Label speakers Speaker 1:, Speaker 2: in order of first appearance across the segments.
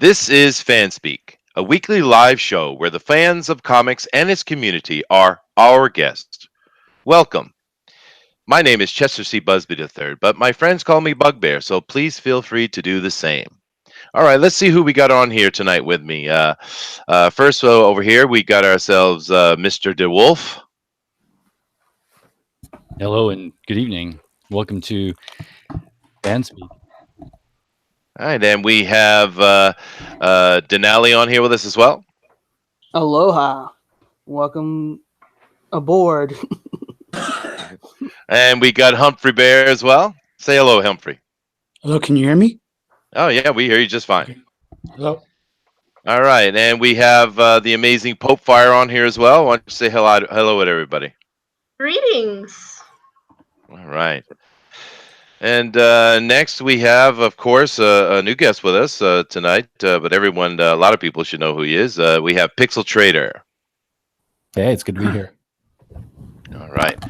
Speaker 1: This is FanSpeak, a weekly live show where the fans of comics and its community are our guests. Welcome. My name is Chester C. Busby III, but my friends call me Bugbear, so please feel free to do the same. All right, let's see who we got on here tonight with me. First, over here, we got ourselves Mr. DeWolf.
Speaker 2: Hello and good evening. Welcome to FanSpeak.
Speaker 1: All right, and we have Denali on here with us as well.
Speaker 3: Aloha. Welcome aboard.
Speaker 1: And we got Humphrey Bear as well. Say hello, Humphrey.
Speaker 4: Hello, can you hear me?
Speaker 1: Oh, yeah, we hear you just fine.
Speaker 4: Okay. Hello.
Speaker 1: All right, and we have the amazing Pope Fire on here as well. Why don't you say hello to everybody?
Speaker 5: Greetings.
Speaker 1: All right. And next we have, of course, a new guest with us tonight, but everyone, a lot of people should know who he is. We have Pixel Trader.
Speaker 2: Hey, it's good to be here.
Speaker 1: All right.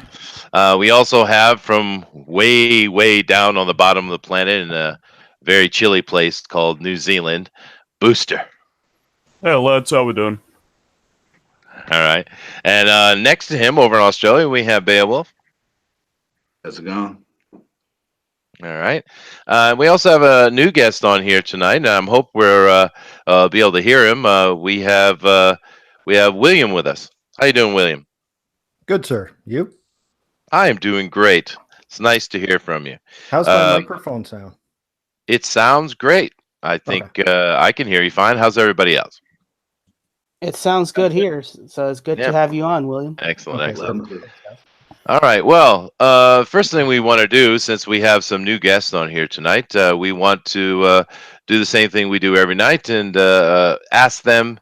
Speaker 1: We also have from way, way down on the bottom of the planet in a very chilly place called New Zealand, Booster.
Speaker 6: Hey, lads, how we doing?
Speaker 1: All right. And next to him over in Australia, we have Beowulf.
Speaker 7: How's it going?
Speaker 1: All right. We also have a new guest on here tonight. I hope we'll be able to hear him. We have William with us. How you doing, William?
Speaker 8: Good, sir. You?
Speaker 1: I am doing great. It's nice to hear from you.
Speaker 8: How's my microphone sound?
Speaker 1: It sounds great. I think I can hear you fine. How's everybody else?
Speaker 3: It sounds good here, so it's good to have you on, William.
Speaker 1: Excellent,
Speaker 8: Okay,
Speaker 1: excellent. All right. Well, first thing we want to do, since we have some new guests on here tonight, we want to do the same thing we do every night and ask them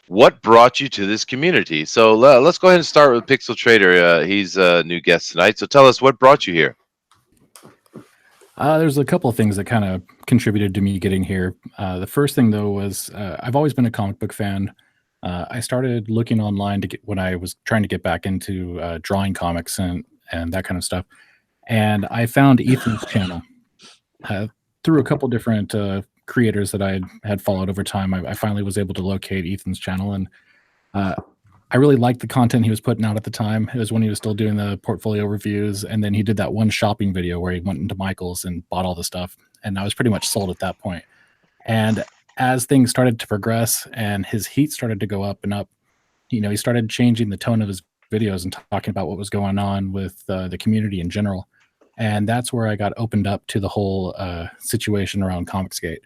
Speaker 1: what brought you to this community. So let's go ahead and start with Pixel Trader. He's a new guest tonight. So tell us what brought you here.
Speaker 2: There's a couple of things that kind of contributed to me getting here. The first thing, though, was I've always been a comic book fan. I started looking online when I was trying to get back into drawing comics and that kind of stuff. And I found Ethan's channel through a couple different creators that I had followed over time. I finally was able to locate Ethan's channel, and I really liked the content he was putting out at the time. It was when he was still doing the portfolio reviews, and then he did that one shopping video where he went into Michael's and bought all the stuff, and I was pretty much sold at that point. And as things started to progress and his heat started to go up and up, he started changing the tone of his videos and talking about what was going on with the community in general. And that's where I got opened up to the whole situation around Comicsgate.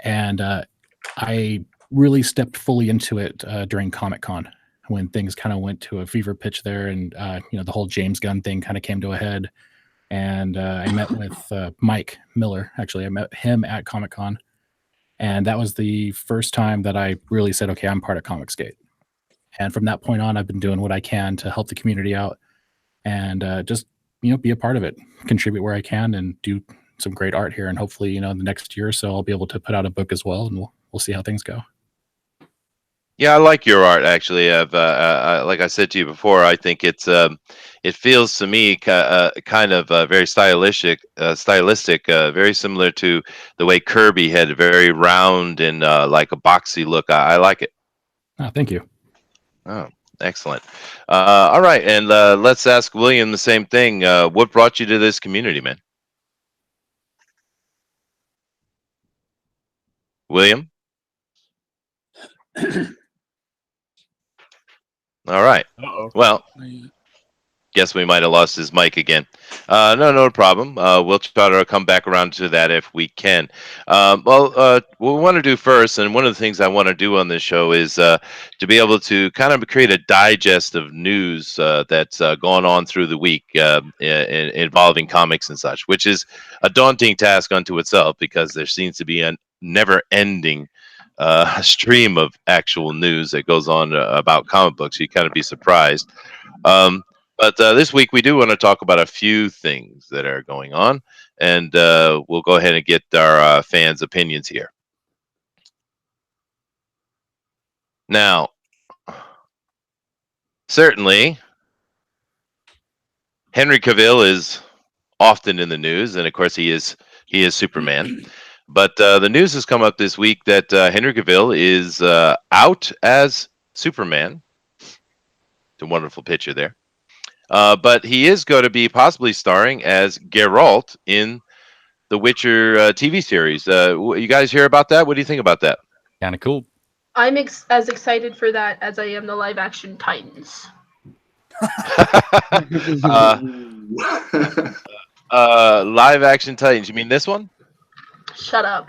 Speaker 2: And I really stepped fully into it during Comic-Con when things kind of went to a fever pitch there, and the whole James Gunn thing kind of came to a head. And I met with Mike Miller. Actually, I met him at Comic-Con. And that was the first time that I really said, okay, I'm part of Comicsgate. And from that point on, I've been doing what I can to help the community out and just, be a part of it, contribute where I can, and do some great art here. And hopefully, the next year or so, I'll be able to put out a book as well, and we'll see how things go.
Speaker 1: Yeah, I like your art, actually. Like I said to you before, I think it feels to me kind of very stylistic, very similar to the way Kirby had a very round and like a boxy look. I like it.
Speaker 2: Oh, thank you.
Speaker 1: Oh, excellent. All right, and let's ask William the same thing. What brought you to this community, man? William? All right.
Speaker 6: Uh-oh.
Speaker 1: Well, guess we might have lost his mic again. No problem. We'll try to come back around to that if we can. What we want to do first, and one of the things I want to do on this show is to be able to kind of create a digest of news that's gone on through the week involving comics and such, which is a daunting task unto itself because there seems to be a never-ending stream of actual news that goes on about comic books. You kind of be surprised. But this week we do want to talk about a few things that are going on, and we'll go ahead and get our fans' opinions here. Now, certainly, Henry Cavill is often in the news, and of course he is Superman. But the news has come up this week that Henry Cavill is out as Superman. It's a wonderful picture there. But he is going to be possibly starring as Geralt in the Witcher TV series. You guys hear about that? What do you think about that?
Speaker 2: Kind of cool.
Speaker 5: I'm as excited for that as I am the live action Titans.
Speaker 1: Live action Titans. You mean this one?
Speaker 5: Shut up.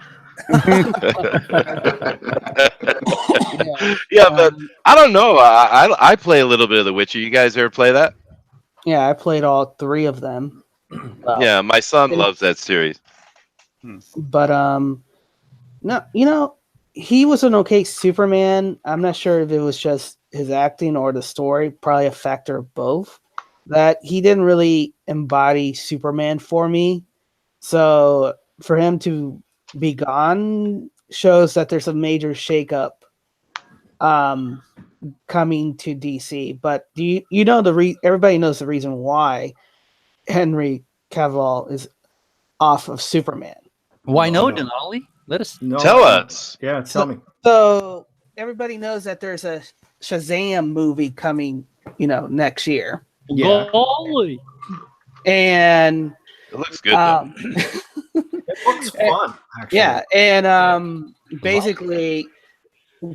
Speaker 1: Yeah, but I don't know. I play a little bit of The Witcher. You guys ever play that?
Speaker 3: Yeah, I played all 3 of them. Well,
Speaker 1: Yeah, my son loves that series.
Speaker 3: But no, he was an okay Superman. I'm not sure if it was just his acting or the story, probably a factor of both. That he didn't really embody Superman for me. So for him to be gone shows that there's a major shakeup coming to DC. But do you know everybody knows the reason why Henry Cavill is off of Superman.
Speaker 9: Why no, Denali? Let us
Speaker 1: tell us.
Speaker 8: Yeah, tell me.
Speaker 3: So everybody knows that there's a Shazam movie coming, next year.
Speaker 8: Yeah.
Speaker 9: Golly.
Speaker 3: And
Speaker 1: it looks good. Though.
Speaker 8: It looks fun, actually.
Speaker 3: Yeah, and basically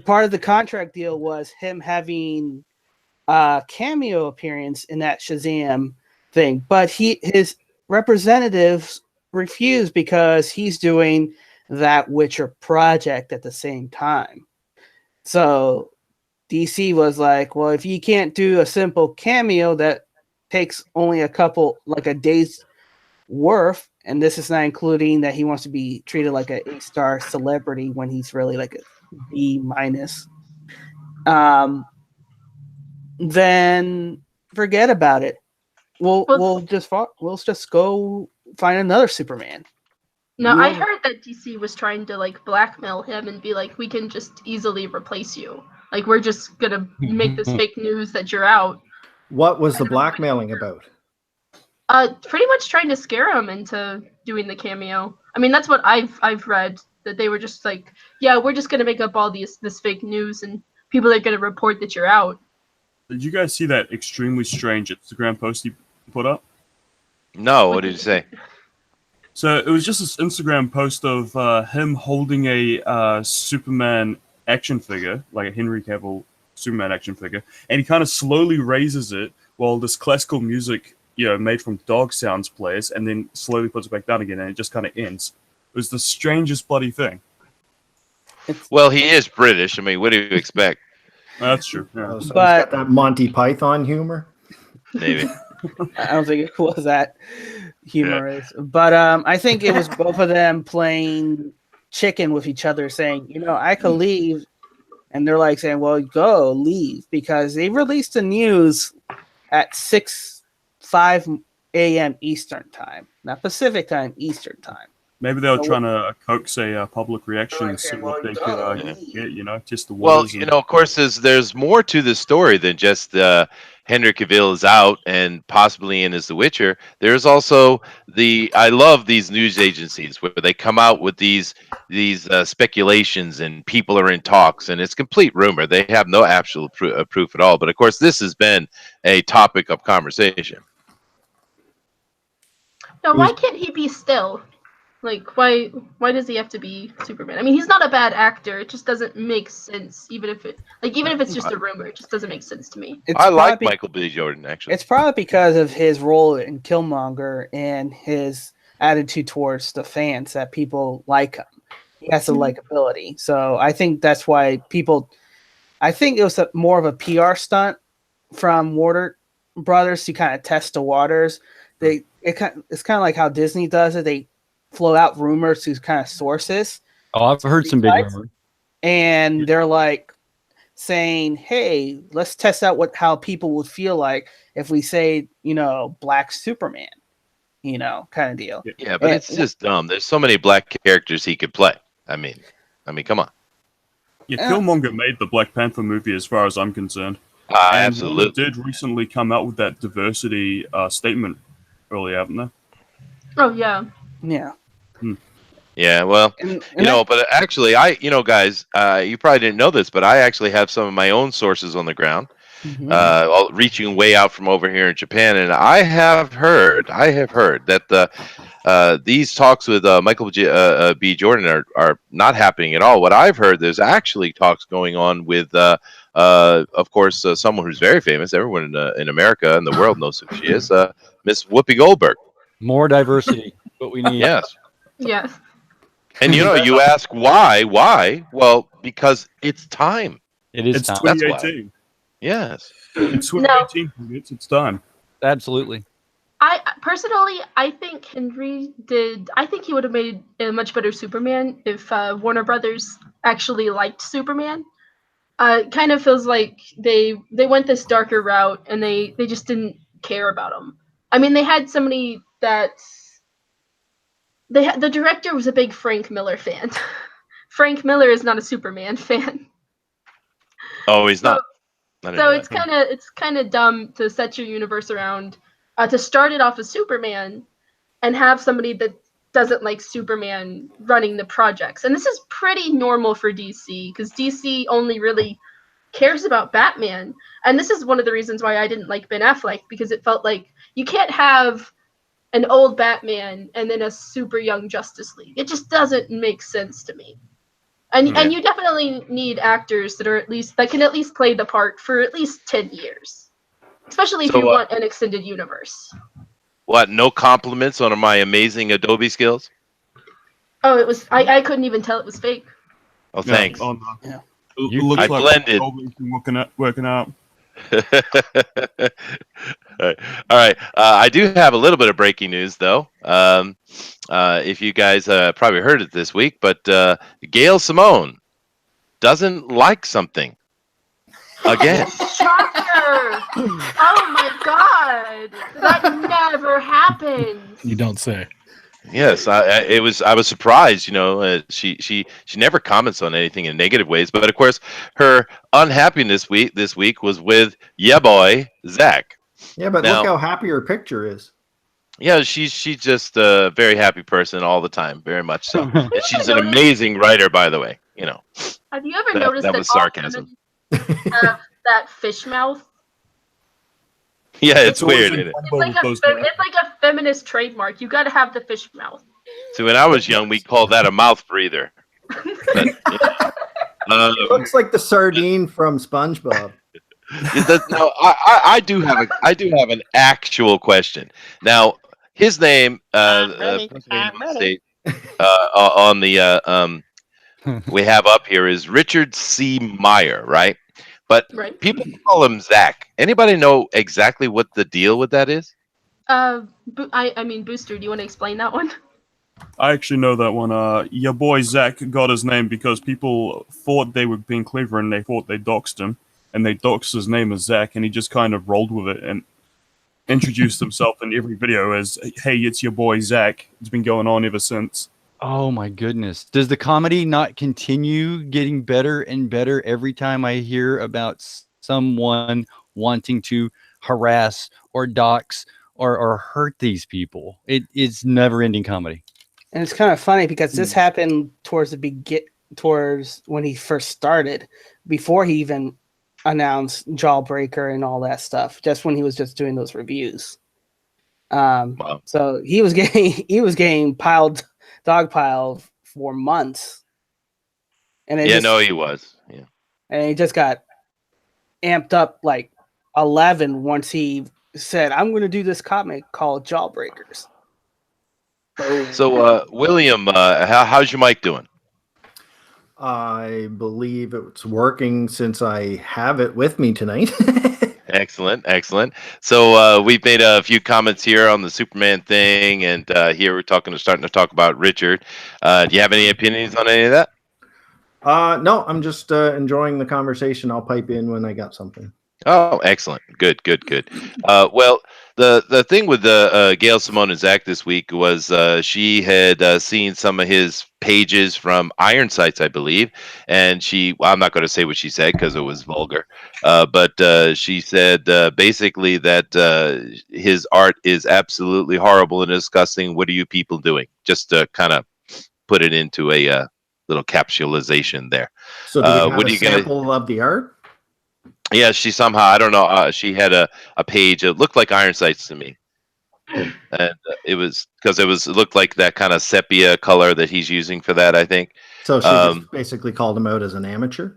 Speaker 3: part of the contract deal was him having a cameo appearance in that Shazam thing, but his representatives refused because he's doing that Witcher project at the same time. So DC was like, well, if you can't do a simple cameo that takes only a day's worth, and this is not including that he wants to be treated like an A-star celebrity when he's really like a B-, then forget about it. We'll just go find another Superman.
Speaker 5: No, I heard that DC was trying to blackmail him and be like, we can just easily replace you. Like, we're just gonna make this fake news that you're out.
Speaker 8: What was the blackmailing about?
Speaker 5: Pretty much trying to scare him into doing the cameo. I mean, that's what I've read, that they were just like, yeah, we're just gonna make up all this fake news and people are gonna report that you're out.
Speaker 6: Did you guys see that extremely strange Instagram post he put up?
Speaker 1: No, what did you say?
Speaker 6: So it was just this Instagram post of him holding a Superman action figure, like a Henry Cavill Superman action figure, and he kind of slowly raises it while this classical music, made from dog sounds plays, and then slowly puts it back down again, and it just kind of ends. It was the strangest bloody thing.
Speaker 1: Well, he is British. I mean, what do you expect?
Speaker 6: That's true. Yeah.
Speaker 8: So
Speaker 3: But-
Speaker 8: he's got that Monty Python humor.
Speaker 1: Maybe.
Speaker 3: I don't think it was that humorous, but I think it was both of them playing chicken with each other, saying, I could leave, and they're like saying, well, go leave, because they released the news at 5 a.m. Eastern time, not Pacific time, Eastern time.
Speaker 6: Maybe they were trying to coax a public reaction and see what they could get, just the waters.
Speaker 1: Well, of course, there's more to the story than just Henry Cavill is out and possibly in as The Witcher. There's also I love these news agencies where they come out with these speculations and people are in talks, and it's complete rumor. They have no actual proof at all. But of course, this has been a topic of conversation.
Speaker 5: Now, why can't he be still? Like, why does he have to be Superman? I mean, he's not a bad actor. It just doesn't make sense, even if it's just a rumor. It just doesn't make sense to me.
Speaker 1: I like Michael B. Jordan, actually.
Speaker 3: It's probably because of his role in Killmonger and his attitude towards the fans that people like him. He has a likability. So I think that's why I think it was more of a PR stunt from Warner Brothers to kind of test the waters. It's kind of like how Disney does it. They flow out rumors to kind of sources.
Speaker 9: Oh, I've heard some big rumors.
Speaker 3: And they're like saying, hey, let's test out how people would feel like if we say, Black Superman, kind of deal.
Speaker 1: Yeah, but it's just dumb. There's so many black characters he could play. I mean, come on.
Speaker 6: Yeah, Killmonger made the Black Panther movie as far as I'm concerned.
Speaker 1: Absolutely.
Speaker 6: They did recently come out with that diversity statement earlier, haven't they?
Speaker 5: Oh, yeah.
Speaker 3: Yeah.
Speaker 1: Yeah, well, but actually, guys, you probably didn't know this, but I actually have some of my own sources on the ground, reaching way out from over here in Japan, and I have heard that these talks with Michael B. Jordan are not happening at all. What I've heard, there's actually talks going on with, of course, someone who's very famous. Everyone in America and the world knows who she is, Miss Whoopi Goldberg.
Speaker 9: More diversity, what we need.
Speaker 1: Yes.
Speaker 5: Yes.
Speaker 1: And you ask why? Why? Well, because it's time.
Speaker 6: It's
Speaker 9: time.
Speaker 6: 2018.
Speaker 1: Yes.
Speaker 6: It's 2018. It's time.
Speaker 9: Absolutely.
Speaker 5: I personally, I think I think he would have made a much better Superman if Warner Brothers actually liked Superman. It kind of feels like they went this darker route and they just didn't care about him. I mean, they had somebody the director was a big Frank Miller fan. Frank Miller is not a Superman fan.
Speaker 1: Oh, he's not.
Speaker 5: So it's kind of dumb to set your universe around to start it off as Superman and have somebody that doesn't like Superman running the projects. And this is pretty normal for DC because DC only really cares about Batman. And this is one of the reasons why I didn't like Ben Affleck, because it felt like you can't have an old Batman and then a super young Justice League. It just doesn't make sense to me. And you definitely need actors that can at least play the part for at least 10 years. Especially if you want an extended universe.
Speaker 1: What? No compliments on my amazing Adobe skills?
Speaker 5: Oh, it was. I couldn't even tell it was fake.
Speaker 1: Oh, thanks.
Speaker 6: Yeah,
Speaker 3: Yeah.
Speaker 6: It looks
Speaker 1: I
Speaker 6: like
Speaker 1: blended.
Speaker 6: working out.
Speaker 1: All right. I do have a little bit of breaking news, though. If you guys probably heard it this week, but Gail Simone doesn't like something again.
Speaker 5: Shocker! Oh my god, that never happens.
Speaker 2: You don't say.
Speaker 1: Yes, I was surprised. She never comments on anything in negative ways, but of course, her unhappiness this week was with boy Zach.
Speaker 8: Yeah, but
Speaker 1: Now,
Speaker 8: look how happy her picture is.
Speaker 1: Yeah, she's just a very happy person all the time, very much so. And she's an amazing writer, by the way.
Speaker 5: Have you ever noticed
Speaker 1: that
Speaker 5: that
Speaker 1: was sarcasm.
Speaker 5: have that fish mouth?
Speaker 1: Yeah, it's weird, isn't it?
Speaker 5: It's like a feminist trademark. You got to have the fish mouth.
Speaker 1: See, when I was young, we called that a mouth breather.
Speaker 8: Looks like the sardine from SpongeBob.
Speaker 1: No, I do have an actual question. Now, his name, on the we have up here is Richard C. Meyer, right? But people call him Zach. Anybody know exactly what the deal with that is?
Speaker 5: I mean, Booster, do you want to explain that one?
Speaker 6: I actually know that one. Your boy Zach got his name because people thought they were being clever and they thought they doxed him. And they doxed his name as Zach, and he just kind of rolled with it and introduced himself in every video as, hey, it's your boy Zach. It's been going on ever since.
Speaker 9: Oh my goodness. Does the comedy not continue getting better and better every time I hear about someone wanting to harass or dox or hurt these people? It's never-ending comedy.
Speaker 3: And it's kind of funny because this happened towards when he first started, before he even announced Jawbreaker and all that stuff, just when he was just doing those reviews.
Speaker 1: Wow.
Speaker 3: So he was getting dogpiled for months. And
Speaker 1: he was. Yeah.
Speaker 3: And he just got amped up like 11 once he said, I'm going to do this comic called Jawbreakers.
Speaker 1: So, William, how's your mic doing?
Speaker 8: I believe it's working since I have it with me tonight.
Speaker 1: Excellent. So we've made a few comments here on the Superman thing, and here we're starting to talk about Richard. Do you have any opinions on any of that?
Speaker 8: No, I'm just enjoying the conversation. I'll pipe in when I got something.
Speaker 1: Oh, excellent. Good. Well, the thing with Gail Simone and Zach this week was she had seen some of his pages from Iron Sights, I believe, and I'm not going to say what she said because it was vulgar, but she said basically that his art is absolutely horrible and disgusting. What are you people doing? Just to kind of put it into a little capsulization there.
Speaker 8: So do we have
Speaker 1: what
Speaker 8: a
Speaker 1: do you guys?
Speaker 8: sample of the art?
Speaker 1: Yeah, she somehow, I don't know. She had a page. It looked like Iron Sights to me, and it was because it looked like that kind of sepia color that he's using for that. I think.
Speaker 8: So she just basically called him out as an amateur.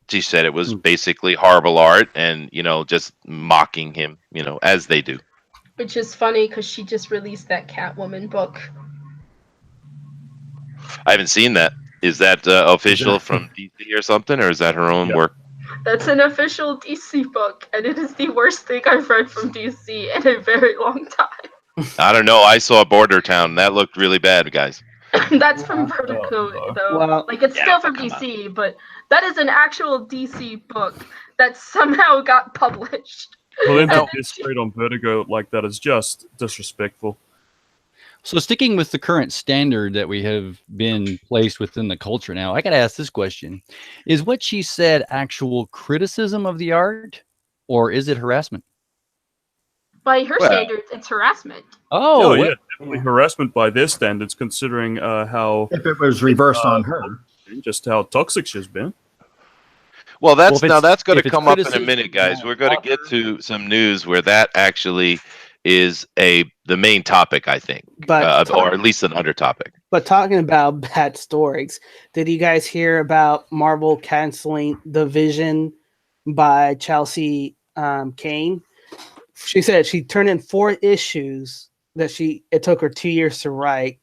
Speaker 1: She said it was basically horrible art, and just mocking him, as they do.
Speaker 5: Which is funny because she just released that Catwoman book.
Speaker 1: I haven't seen that. Is that official from DC or something, or is that her own work?
Speaker 5: That's an official DC book, and it is the worst thing I've read from DC in a very long time.
Speaker 1: I don't know. I saw Border Town. That looked really bad, guys.
Speaker 5: That's from Vertigo, though.
Speaker 3: Well,
Speaker 5: it's still from DC, but that is an actual DC book that somehow got published.
Speaker 6: Well, then to diss straight on Vertigo like that is just disrespectful.
Speaker 9: So sticking with the current standard that we have been placed within the culture now, I got to ask this question. Is what she said actual criticism of the art, or is it harassment?
Speaker 5: By her standards, it's harassment.
Speaker 6: Oh yeah, definitely harassment by their standards, considering how...
Speaker 8: If it was reversed on her.
Speaker 6: Just how toxic she's been.
Speaker 1: Well, that's going to come up in a minute, guys. We're going to get to some news where that actually is the main topic, I think,
Speaker 3: But
Speaker 1: or at least an under topic.
Speaker 3: But talking about bad stories, did you guys hear about Marvel canceling The Vision by Chelsea Kane? She said she turned in 4 issues that it took her 2 years to write,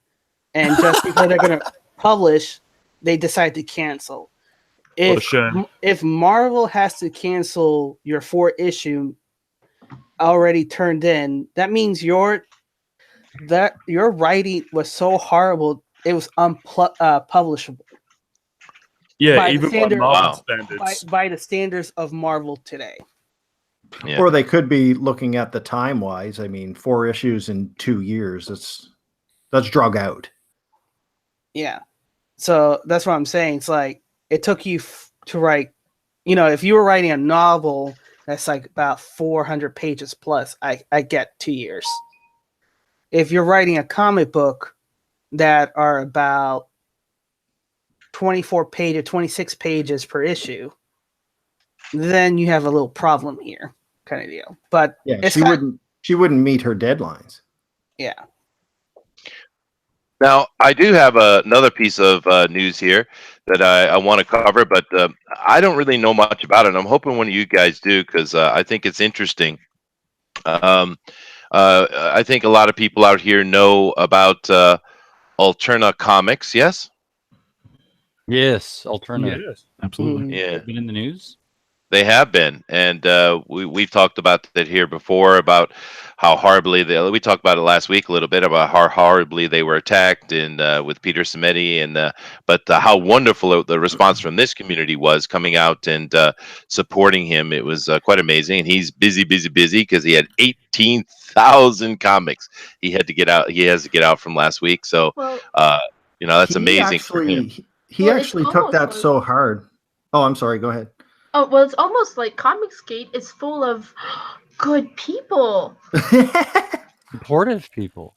Speaker 3: and just because they're going to publish, they decide to cancel. If Marvel has to cancel your 4 issue already turned in, that means your writing was so horrible it was unpublishable.
Speaker 6: Yeah, even by Marvel standards.
Speaker 3: By the standards of Marvel today.
Speaker 1: Yeah.
Speaker 8: Or they could be looking at the time wise. I mean, 4 issues in 2 years. That's drug out.
Speaker 3: Yeah. So that's what I'm saying. It's like it took you to write, if you were writing a novel that's like about 400 pages plus, I get 2 years. If you're writing a comic book that are about 24 pages, 26 pages per issue, then you have a little problem here, kind of deal. But
Speaker 8: yeah, she wouldn't meet her deadlines.
Speaker 3: Yeah.
Speaker 1: Now, I do have another piece of news here that I want to cover, but I don't really know much about it. I'm hoping one of you guys do, because I think it's interesting. I think a lot of people out here know about Alterna Comics, yes?
Speaker 9: Yes, Alterna.
Speaker 6: Yes.
Speaker 2: Absolutely.
Speaker 1: Yeah.
Speaker 9: Been in the news?
Speaker 1: They have been, and we've talked about that here before, about how horribly we talked about it last week a little bit about how horribly they were attacked, and with Peter Simeti, and but how wonderful the response from this community was coming out and supporting him. It was quite amazing, and he's busy because he had 18,000 comics he had to get out. He has to get out from last week, so that's amazing for him.
Speaker 8: He actually took that so hard. Oh, I'm sorry. Go ahead.
Speaker 5: Oh, well, it's almost like Comicsgate is full of good people.
Speaker 9: Supportive people.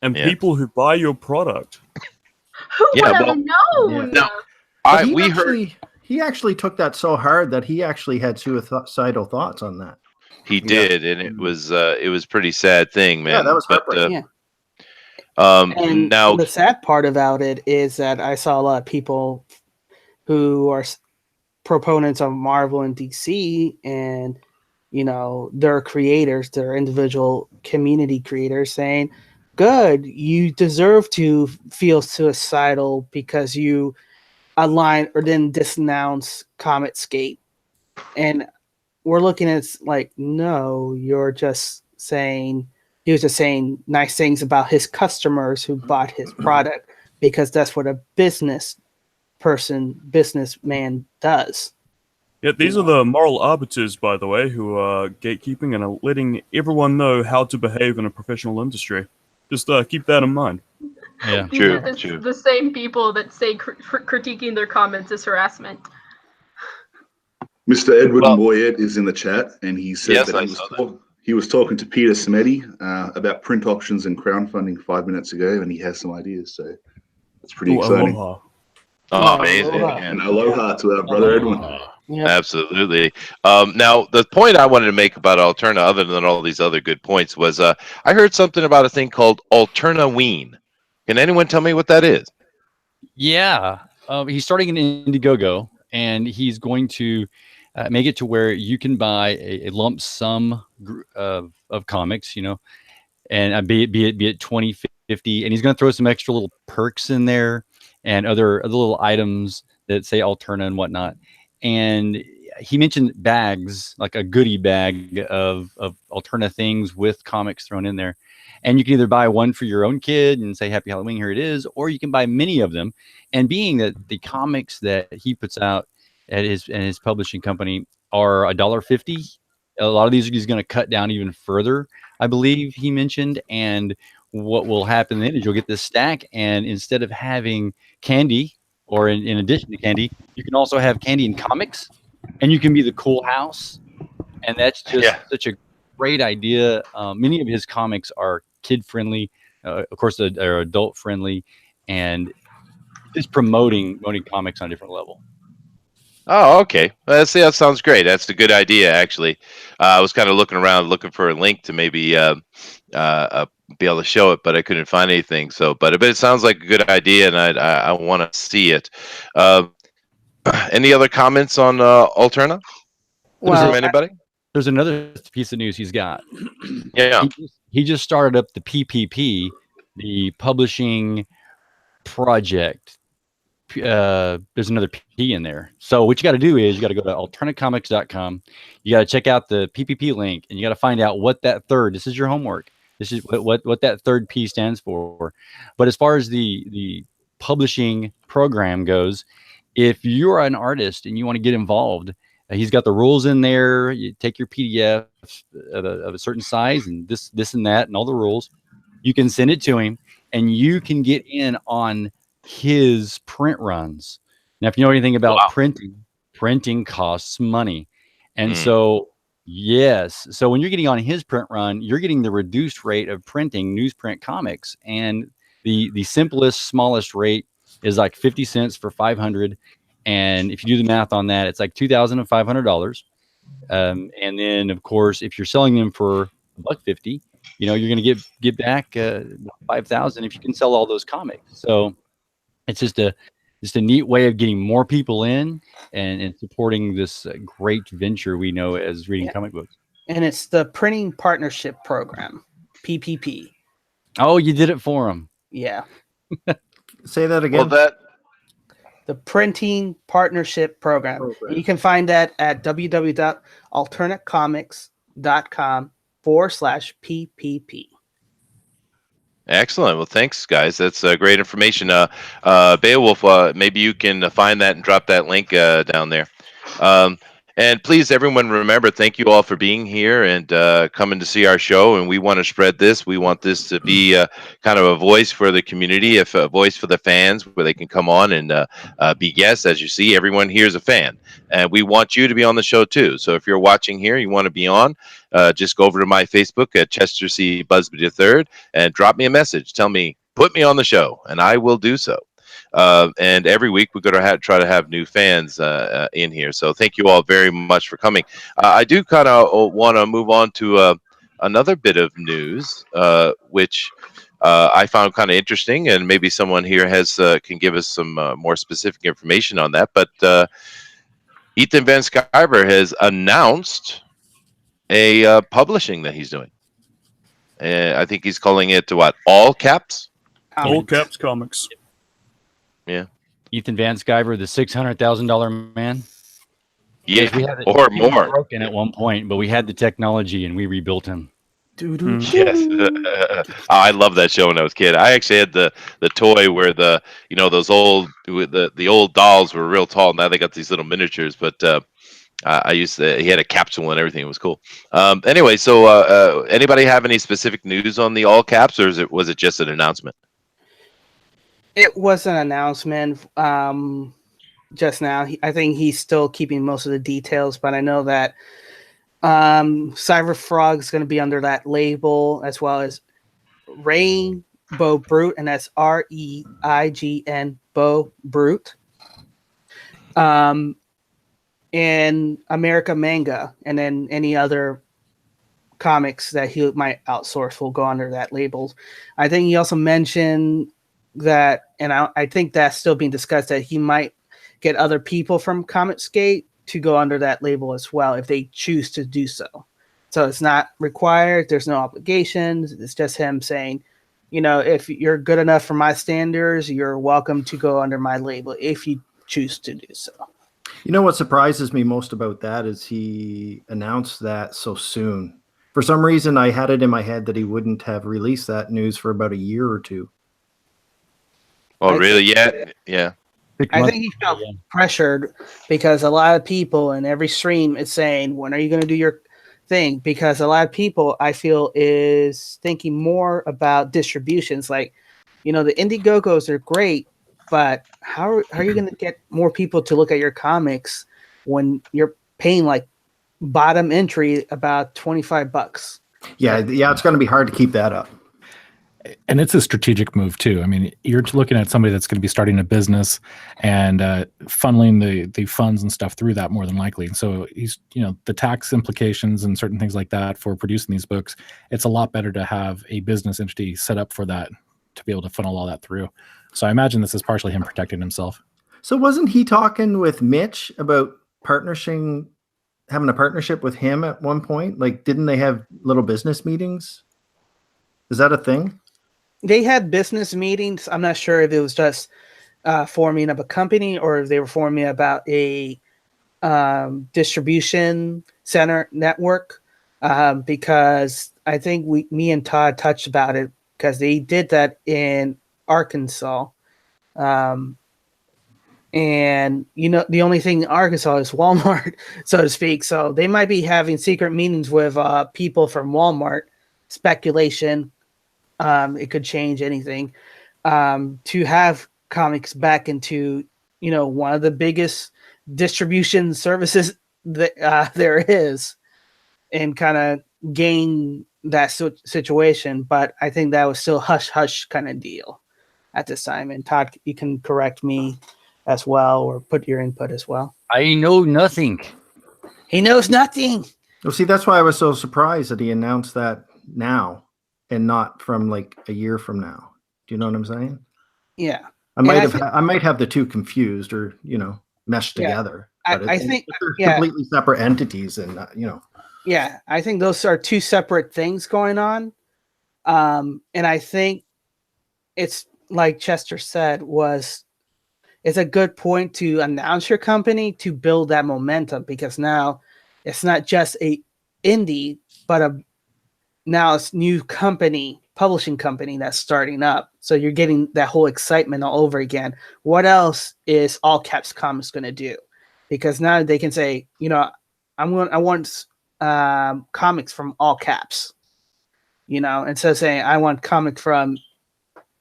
Speaker 6: And people who buy your product.
Speaker 5: Who would have known?
Speaker 8: No, he actually took that so hard that he actually had suicidal thoughts on that.
Speaker 1: He did, and it was pretty sad thing, man.
Speaker 8: Yeah, that was heartbreaking.
Speaker 3: And
Speaker 1: now
Speaker 3: the sad part about it is that I saw a lot of people who are proponents of Marvel and DC, and their creators, their individual community creators, saying, good, you deserve to feel suicidal because you aligned or didn't denounce Comicsgate. And we're looking at it like, no, you're just saying, he was just saying nice things about his customers who bought his product, because that's what a businessman does.
Speaker 6: Yeah, these are the moral arbiters, by the way, who are gatekeeping and are letting everyone know how to behave in a professional industry. Just keep that in mind.
Speaker 9: Yeah,
Speaker 1: true.
Speaker 5: The same people that say critiquing their comments is harassment.
Speaker 7: Mr. Edward Moyet is in the chat, and he said that he was talking to Peter Simeti about print auctions and crowdfunding 5 minutes ago, and he has some ideas. So That's pretty exciting.
Speaker 4: Aloha.
Speaker 1: Oh, amazing.
Speaker 3: Aloha.
Speaker 1: Man.
Speaker 7: And aloha to our brother Edwin.
Speaker 3: Yep.
Speaker 1: Absolutely. Now, the point I wanted to make about Alterna, other than all these other good points, was I heard something about a thing called Alternaween. Can anyone tell me what that is?
Speaker 9: Yeah, he's starting an Indiegogo, and he's going to make it to where you can buy a lump sum of comics, and be it 20, 50, and he's going to throw some extra little perks in there and other little items that say Alterna and whatnot. And he mentioned bags, like a goodie bag of Alterna things with comics thrown in there. And you can either buy one for your own kid and say Happy Halloween, here it is, or you can buy many of them. And being that the comics that he puts out at his publishing company are $1.50, a lot of these he's going to cut down even further, I believe he mentioned. And what will happen then is you'll get this stack, and instead of having candy, or in addition to candy, you can also have candy and comics, and you can be the cool house. And that's just such a great idea. Many of his comics are kid friendly, of course, they're adult friendly, and just promoting comics on a different level.
Speaker 1: Oh, okay. See, that sounds great. That's a good idea, actually. I was kind of looking around, looking for a link to maybe be able to show it, but I couldn't find anything. So, but it sounds like a good idea, and I want to see it. Any other comments on Alterna?
Speaker 3: Well,
Speaker 1: from anybody?
Speaker 9: There's another piece of news he's got.
Speaker 1: Yeah.
Speaker 9: He just started up the PPP, the publishing project. There's another P in there. So what you got to do is you got to go to alternacomics.com. You got to check out the PPP link, and you got to find out what that third. This is your homework. This is what that third P stands for. But as far as the publishing program goes, if you're an artist and you want to get involved, he's got the rules in there. You take your PDF of a certain size and this and that and all the rules. You can send it to him, and you can get in on his print runs. Now, if you know anything about printing costs money. And so, yes. So when you're getting on his print run, you're getting the reduced rate of printing newsprint comics. And the simplest, smallest rate is like 50 cents for 500. And if you do the math on that, it's like $2,500. And then, of course, if you're selling them for $1.50, you're going to get back $5,000 if you can sell all those comics. So it's just a neat way of getting more people in and supporting this great venture we know as reading comic books.
Speaker 3: And it's the Printing Partnership Program, PPP.
Speaker 9: Oh, you did it for him.
Speaker 3: Yeah.
Speaker 8: Say that again.
Speaker 1: Well,
Speaker 3: The Printing Partnership Program. You can find that at www.alternacomics.com/PPP.
Speaker 1: Excellent. Well, thanks, guys. That's great information. Beowulf, maybe you can find that and drop that link down there. And please, everyone, remember, thank you all for being here and coming to see our show. And we want to spread this. We want this to be kind of a voice for the community, a voice for the fans, where they can come on and be guests. As you see, everyone here is a fan. And we want you to be on the show, too. So if you're watching here, you want to be on, just go over to my Facebook at Chester C. Busby III and drop me a message. Tell me, put me on the show, and I will do so. And every week we're going to try to have new fans in here. So thank you all very much for coming. I do kind of want to move on to another bit of news, which I found kind of interesting, and maybe someone here can give us some more specific information on that. But Ethan Van Sciver has announced a publishing that he's doing. I think he's calling it what? All Caps?
Speaker 6: All Caps Comics.
Speaker 1: Yeah.
Speaker 9: Ethan Van Sciver, the $600,000 man.
Speaker 1: Yeah,
Speaker 9: we had
Speaker 1: or
Speaker 9: he was
Speaker 1: more.
Speaker 9: broken at one point, but we had the technology and we rebuilt him.
Speaker 1: Yes. I love that show when I was a kid. I actually had the toy where those old the old dolls were real tall. Now they got these little miniatures, but he had a capsule and everything. It was cool. Anyway, so anybody have any specific news on the All Caps, or was it just an announcement?
Speaker 3: It was an announcement just now. I think he's still keeping most of the details, but I know that Sciver Frog is going to be under that label, as well as Rain Bo Brute, and that's REIGN Bo Brute. And America Manga, and then any other comics that he might outsource will go under that label. I think he also mentioned that, and I think that's still being discussed, that he might get other people from Comicsgate to go under that label as well if they choose to do so. So it's not required. There's no obligations. It's just him saying, if you're good enough for my standards, you're welcome to go under my label if you choose to do so.
Speaker 8: You know what surprises me most about that is he announced that so soon. For some reason, I had it in my head that he wouldn't have released that news for about a year or two.
Speaker 1: Oh, really? Yeah.
Speaker 3: I think he felt pressured because a lot of people in every stream is saying, when are you going to do your thing? Because a lot of people, I feel, is thinking more about distributions. Like, the Indiegogos are great, but how are you going to get more people to look at your comics when you're paying like bottom entry about $25?
Speaker 8: Yeah, it's going to be hard to keep that up.
Speaker 2: And it's a strategic move too. I mean, you're looking at somebody that's going to be starting a business and funneling the funds and stuff through that more than likely. And so he's, the tax implications and certain things like that for producing these books, it's a lot better to have a business entity set up for that to be able to funnel all that through. So I imagine this is partially him protecting himself.
Speaker 8: So wasn't he talking with Mitch about having a partnership with him at one point? Like, didn't they have little business meetings? Is that a thing?
Speaker 3: They had business meetings. I'm not sure if it was just forming of a company or if they were forming about a distribution center network. Because I think me and Todd touched about it because they did that in Arkansas. And the only thing in Arkansas is Walmart, so to speak. So they might be having secret meetings with people from Walmart. Speculation. It could change anything. To have comics back into, one of the biggest distribution services that there is, and kind of gain that situation. But I think that was still hush-hush kind of deal at this time. And Todd, you can correct me as well or put your input as well.
Speaker 9: I know nothing.
Speaker 3: He knows nothing.
Speaker 8: Well, see, that's why I was so surprised that he announced that now and not from like a year from now. Do you know what I'm saying?
Speaker 3: Yeah.
Speaker 8: I might have the two confused or, meshed together. But
Speaker 3: I think
Speaker 8: they're completely separate entities and,
Speaker 3: Yeah, I think those are two separate things going on. And I think it's like Chester said, it's a good point to announce your company to build that momentum, because now it's not just a indie, but now it's new publishing company that's starting up. So you're getting that whole excitement all over again. What else is All Caps Comics going to do? Because now they can say, I want comics from All Caps, instead of saying I want comic from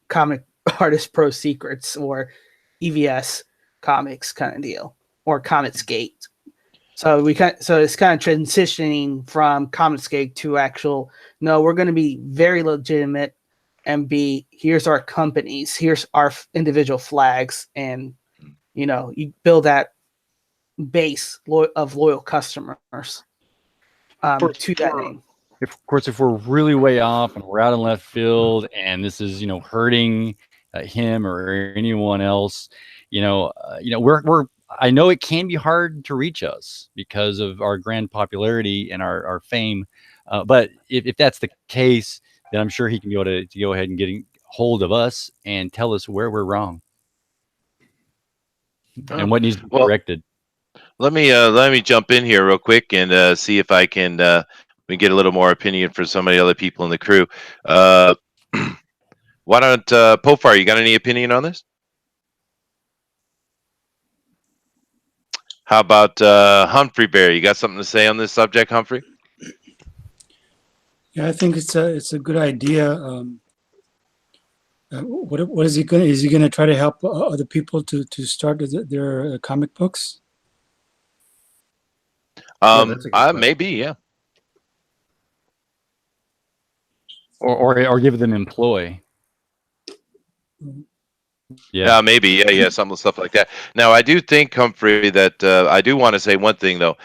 Speaker 3: Comic Artist Pro Secrets or EVS Comics kind of deal, or Comicsgate. So it's kind of transitioning from Comicsgate to we're going to be very legitimate and here's our companies, here's our individual flags, and you build that base of loyal customers to that name.
Speaker 9: Of course, if we're really way off and we're out in left field and this is, hurting him or anyone else, we're I know it can be hard to reach us because of our grand popularity and our fame. But if that's the case, then I'm sure he can be able to go ahead and get hold of us and tell us where we're wrong and what needs to be corrected.
Speaker 1: Let me jump in here real quick and see if I can we get a little more opinion from some of the other people in the crew. Why don't Pofar, you got any opinion on this? How about Humphrey Bear? You got something to say on this subject, Humphrey?
Speaker 4: Yeah, I think it's a good idea. What is he going? Is he going to try to help other people to start their comic books?
Speaker 1: Maybe, yeah.
Speaker 9: Or give them employ.
Speaker 1: Yeah, maybe. Yeah, some stuff like that. Now, I do think, Humphrey, that I do want to say one thing though.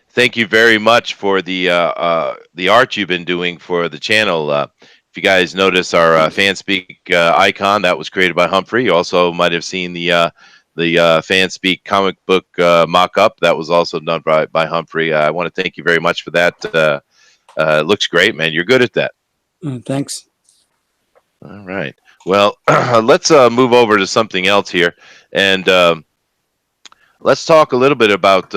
Speaker 1: Thank you very much for the art you've been doing for the channel. If you guys notice our FanSpeak icon, that was created by Humphrey. You also might have seen the FanSpeak comic book mock-up that was also done by Humphrey. I want to thank you very much for that. Looks great, man. You're good at that.
Speaker 4: Thanks.
Speaker 1: All right. Well, let's move over to something else here, and let's talk a little bit about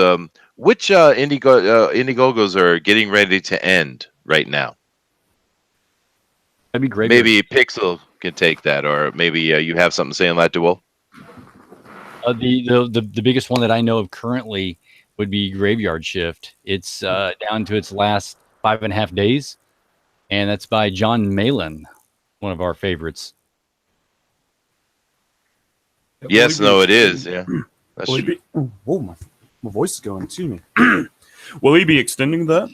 Speaker 1: which Indiegogos are getting ready to end right now.
Speaker 9: That'd be great.
Speaker 1: Maybe Pixel can take that, or maybe you have something to say on that, Duel.
Speaker 9: The biggest one that I know of currently would be Graveyard Shift. It's down to its last 5.5 days, and that's by John Malin, one of our favorites.
Speaker 1: Yes, no, it is. Yeah.
Speaker 6: Whoa, my voice is going. Excuse me. Will he be extending that?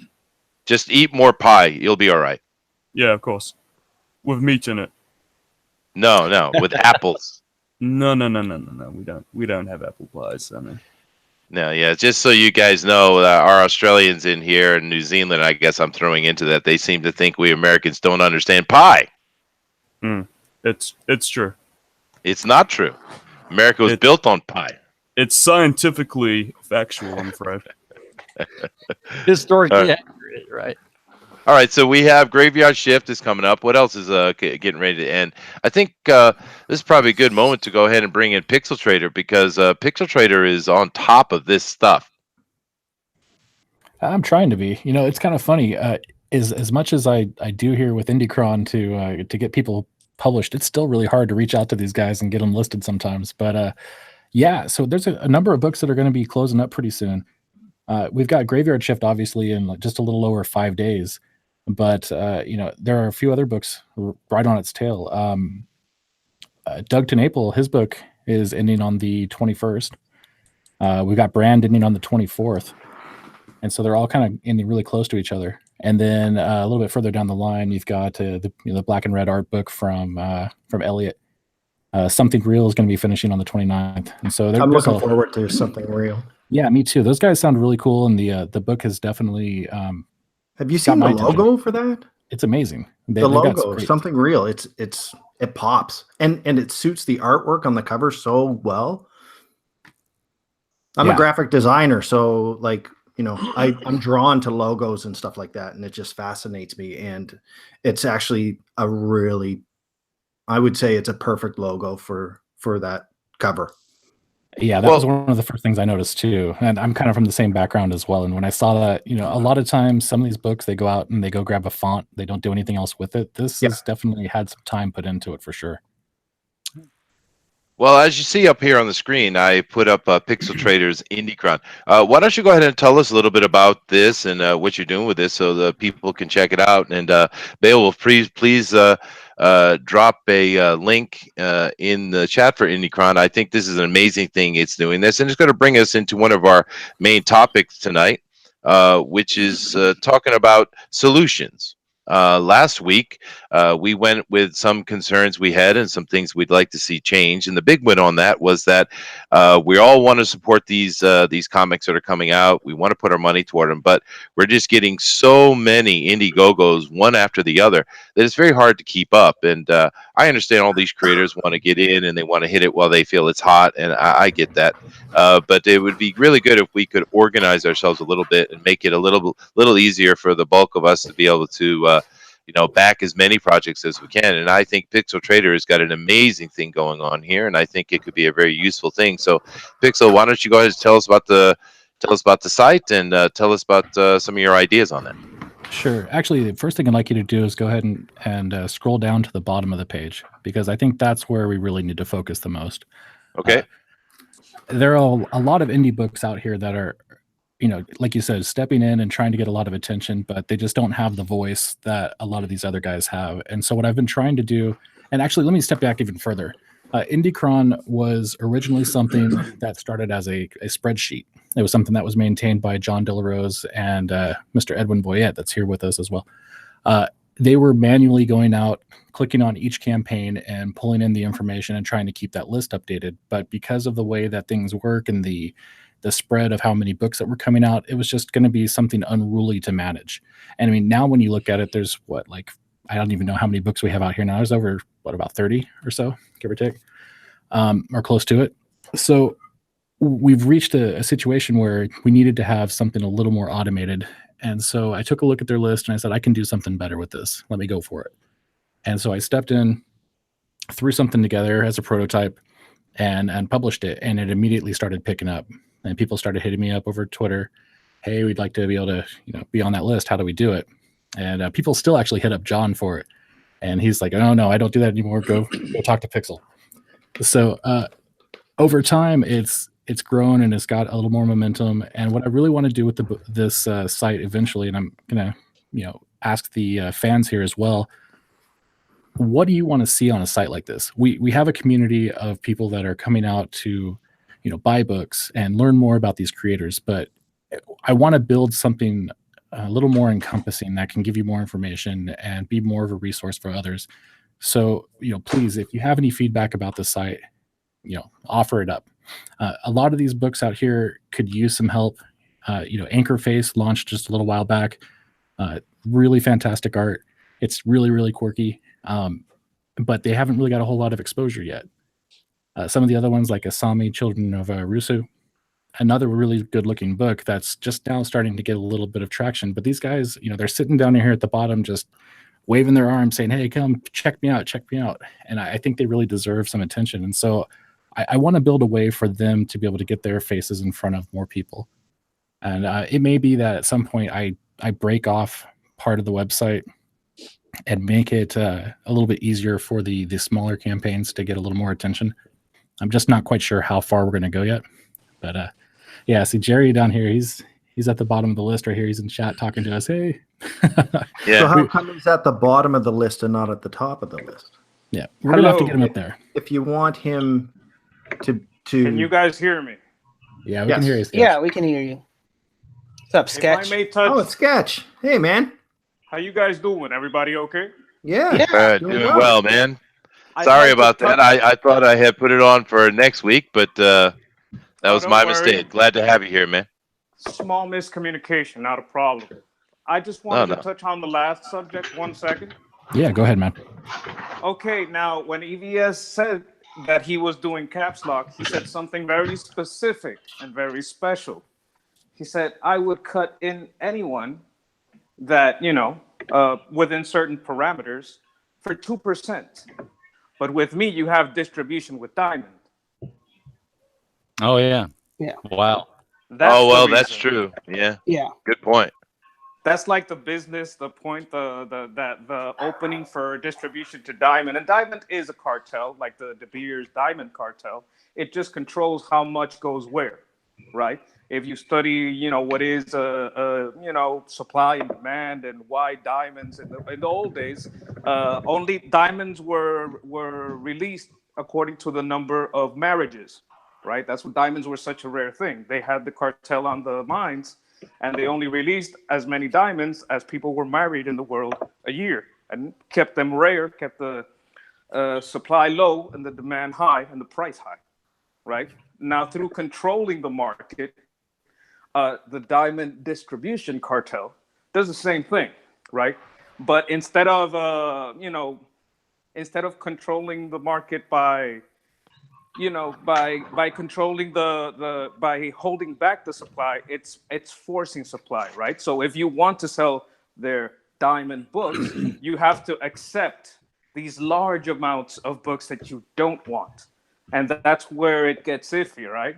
Speaker 1: Just eat more pie. You'll be all right.
Speaker 6: Yeah, of course. With meat in it.
Speaker 1: No, with apples.
Speaker 6: No. We don't have apple pies. I mean.
Speaker 1: No, yeah. Just so you guys know, our Australians in here in New Zealand, I guess I'm throwing into that. They seem to think we Americans don't understand pie.
Speaker 6: It's true.
Speaker 1: It's not true. America was built on pie.
Speaker 6: It's scientifically factual, I'm afraid.
Speaker 9: Historically accurate, right?
Speaker 1: All right, so we have Graveyard Shift is coming up. What else is getting ready to end? I think this is probably a good moment to go ahead and bring in Pixel Trader, because Pixel Trader is on top of this stuff.
Speaker 2: I'm trying to be. You know, it's kind of funny. As much as I do here with IndieCron to get people published, it's still really hard to reach out to these guys and get them listed sometimes. But yeah, so there's a number of books that are going to be closing up pretty soon. We've got Graveyard Shift obviously in just a little over 5 days, but you know, there are a few other books right on its tail. Doug TenNapel, his book is ending on the 21st. We've got Brand ending on the 24th, and so they're all kind of ending really close to each other. And then a little bit further down the line, you've got the black and red art book from Elliot. Something Real is going to be finishing on the 29th, and so
Speaker 8: I'm looking forward to Something Real.
Speaker 2: Yeah, me too. Those guys sound really cool, and the book has definitely.
Speaker 8: Have you seen the logo for that?
Speaker 2: It's amazing.
Speaker 8: The logo, Something Real. It pops, and it suits the artwork on the cover so well. I'm a graphic designer, so like, you know, I'm drawn to logos and stuff like that, and it just fascinates me. And it's actually a really, I would say it's a perfect logo for that cover.
Speaker 2: Yeah, that was one of the first things I noticed too. And I'm kind of from the same background as well. And when I saw that, you know, a lot of times some of these books, they go out and they go grab a font. They don't do anything else with it. This has definitely had some time put into it for sure.
Speaker 1: Well, as you see up here on the screen, I put up Pixel Trader's IndieCron. Why don't you go ahead and tell us a little bit about this and what you're doing with this, so the people can check it out. And Bale will please drop a link in the chat for IndieCron. I think this is an amazing thing it's doing this, and it's going to bring us into one of our main topics tonight, which is talking about solutions. Last week, we went with some concerns we had and some things we'd like to see change. And the big win on that was that we all want to support these comics that are coming out. We want to put our money toward them, but we're just getting so many Indiegogos one after the other that it's very hard to keep up. And I understand all these creators want to get in and they want to hit it while they feel it's hot, and I get that. But it would be really good if we could organize ourselves a little bit and make it a little easier for the bulk of us to be able to back as many projects as we can. And I think Pixel Trader has got an amazing thing going on here, and I think it could be a very useful thing. So, Pixel, why don't you go ahead and tell us about the site and tell us about some of your ideas on that.
Speaker 2: Sure. Actually, the first thing I'd like you to do is go ahead and scroll down to the bottom of the page, because I think that's where we really need to focus the most.
Speaker 1: Okay.
Speaker 2: There are a lot of indie books out here that are, like you said, stepping in and trying to get a lot of attention, but they just don't have the voice that a lot of these other guys have. And so what I've been trying to do, and actually let me step back even further. IndieCron was originally something that started as a spreadsheet. It was something that was maintained by John Delarose and Mr. Edwin Boyette, that's here with us as well. they were manually going out, clicking on each campaign and pulling in the information and trying to keep that list updated. But because of the way that things work and the spread of how many books that were coming out, it was just going to be something unruly to manage. And I mean, now when you look at it, there's what, like, I don't even know how many books we have out here now. There's over, what, about 30 or so, give or take, or close to it. So we've reached a situation where we needed to have something a little more automated. And so I took a look at their list and I said, I can do something better with this. Let me go for it. And so I stepped in, threw something together as a prototype, and published it. And it immediately started picking up. And people started hitting me up over Twitter. Hey, we'd like to be able to, be on that list. How do we do it? And people still actually hit up John for it. And he's like, oh, no, I don't do that anymore. Go talk to Pixel. So over time, it's grown and it's got a little more momentum. And what I really want to do with this site eventually, and I'm going to, ask the fans here as well, what do you want to see on a site like this? We have a community of people that are coming out to, buy books and learn more about these creators, but I want to build something a little more encompassing that can give you more information and be more of a resource for others. So, please, if you have any feedback about the site, offer it up. A lot of these books out here could use some help. Anchor Face launched just a little while back. Really fantastic art. It's really, really quirky, but they haven't really got a whole lot of exposure yet. Some of the other ones, like Asami, Children of Rusu, another really good-looking book that's just now starting to get a little bit of traction. But these guys, they're sitting down here at the bottom just waving their arms saying, hey, come check me out. And I think they really deserve some attention. And so I want to build a way for them to be able to get their faces in front of more people. And it may be that at some point I break off part of the website and make it a little bit easier for the smaller campaigns to get a little more attention. I'm just not quite sure how far we're going to go yet. But yeah, see Jerry down here, he's at the bottom of the list right here. He's in chat talking to us. Hey.
Speaker 8: Yeah. So how come he's at the bottom of the list and not at the top of the list?
Speaker 2: Yeah, we're going to have to get him up there.
Speaker 8: If you want him to
Speaker 10: Can you guys hear me?
Speaker 2: Yeah, we can hear you, Sketch.
Speaker 3: Yeah, we can hear you. What's up, Sketch?
Speaker 8: Oh, it's Sketch. Hey, man.
Speaker 10: How you guys doing? Everybody okay?
Speaker 8: Yeah.
Speaker 1: Doing well, man. Sorry about that. I thought I had put it on for next week, but that was my mistake. Glad to have you here, man.
Speaker 10: Small miscommunication, not a problem. I just wanted to touch on the last subject 1 second.
Speaker 2: Yeah, go ahead, man.
Speaker 10: Okay, now when EVS said that he was doing caps lock, he said something very specific and very special. He said, I would cut in anyone that, within certain parameters for 2%. But with me, you have distribution with Diamond.
Speaker 9: Oh, yeah.
Speaker 3: Yeah.
Speaker 9: Wow.
Speaker 1: That's true. Yeah.
Speaker 3: Yeah.
Speaker 1: Good point.
Speaker 10: That's like the business, the point, the opening for distribution to Diamond. And Diamond is a cartel, like the De Beers Diamond cartel. It just controls how much goes where, right? If you study, what is supply and demand and why diamonds in the old days, only diamonds were released according to the number of marriages, right? That's why diamonds were such a rare thing. They had the cartel on the mines, and they only released as many diamonds as people were married in the world a year, and kept them rare, kept the supply low and the demand high and the price high, right? Now, through controlling the market, the diamond distribution cartel does the same thing, right? But instead of controlling the market by controlling by holding back the supply, it's forcing supply, right? So if you want to sell their diamond books, you have to accept these large amounts of books that you don't want, and that's where it gets iffy, right?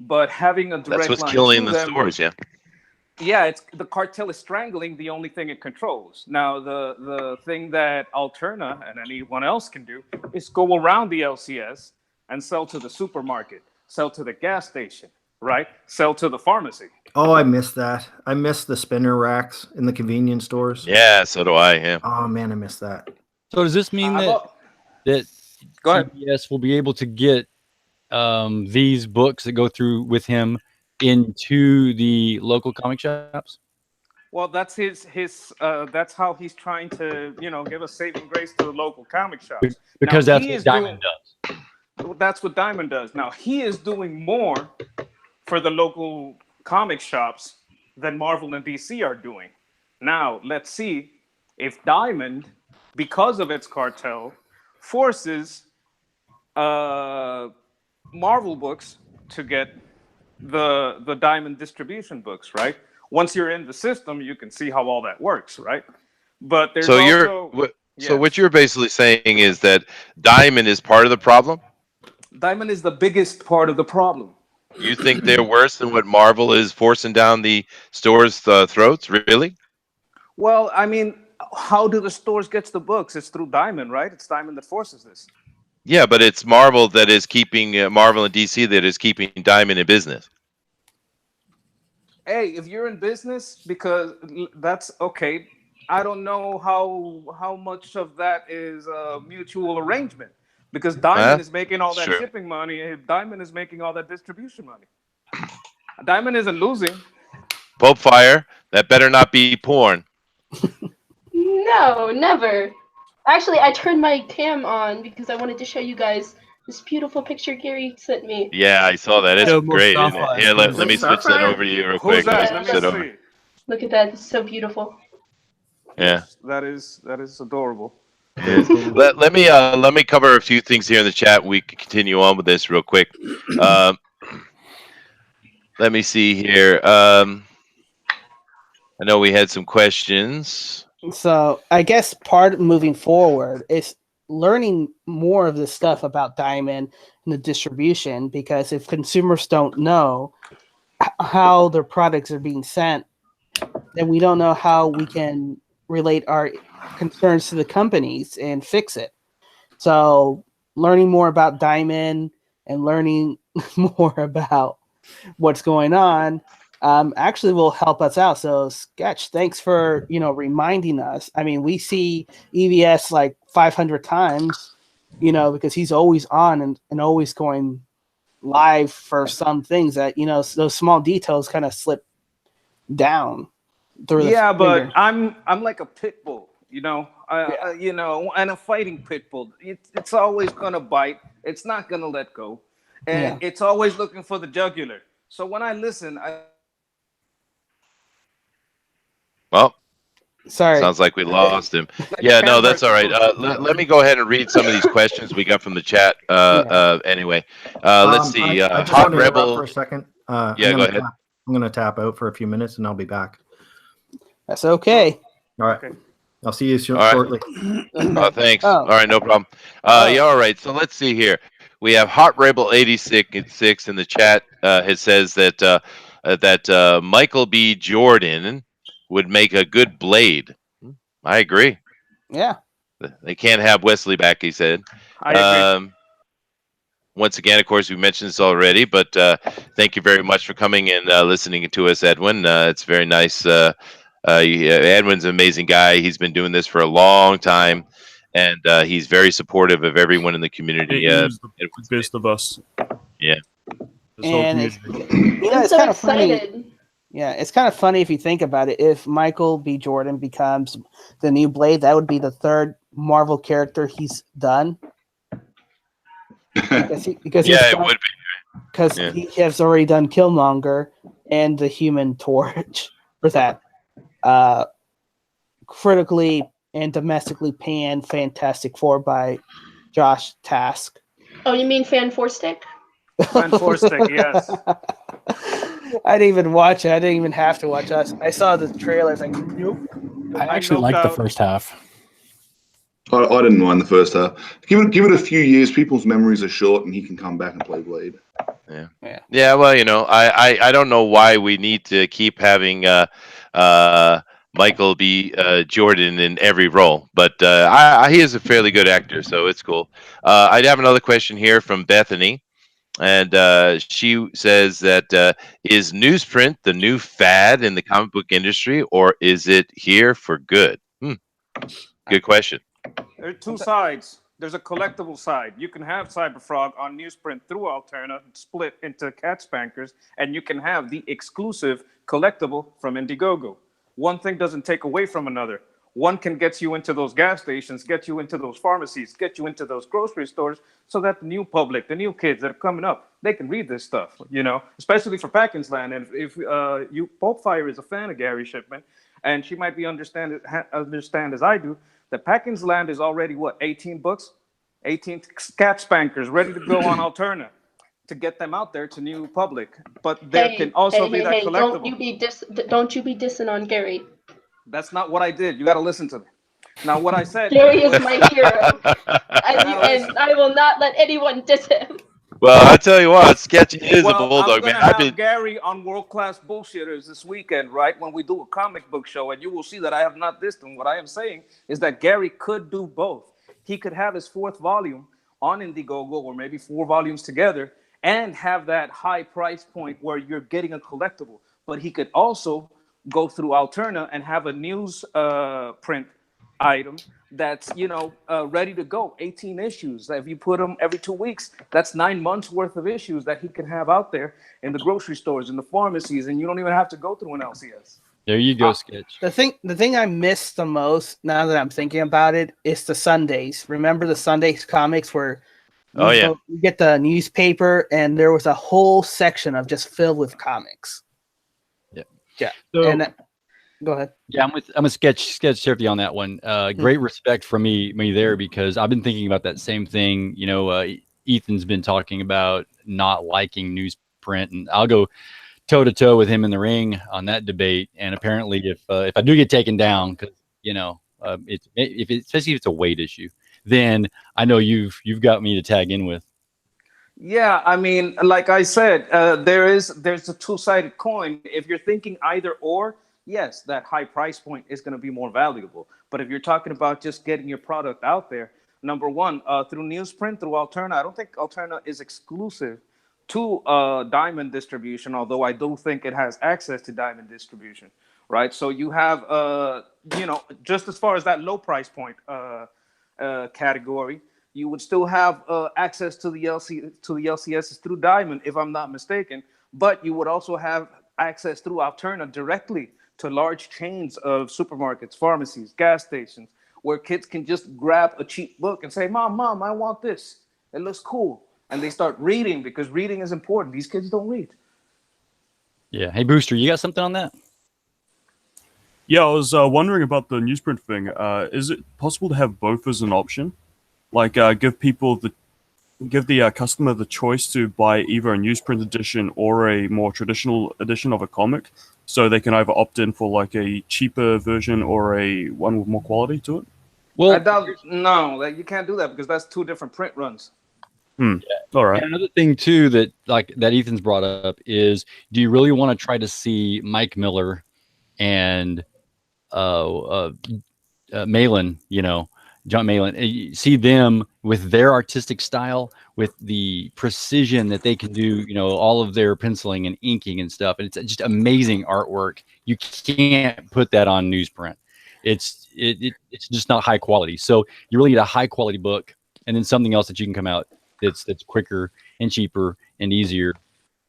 Speaker 10: But having a direct
Speaker 1: that's what's
Speaker 10: line
Speaker 1: killing
Speaker 10: to
Speaker 1: the
Speaker 10: them,
Speaker 1: stores, yeah.
Speaker 10: Yeah, it's the cartel is strangling the only thing it controls. Now, the thing that Alterna and anyone else can do is go around the LCS and sell to the supermarket, sell to the gas station, right? Sell to the pharmacy.
Speaker 8: Oh, I miss that. I miss the spinner racks in the convenience stores.
Speaker 1: Yeah, so do I. Yeah.
Speaker 8: Oh man, I miss that.
Speaker 9: So does this mean that
Speaker 10: Go ahead.
Speaker 9: CBS will be able to get these books that go through with him into the local comic shops?
Speaker 10: Well, that's his. That's how he's trying to, give a saving grace to the local comic shops.
Speaker 9: Because
Speaker 10: Now,
Speaker 9: that's what Diamond does.
Speaker 10: That's what Diamond does. Now he is doing more for the local comic shops than Marvel and DC are doing. Now let's see if Diamond, because of its cartel, forces Marvel books to get the Diamond distribution books, right? Once you're in the system, you can see how all that works, right? But there's
Speaker 1: So
Speaker 10: also
Speaker 1: what you're basically saying is that Diamond is part of the problem?
Speaker 10: Diamond is the biggest part of the problem.
Speaker 1: You think they're worse than what Marvel is forcing down the stores' throats? Really?
Speaker 10: Well, I mean, how do the stores get the books? It's through Diamond, right? It's Diamond that forces this.
Speaker 1: Yeah, but it's Marvel that is keeping Marvel and DC that is keeping Diamond in business.
Speaker 10: Hey, if you're in business, because that's okay. I don't know how much of that is a mutual arrangement, because Diamond is making all that shipping money, and Diamond is making all that distribution money. Diamond isn't losing.
Speaker 1: Pope Fire, that better not be porn.
Speaker 5: No, never. Actually, I turned my cam on because I wanted to show you guys this beautiful picture Gary sent me.
Speaker 1: Yeah, I saw that. It's great, isn't it? Here, let me switch that over to you real quick.
Speaker 10: Who's that?
Speaker 1: Let me switch it over.
Speaker 5: Look at that. It's so beautiful.
Speaker 1: Yeah.
Speaker 10: That is adorable.
Speaker 1: Yeah. let me cover a few things here in the chat. We can continue on with this real quick. Let me see here. I know we had some questions.
Speaker 3: So I guess part of moving forward is learning more of this stuff about Diamond and the distribution, because if consumers don't know how their products are being sent, then we don't know how we can relate our concerns to the companies and fix it. So learning more about Diamond and learning more about what's going on actually will help us out. So Sketch, thanks for reminding us. I mean, we see EVS like 500 times, because he's always on and always going live for some things that those small details kind of slip down through
Speaker 10: Yeah,
Speaker 3: the
Speaker 10: but
Speaker 3: finger.
Speaker 10: I'm like a pit bull, and a fighting pit bull. It's always gonna bite. It's not gonna let go, and it's always looking for the jugular. So when I listen,
Speaker 1: Well,
Speaker 3: sorry.
Speaker 1: Sounds like we lost him. Yeah, no, that's all right. Let me go ahead and read some of these questions we got from the chat. Anyway, let's see.
Speaker 8: I just
Speaker 1: Hot
Speaker 8: want to interrupt
Speaker 1: Rebel.
Speaker 8: for a second.
Speaker 1: Yeah, go ahead.
Speaker 8: I'm going to tap out for a few minutes and I'll be back.
Speaker 3: That's okay.
Speaker 8: All right.
Speaker 10: Okay.
Speaker 8: I'll see you
Speaker 1: All right.
Speaker 8: shortly.
Speaker 1: Thanks. All right, no problem. Yeah, all right. So let's see here. We have Hot Rebel 86 in the chat. It says that Michael B. Jordan would make a good Blade. I agree.
Speaker 3: Yeah.
Speaker 1: They can't have Wesley back, he said.
Speaker 10: I agree.
Speaker 1: Once again, of course, we mentioned this already, but thank you very much for coming and listening to us, Edwin. It's very nice. Edwin's an amazing guy. He's been doing this for a long time, and he's very supportive of everyone in the community.
Speaker 6: He's the best of us.
Speaker 1: Yeah.
Speaker 3: And
Speaker 5: I'm
Speaker 3: it's
Speaker 5: so
Speaker 3: kind of
Speaker 5: excited.
Speaker 3: funny. Yeah, it's kind of funny if you think about it. If Michael B. Jordan becomes the new Blade, that would be the third Marvel character he's done. Because
Speaker 1: it would be.
Speaker 3: Because he has already done Killmonger and the Human Torch for that critically and domestically panned Fantastic Four by Josh Task.
Speaker 5: Oh, you mean Fan Four Stick?
Speaker 10: Fan Four Stick, yes.
Speaker 3: I didn't even watch it. I didn't even have to watch us. I saw the trailers. Like, nope.
Speaker 2: I actually liked the first half.
Speaker 7: I didn't mind the first half. Give it a few years. People's memories are short, and he can come back and play Blade.
Speaker 1: Yeah. Well, I don't know why we need to keep having Michael B. Jordan in every role, but he is a fairly good actor, so it's cool. I have another question here from Bethany. And she says that is newsprint the new fad in the comic book industry, or is it here for good? Good question.
Speaker 10: There are two sides. There's a collectible side. You can have Cyberfrog on newsprint through Alterna, split into cat spankers, and you can have the exclusive collectible from Indiegogo. One thing doesn't take away from another. One can get you into those gas stations, get you into those pharmacies, get you into those grocery stores, so that the new public, the new kids that are coming up, they can read this stuff, you know, especially for Packins Land. And if you, Pope Fire is a fan of Gary Shipman, and she might be understand as I do, that Packins Land is already, what, 18 books? 18 cat spankers ready to go on Alterna to get them out there to new public. But there can also be that collectible.
Speaker 5: Don't you be dissing on Gary.
Speaker 10: That's not what I did. You got to listen to me. Now, what I said.
Speaker 5: Gary is my hero, and I will not let anyone diss him.
Speaker 1: Well, I tell you what, Sketchy is a bulldog, man.
Speaker 10: I'm gonna have Gary on World Class Bullshitters this weekend, right? When we do a comic book show, and you will see that I have not dissed him. What I am saying is that Gary could do both. He could have his 4th volume on Indiegogo, or maybe 4 volumes together, and have that high price point where you're getting a collectible. But he could also go through Alterna and have a news print item that's, you know, ready to go. 18 issues. If you put them every 2 weeks, that's 9 months worth of issues that he can have out there in the grocery stores, in the pharmacies, and you don't even have to go through an LCS.
Speaker 9: There you go, Sketch.
Speaker 3: The thing I miss the most, now that I'm thinking about it, is the Sundays. Remember the Sundays comics where you get the newspaper and there was a whole section of just filled with comics. Yeah.
Speaker 9: So,
Speaker 3: and go ahead.
Speaker 9: Yeah, I'm a sketch therapy on that one. Great respect from me there, because I've been thinking about that same thing. You know, Ethan's been talking about not liking newsprint, and I'll go toe to toe with him in the ring on that debate. And apparently, if I do get taken down, because you know, especially if it's a weight issue, then I know you've got me to tag in with.
Speaker 10: Yeah, I mean, like I said, there's a two-sided coin. If you're thinking either or, yes, that high price point is going to be more valuable. But if you're talking about just getting your product out there, number one, through newsprint, through Alterna, I don't think Alterna is exclusive to Diamond distribution, although I do think it has access to Diamond distribution, right? So you have, you know, just as far as that low price point category, you would still have access to the LCSs through Diamond, if I'm not mistaken. But you would also have access through Alterna directly to large chains of supermarkets, pharmacies, gas stations, where kids can just grab a cheap book and say, Mom, I want this. It looks cool. And they start reading, because reading is important. These kids don't read.
Speaker 9: Yeah. Hey, Booster, you got something on that?
Speaker 6: Yeah, I was wondering about the newsprint thing. Is it possible to have both as an option? Like give the customer the choice to buy either a newsprint edition or a more traditional edition of a comic, so they can either opt in for like a cheaper version or a one with more quality to it?
Speaker 10: Well, no, like you can't do that, because that's 2 different print runs.
Speaker 9: Yeah.
Speaker 6: All right.
Speaker 9: And another thing too that Ethan's brought up is, do you really want to try to see Mike Miller and Malin, you know, John Malin, see them with their artistic style, with the precision that they can do, you know, all of their penciling and inking and stuff. And it's just amazing artwork. You can't put that on newsprint. It's just not high quality. So you really need a high quality book, and then something else that you can come out that's quicker and cheaper and easier.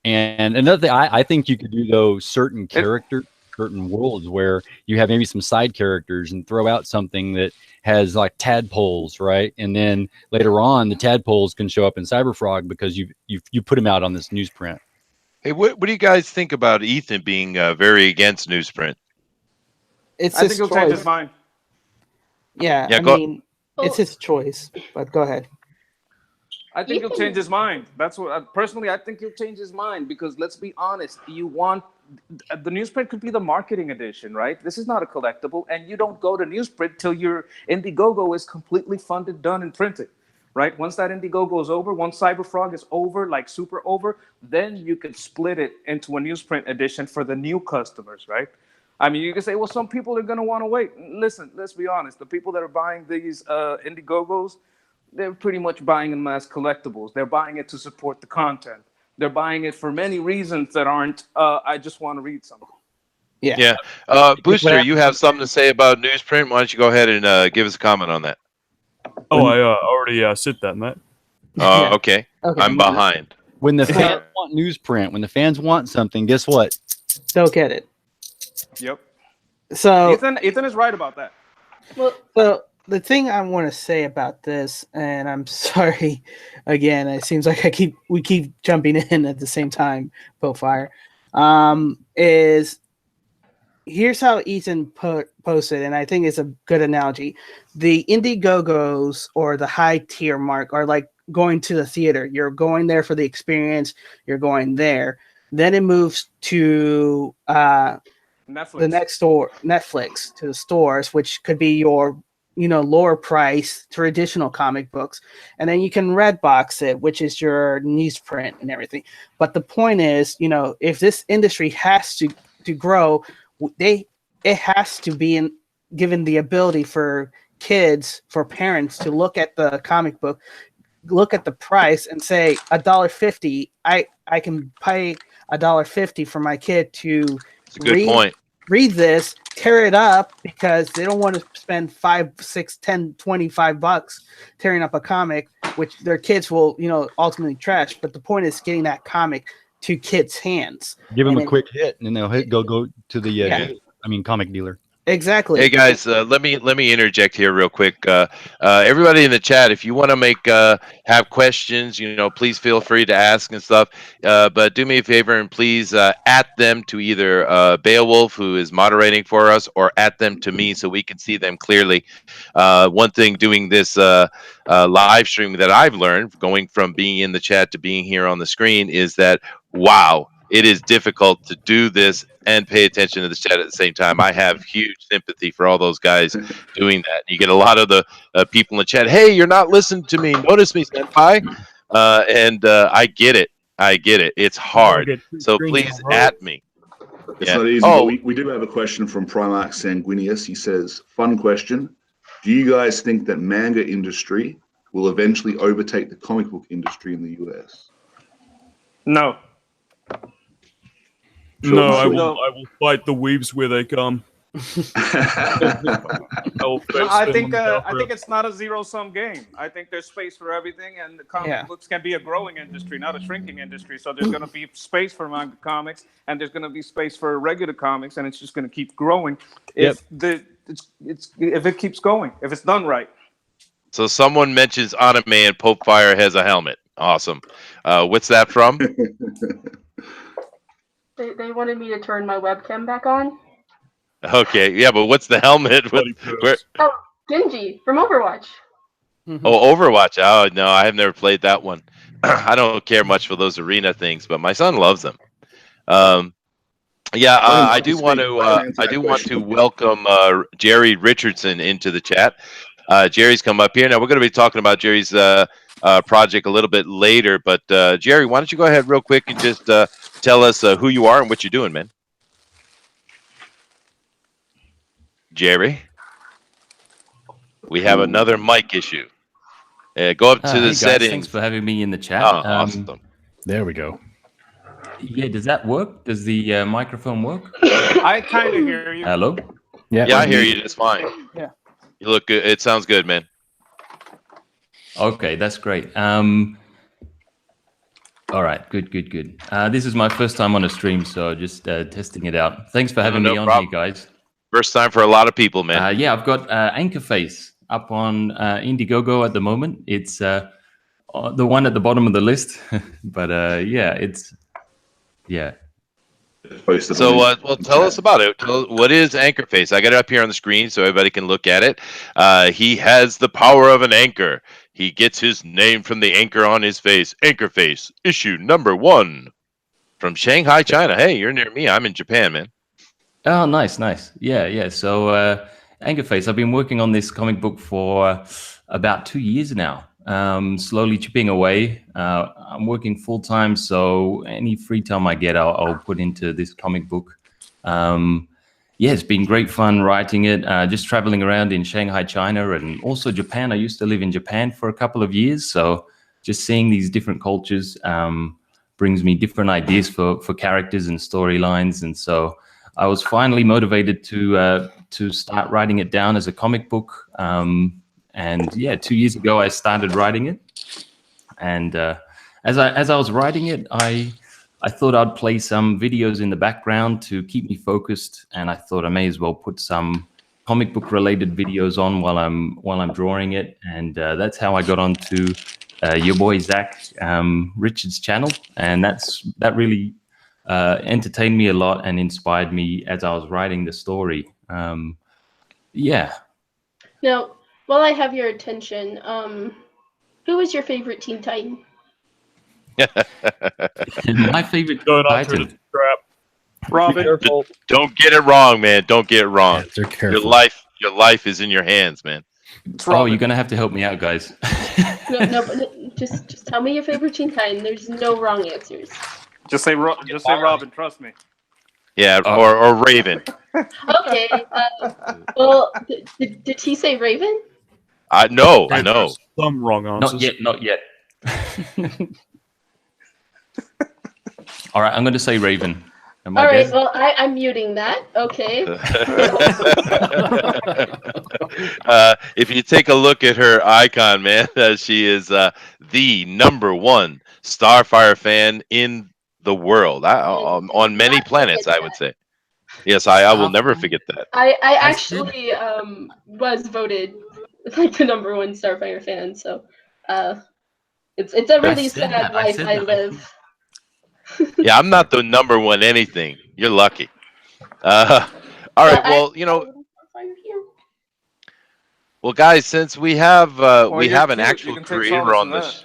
Speaker 9: And another thing I think you could do, though, certain characters, certain worlds where you have maybe some side characters and throw out something that has like tadpoles, right? And then later on, the tadpoles can show up in Cyberfrog because you put them out on this newsprint.
Speaker 1: Hey, what do you guys think about Ethan being very against newsprint?
Speaker 10: I think he'll change his mind.
Speaker 3: Yeah, I mean, it's his choice. But go ahead.
Speaker 10: I think he'll change his mind. That's what personally, I think he'll change his mind, because let's be honest, you want the newsprint could be the marketing edition, right? This is not a collectible, and you don't go to newsprint till your Indiegogo is completely funded, done, and printed, right? Once that Indiegogo is over, once Cyberfrog is over, like super over, then you can split it into a newsprint edition for the new customers, right? I mean, you can say, well, some people are going to want to wait. Listen, let's be honest. The people that are buying these Indiegogos, they're pretty much buying them as collectibles. They're buying it to support the content. They're buying it for many reasons that aren't, I just want to read something.
Speaker 3: Yeah.
Speaker 1: Booster, you have something to say about newsprint? Why don't you go ahead and give us a comment on that?
Speaker 6: Oh, I already said that, Matt.
Speaker 1: Okay. I'm behind.
Speaker 9: When the fans want newsprint, when the fans want something, guess what?
Speaker 3: They'll get it.
Speaker 10: Yep.
Speaker 3: So
Speaker 10: Ethan is right about that.
Speaker 5: Well,
Speaker 3: So the thing I want to say about this, and I'm sorry, again, it seems like we keep jumping in at the same time, Fire, is here's how Ethan posted, and I think it's a good analogy. The Indiegogos or the high tier mark are like going to the theater. You're going there for the experience. You're going there. Then it moves to
Speaker 10: Netflix.
Speaker 3: the next store, Netflix, to the stores, which could be your lower price traditional comic books, and then you can Redbox it, which is your newsprint and everything. But the point is, if this industry has to grow, it has to be given the ability for kids, for parents to look at the comic book, look at the price, and say $1.50. I can pay $1.50 for my kid to
Speaker 1: It's a good point.
Speaker 3: read this, tear it up, because they don't want to spend 5, 6, 10, 25 bucks tearing up a comic, which their kids will, ultimately trash. But the point is getting that comic to kids' hands.
Speaker 9: Give them
Speaker 3: And
Speaker 9: a quick hit, and then they'll go to the
Speaker 3: Yeah.
Speaker 9: comic dealer.
Speaker 3: Exactly.
Speaker 1: Hey guys, let me interject here real quick. Everybody in the chat, if you want to have questions, please feel free to ask and stuff. But do me a favor and please at them to either Beowulf, who is moderating for us, or at them to me so we can see them clearly. One thing doing this live stream that I've learned, going from being in the chat to being here on the screen, is that wow, it is difficult to do this and pay attention to the chat at the same time. I have huge sympathy for all those guys doing that. You get a lot of the people in the chat, hey, you're not listening to me. Notice me, senpai. And I get it. I get it. It's hard. So please at me.
Speaker 7: It's not easy, but we do have a question from Primarch Sanguinius. He says, fun question. Do you guys think that manga industry will eventually overtake the comic book industry in the US?
Speaker 10: No.
Speaker 6: No, I will fight the weebs where they come.
Speaker 10: I think it's not a zero-sum game. I think there's space for everything, and the comic books can be a growing industry, not a shrinking industry. So there's going to be space for manga comics, and there's going to be space for regular comics, and it's just going to keep growing if it keeps going, if it's done right.
Speaker 1: So someone mentions anime and Pope Fire has a helmet. Awesome. What's that from?
Speaker 5: They wanted me to turn my webcam back on.
Speaker 1: Okay, yeah, but what's the helmet?
Speaker 5: Oh, Genji from Overwatch.
Speaker 1: Oh, Overwatch. Oh, no, I have never played that one. I don't care much for those arena things, but my son loves them. I do want to welcome Jerry Richardson into the chat. Jerry's come up here. Now, we're going to be talking about Jerry's project a little bit later, but Jerry, why don't you go ahead real quick and just tell us who you are and what you're doing, man. Jerry, we have another mic issue. Go up to the settings.
Speaker 11: Thanks for having me in the chat.
Speaker 1: Awesome.
Speaker 2: There we go.
Speaker 11: Yeah, does that work? Does the microphone work?
Speaker 10: I kind of hear you.
Speaker 11: Hello?
Speaker 1: Yeah, I hear you just fine.
Speaker 3: Yeah.
Speaker 1: You look good. It sounds good, man.
Speaker 11: Okay, that's great. All right, good. This is my first time on a stream, so just testing it out. Thanks for having me on here, guys.
Speaker 1: First time for a lot of people, man.
Speaker 11: Yeah, I've got Anchor Face up on Indiegogo at the moment. It's the one at the bottom of the list, but
Speaker 1: So, well, tell us about it. What is Anchor Face? I got it up here on the screen so everybody can look at it. He has the power of an anchor. He gets his name from the anchor on his face. Anchor Face, issue number 1 from Shanghai, China. Hey, you're near me. I'm in Japan, man.
Speaker 11: Oh, nice. Yeah. So, Anchor Face, I've been working on this comic book for about 2 years now. Slowly chipping away. I'm working full time, so any free time I get, I'll put into this comic book. It's been great fun writing it. Just traveling around in Shanghai, China, and also Japan. I used to live in Japan for a couple of years, so just seeing these different cultures brings me different ideas for characters and storylines, and so I was finally motivated to start writing it down as a comic book. And 2 years ago, I started writing it. And as I was writing it, I I thought I'd play some videos in the background to keep me focused, and I thought I may as well put some comic book related videos on while I'm drawing it, and that's how I got onto your boy Zach Richard's channel, and that really entertained me a lot and inspired me as I was writing the story. Yeah.
Speaker 5: Now, while I have your attention, who is your favorite Teen Titan?
Speaker 11: My favorite
Speaker 6: Going on
Speaker 11: Titan.
Speaker 6: to the trap.
Speaker 10: Robin.
Speaker 6: Careful.
Speaker 1: Don't get it wrong, man. Don't get it wrong.
Speaker 2: Yeah, they're
Speaker 1: Your
Speaker 2: careful.
Speaker 1: life is in your hands, man.
Speaker 11: Oh, you're gonna have to help me out, guys.
Speaker 5: No, but just tell me your favorite Teen Titan. There's no wrong answers.
Speaker 10: Just say Robin. Trust me.
Speaker 1: Yeah, or Raven.
Speaker 5: Okay. Well, did he say Raven?
Speaker 1: I know.
Speaker 6: Some wrong answers.
Speaker 11: Not yet. All right, I'm going to say Raven. Am I
Speaker 5: All right.
Speaker 11: dead?
Speaker 5: Well, I'm muting that. Okay.
Speaker 1: If you take a look at her icon, man, she is the #1 Starfire fan in the world, on many planets, I would say. Yes, I will never forget that.
Speaker 5: I actually was voted like the #1 Starfire fan, so it's a really sad life I live.
Speaker 1: Yeah, I'm not the #1 anything. You're lucky. All right, well, well, guys, since we have an actual creator on this.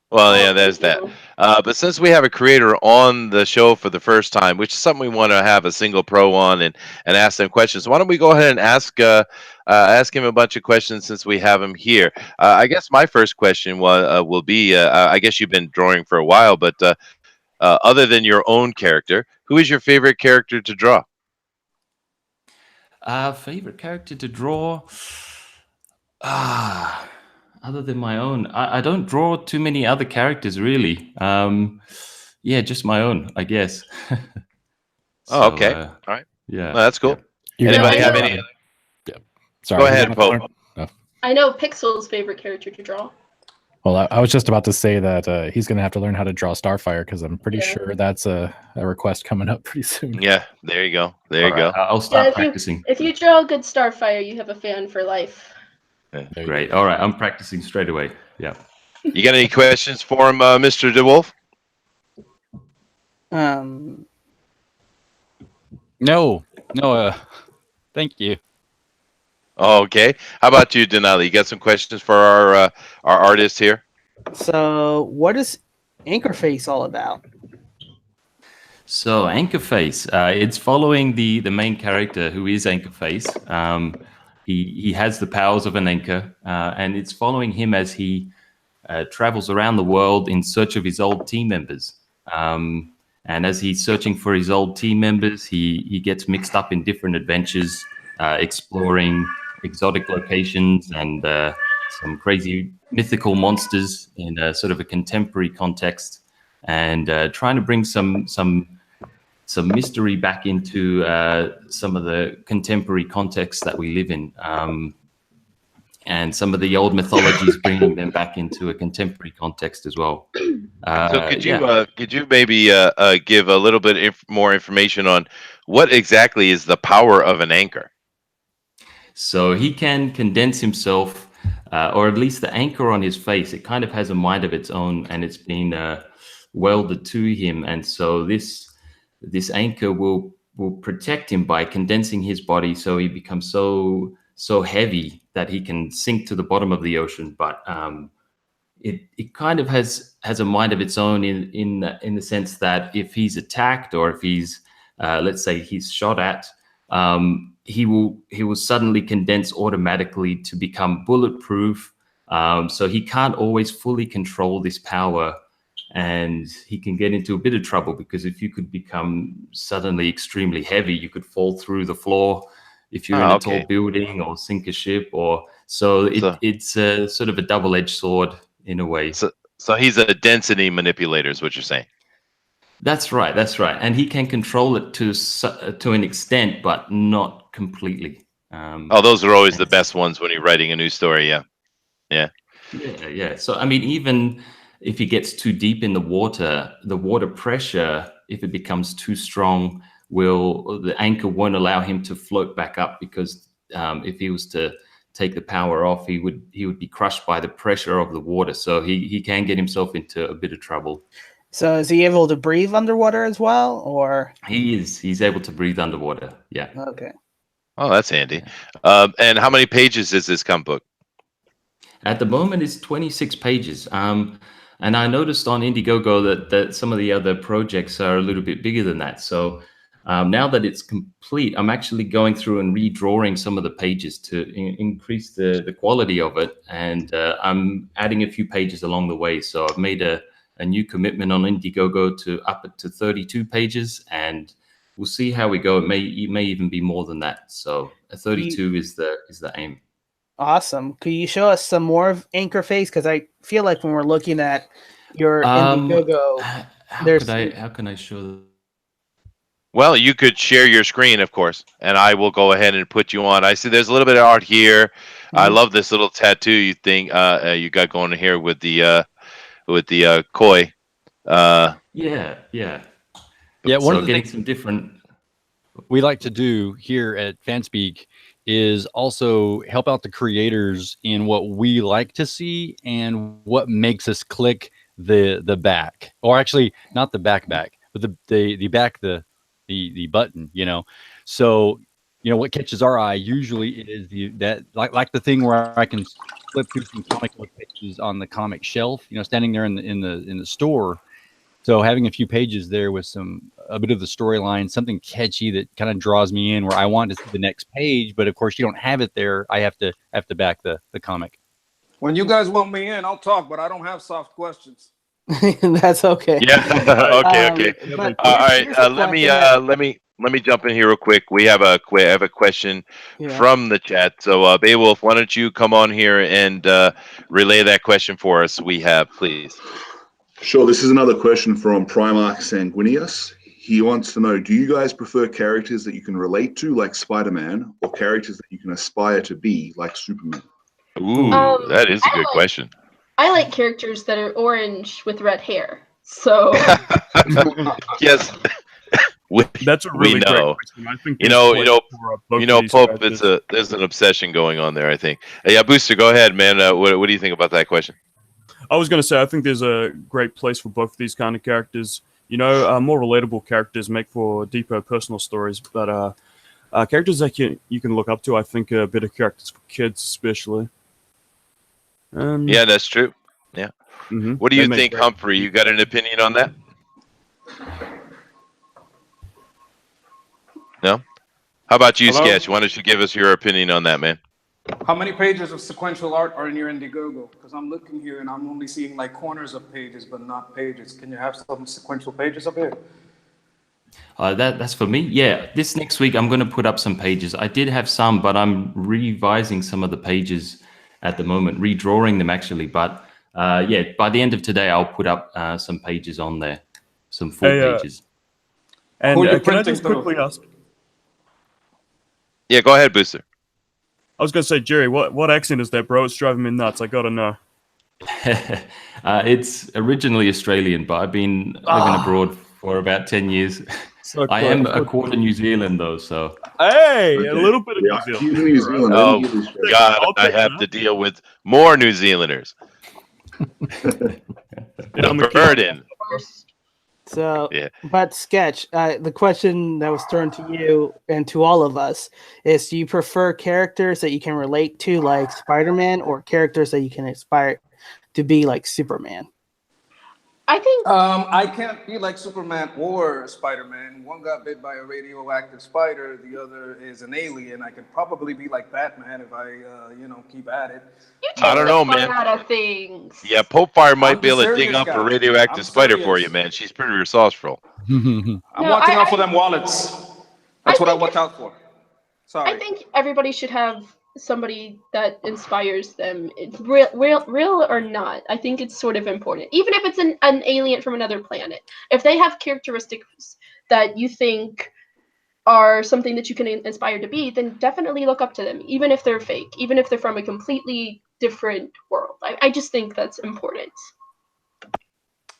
Speaker 1: Well, yeah, there's that. But since we have a creator on the show for the first time, which is something we want to have a single pro on and ask them questions, why don't we go ahead and ask him a bunch of questions since we have him here? I guess my first question will be, I guess you've been drawing for a while, but other than your own character, who is your favorite character to draw?
Speaker 11: Favorite character to draw? Other than my own, I don't draw too many other characters, really. Yeah, just my own, I guess.
Speaker 1: Oh, okay. All right.
Speaker 11: Yeah.
Speaker 1: Well, that's cool.
Speaker 2: You're
Speaker 1: Anybody
Speaker 2: gonna
Speaker 1: have
Speaker 2: have
Speaker 1: any?
Speaker 2: Yeah. Sorry.
Speaker 1: Go ahead, Pope.
Speaker 5: I know Pixel's favorite character to draw.
Speaker 2: Well, I was just about to say that he's going to have to learn how to draw Starfire because I'm pretty sure that's a request coming up pretty soon.
Speaker 1: Yeah, there you go. There you go.
Speaker 11: I'll start practicing.
Speaker 5: If you draw a good Starfire, you have a fan for life.
Speaker 11: Great. All right, I'm practicing straight away. Yeah.
Speaker 1: You got any questions for him, Mr. DeWolf?
Speaker 9: No. Thank you.
Speaker 1: Okay. How about you, Denali? You got some questions for our artist here?
Speaker 3: So, what is Anchorface all about?
Speaker 11: So Anchorface, it's following the main character who is Anchorface. He has the powers of an anchor, and it's following him as he travels around the world in search of his old team members. And as he's searching for his old team members, he gets mixed up in different adventures, exploring exotic locations and some crazy mythical monsters in a sort of a contemporary context, and trying to bring some mystery back into some of the contemporary context that we live in, and some of the old mythologies, bringing them back into a contemporary context as well.
Speaker 1: So could you maybe give a little bit more information on what exactly is the power of an anchor?
Speaker 11: So he can condense himself, or at least the anchor on his face, it kind of has a mind of its own, and it's been welded to him. And so this anchor will protect him by condensing his body, so he becomes so heavy that he can sink to the bottom of the ocean. But it kind of has a mind of its own in the sense that if he's attacked, or if he's let's say he's shot at, he will suddenly condense automatically to become bulletproof. So he can't always fully control this power, and he can get into a bit of trouble, because if you could become suddenly extremely heavy, you could fall through the floor if you're in a tall building, or sink a ship, or it's a sort of a double-edged sword in a way.
Speaker 1: So he's a density manipulator, is what you're saying.
Speaker 11: That's right. And he can control it to an extent, but not completely.
Speaker 1: Those are always the best ones when you're writing a new story. Yeah.
Speaker 11: So I mean, even if he gets too deep in the water pressure, if it becomes too strong, the anchor won't allow him to float back up, because if he was to take the power off, he would be crushed by the pressure of the water. So he can get himself into a bit of trouble.
Speaker 3: So is he able to breathe underwater as well, or?
Speaker 11: He's able to breathe underwater. Yeah.
Speaker 3: Okay.
Speaker 1: Oh, that's handy. And how many pages is this comic book?
Speaker 11: At the moment, it's 26 pages. And I noticed on Indiegogo that some of the other projects are a little bit bigger than that. So now that it's complete, I'm actually going through and redrawing some of the pages to increase the quality of it. And I'm adding a few pages along the way. So I've made a new commitment on Indiegogo to up it to 32 pages. And we'll see how we go. It may even be more than that. So 32 is the aim.
Speaker 3: Awesome. Could you show us some more of Anchor Face? Because I feel like when we're looking at your Indiegogo,
Speaker 11: how can I show them?
Speaker 1: Well, you could share your screen, of course, and I will go ahead and put you on. I see there's a little bit of art here. I love this little tattoo you got going here with the koi.
Speaker 11: Yeah.
Speaker 9: One of the
Speaker 11: getting
Speaker 9: things
Speaker 11: some different
Speaker 9: we like to do here at FanSpeak is also help out the creators in what we like to see and what makes us click the back, or actually not the back, but the back, the button, So, what catches our eye usually is like the thing where I can flip through some comic book pages on the comic shelf, standing there in the store. So having a few pages there with a bit of the storyline, something catchy that kind of draws me in, where I want to see the next page, but of course you don't have it there. I have to back the comic.
Speaker 10: When you guys want me in, I'll talk, but I don't have soft questions.
Speaker 3: That's okay.
Speaker 1: Yeah. Okay. All right. Let me jump in here real quick. I have a question from the chat. So, Beowulf, why don't you come on here and relay that question for us? Please.
Speaker 7: Sure. This is another question from Primarch Sanguinius. He wants to know, do you guys prefer characters that you can relate to, like Spider-Man, or characters that you can aspire to be, like Superman?
Speaker 1: Ooh, that is a good question.
Speaker 5: I like characters that are orange with red hair. So
Speaker 1: yes,
Speaker 6: that's a really great question. I think
Speaker 1: Pope. There's an obsession going on there. I think. Yeah, Booster, go ahead, man. What do you think about that question?
Speaker 6: I was going to say, I think there's a great place for both of these kind of characters. More relatable characters make for deeper personal stories, but characters that you can look up to, I think, are better characters for kids, especially.
Speaker 1: Yeah, that's true. Yeah.
Speaker 6: Mm-hmm.
Speaker 1: What do you think, Humphrey? You got an opinion on that? No? How about you, Sketch? Why don't you give us your opinion on that, man?
Speaker 10: How many pages of sequential art are in your Indiegogo? Because I'm looking here and I'm only seeing like corners of pages, but not pages. Can you have some sequential pages up here?
Speaker 11: That's for me. Yeah, this next week I'm going to put up some pages. I did have some, but I'm revising some of the pages at the moment, redrawing them actually. But by the end of today, I'll put up some pages on there, some full pages.
Speaker 6: And can I just quickly ask?
Speaker 1: Yeah, go ahead, Booster.
Speaker 6: I was going to say, Jerry, what accent is that, bro? It's driving me nuts. I got to know.
Speaker 11: It's originally Australian, but I've been living abroad for about 10 years. So I am a quarter New Zealand, though, so...
Speaker 6: Hey, a little bit of New Zealand.
Speaker 1: Oh, God, I have to deal with more New Zealanders. The burden.
Speaker 3: So, but Sketch, the question that was thrown to you and to all of us is, do you prefer characters that you can relate to like Spider-Man, or characters that you can aspire to be like Superman?
Speaker 5: I think
Speaker 10: I can't be like Superman or Spider-Man. One got bit by a radioactive spider, the other is an alien. I could probably be like Batman if I keep at it.
Speaker 1: I don't know, man.
Speaker 5: Out of things.
Speaker 1: Yeah, Pope Fire might be able to dig up a radioactive spider for you, man. She's pretty resourceful.
Speaker 10: I'm watching out for them wallets. That's what I watch out for. Sorry.
Speaker 5: I think everybody should have somebody that inspires them, real or not. I think it's sort of important, even if it's an alien from another planet. If they have characteristics that you think are something that you can inspire to be, then definitely look up to them, even if they're fake, even if they're from a completely different world. I just think that's important.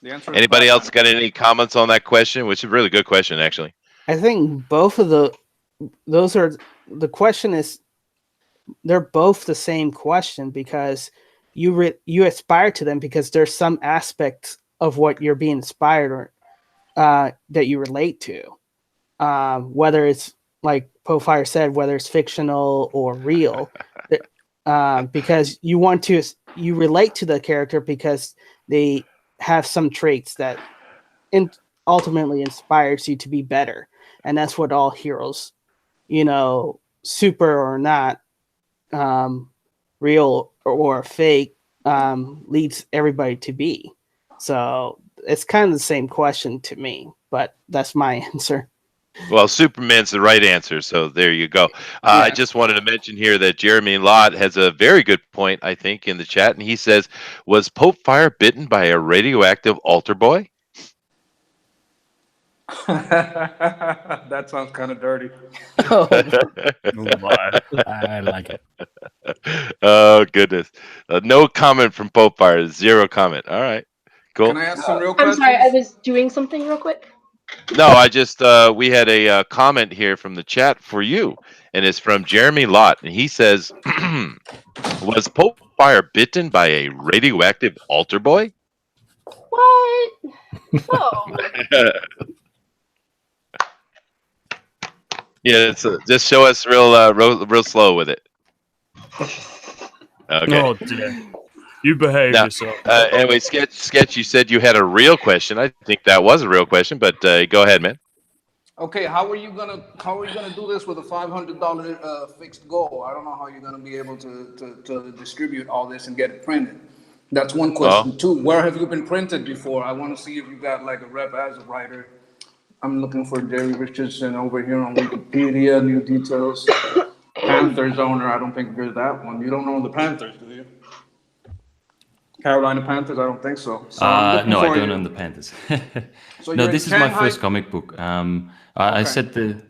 Speaker 10: The answer is
Speaker 1: Anybody else
Speaker 10: Batman.
Speaker 1: got any comments on that question? Which is a really good question, actually.
Speaker 3: I think both of those are the question is they're both the same question because you aspire to them because there's some aspects of what you're being inspired or that you relate to, whether it's like Pofire said, whether it's fictional or real, because you relate to the character because they have some traits that ultimately inspires you to be better, and that's what all heroes, super or not, real or fake, leads everybody to be. So it's kind of the same question to me, but that's my answer.
Speaker 1: Well, Superman's the right answer, so there you go. I just wanted to mention here that Jeremy Lott has a very good point, I think, in the chat, and he says, "Was Pope Fire bitten by a radioactive altar boy?"
Speaker 10: That sounds kind of dirty.
Speaker 3: Oh,
Speaker 2: I like it.
Speaker 1: Oh goodness! No comment from Pope Fire. Zero comment. All right, cool.
Speaker 10: Can I ask some real
Speaker 5: I'm
Speaker 10: questions?
Speaker 5: sorry, I was doing something real quick.
Speaker 1: No, I just we had a comment here from the chat for you, and it's from Jeremy Lott, and he says, "Was Pope Fire bitten by a radioactive altar boy?"
Speaker 5: What? No.
Speaker 1: Yeah, just show us real slow with it. Okay.
Speaker 6: Oh dear. You behave
Speaker 1: Now,
Speaker 6: yourself.
Speaker 1: anyway, sketch. You said you had a real question. I think that was a real question, but go ahead, man.
Speaker 10: Okay, how are you gonna do this with a $500 fixed goal? I don't know how you're gonna be able to distribute all this and get it printed. That's one question. Two, where have you been printed before? I want to see if you got like a rep as a writer. I'm looking for Jerry Richardson over here on Wikipedia. New details. Panthers owner. I don't think there's that one. You don't own the Panthers, do you? Carolina Panthers? I don't think so. So
Speaker 11: no, I don't own the Panthers.
Speaker 10: So
Speaker 11: no,
Speaker 10: you're
Speaker 11: this
Speaker 10: in
Speaker 11: is my
Speaker 10: Shanghai?
Speaker 11: first comic book. I said the.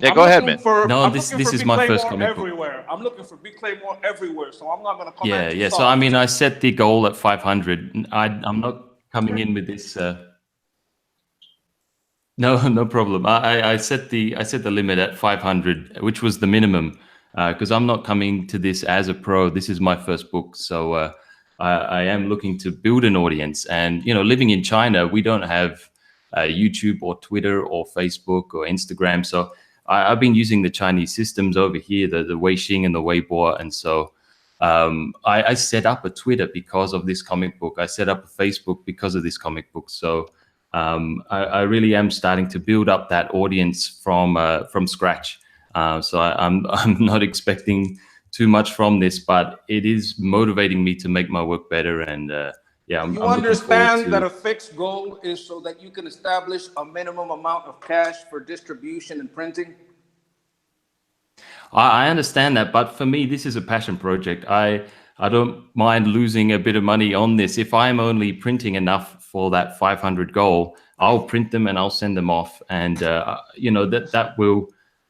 Speaker 1: Yeah, go ahead, man.
Speaker 11: No, this is my first comic book.
Speaker 10: Everywhere. I'm looking for Big Claymore everywhere, so I'm not gonna come
Speaker 11: Yeah,
Speaker 10: at you
Speaker 11: yeah. So
Speaker 10: soft.
Speaker 11: I mean, I set the goal at 500. I'm not coming in with this. No problem. I set the limit at 500, which was the minimum, because I'm not coming to this as a pro. This is my first book, so I am looking to build an audience. And living in China, we don't have YouTube or Twitter or Facebook or Instagram. So I've been using the Chinese systems over here, the Weixin and the Weibo, and so I set up a Twitter because of this comic book. I set up a Facebook because of this comic book. So. I really am starting to build up that audience from scratch. So I'm not expecting too much from this, but it is motivating me to make my work better. And yeah, I'm
Speaker 10: understand that a fixed goal is so that you can establish a minimum amount of cash for distribution and printing?
Speaker 11: I understand that, but for me, this is a passion project. I don't mind losing a bit of money on this. If I'm only printing enough for that 500 goal, I'll print them and I'll send them off. And, that will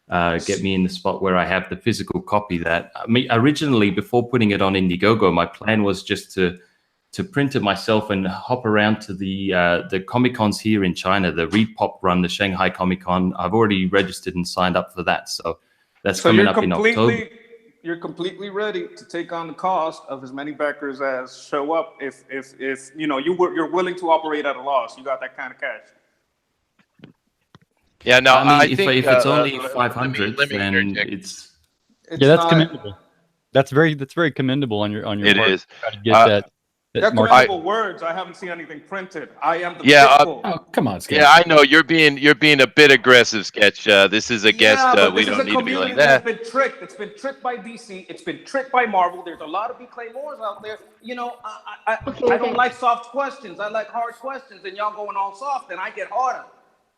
Speaker 11: get me in the spot where I have the physical copy that originally, before putting it on Indiegogo, my plan was just to print it myself and hop around to the Comic-Cons here in China, the Repop run, the Shanghai Comic-Con. I've already registered and signed up for that. So that's coming up in October.
Speaker 10: You're completely ready to take on the cost of as many backers as show up if you're willing to operate at a loss. You got that kind of cash.
Speaker 1: Yeah, no, I
Speaker 11: if
Speaker 1: think
Speaker 11: it's only 500, then it's
Speaker 9: that's commendable. That's very commendable on your
Speaker 1: it
Speaker 9: part.
Speaker 1: Is.
Speaker 9: To try to get that
Speaker 10: They're commendable words. I haven't seen anything printed. I am the pitbull.
Speaker 2: Oh, come on, Sketch.
Speaker 1: Yeah, I know you're being a bit aggressive, Sketch. This is a guest. We don't need to be like that.
Speaker 10: It's been tricked. It's been tricked by DC. It's been tricked by Marvel. There's a lot of B. Claymores out there. I don't like soft questions. I like hard questions. And y'all going all soft, and I get harder.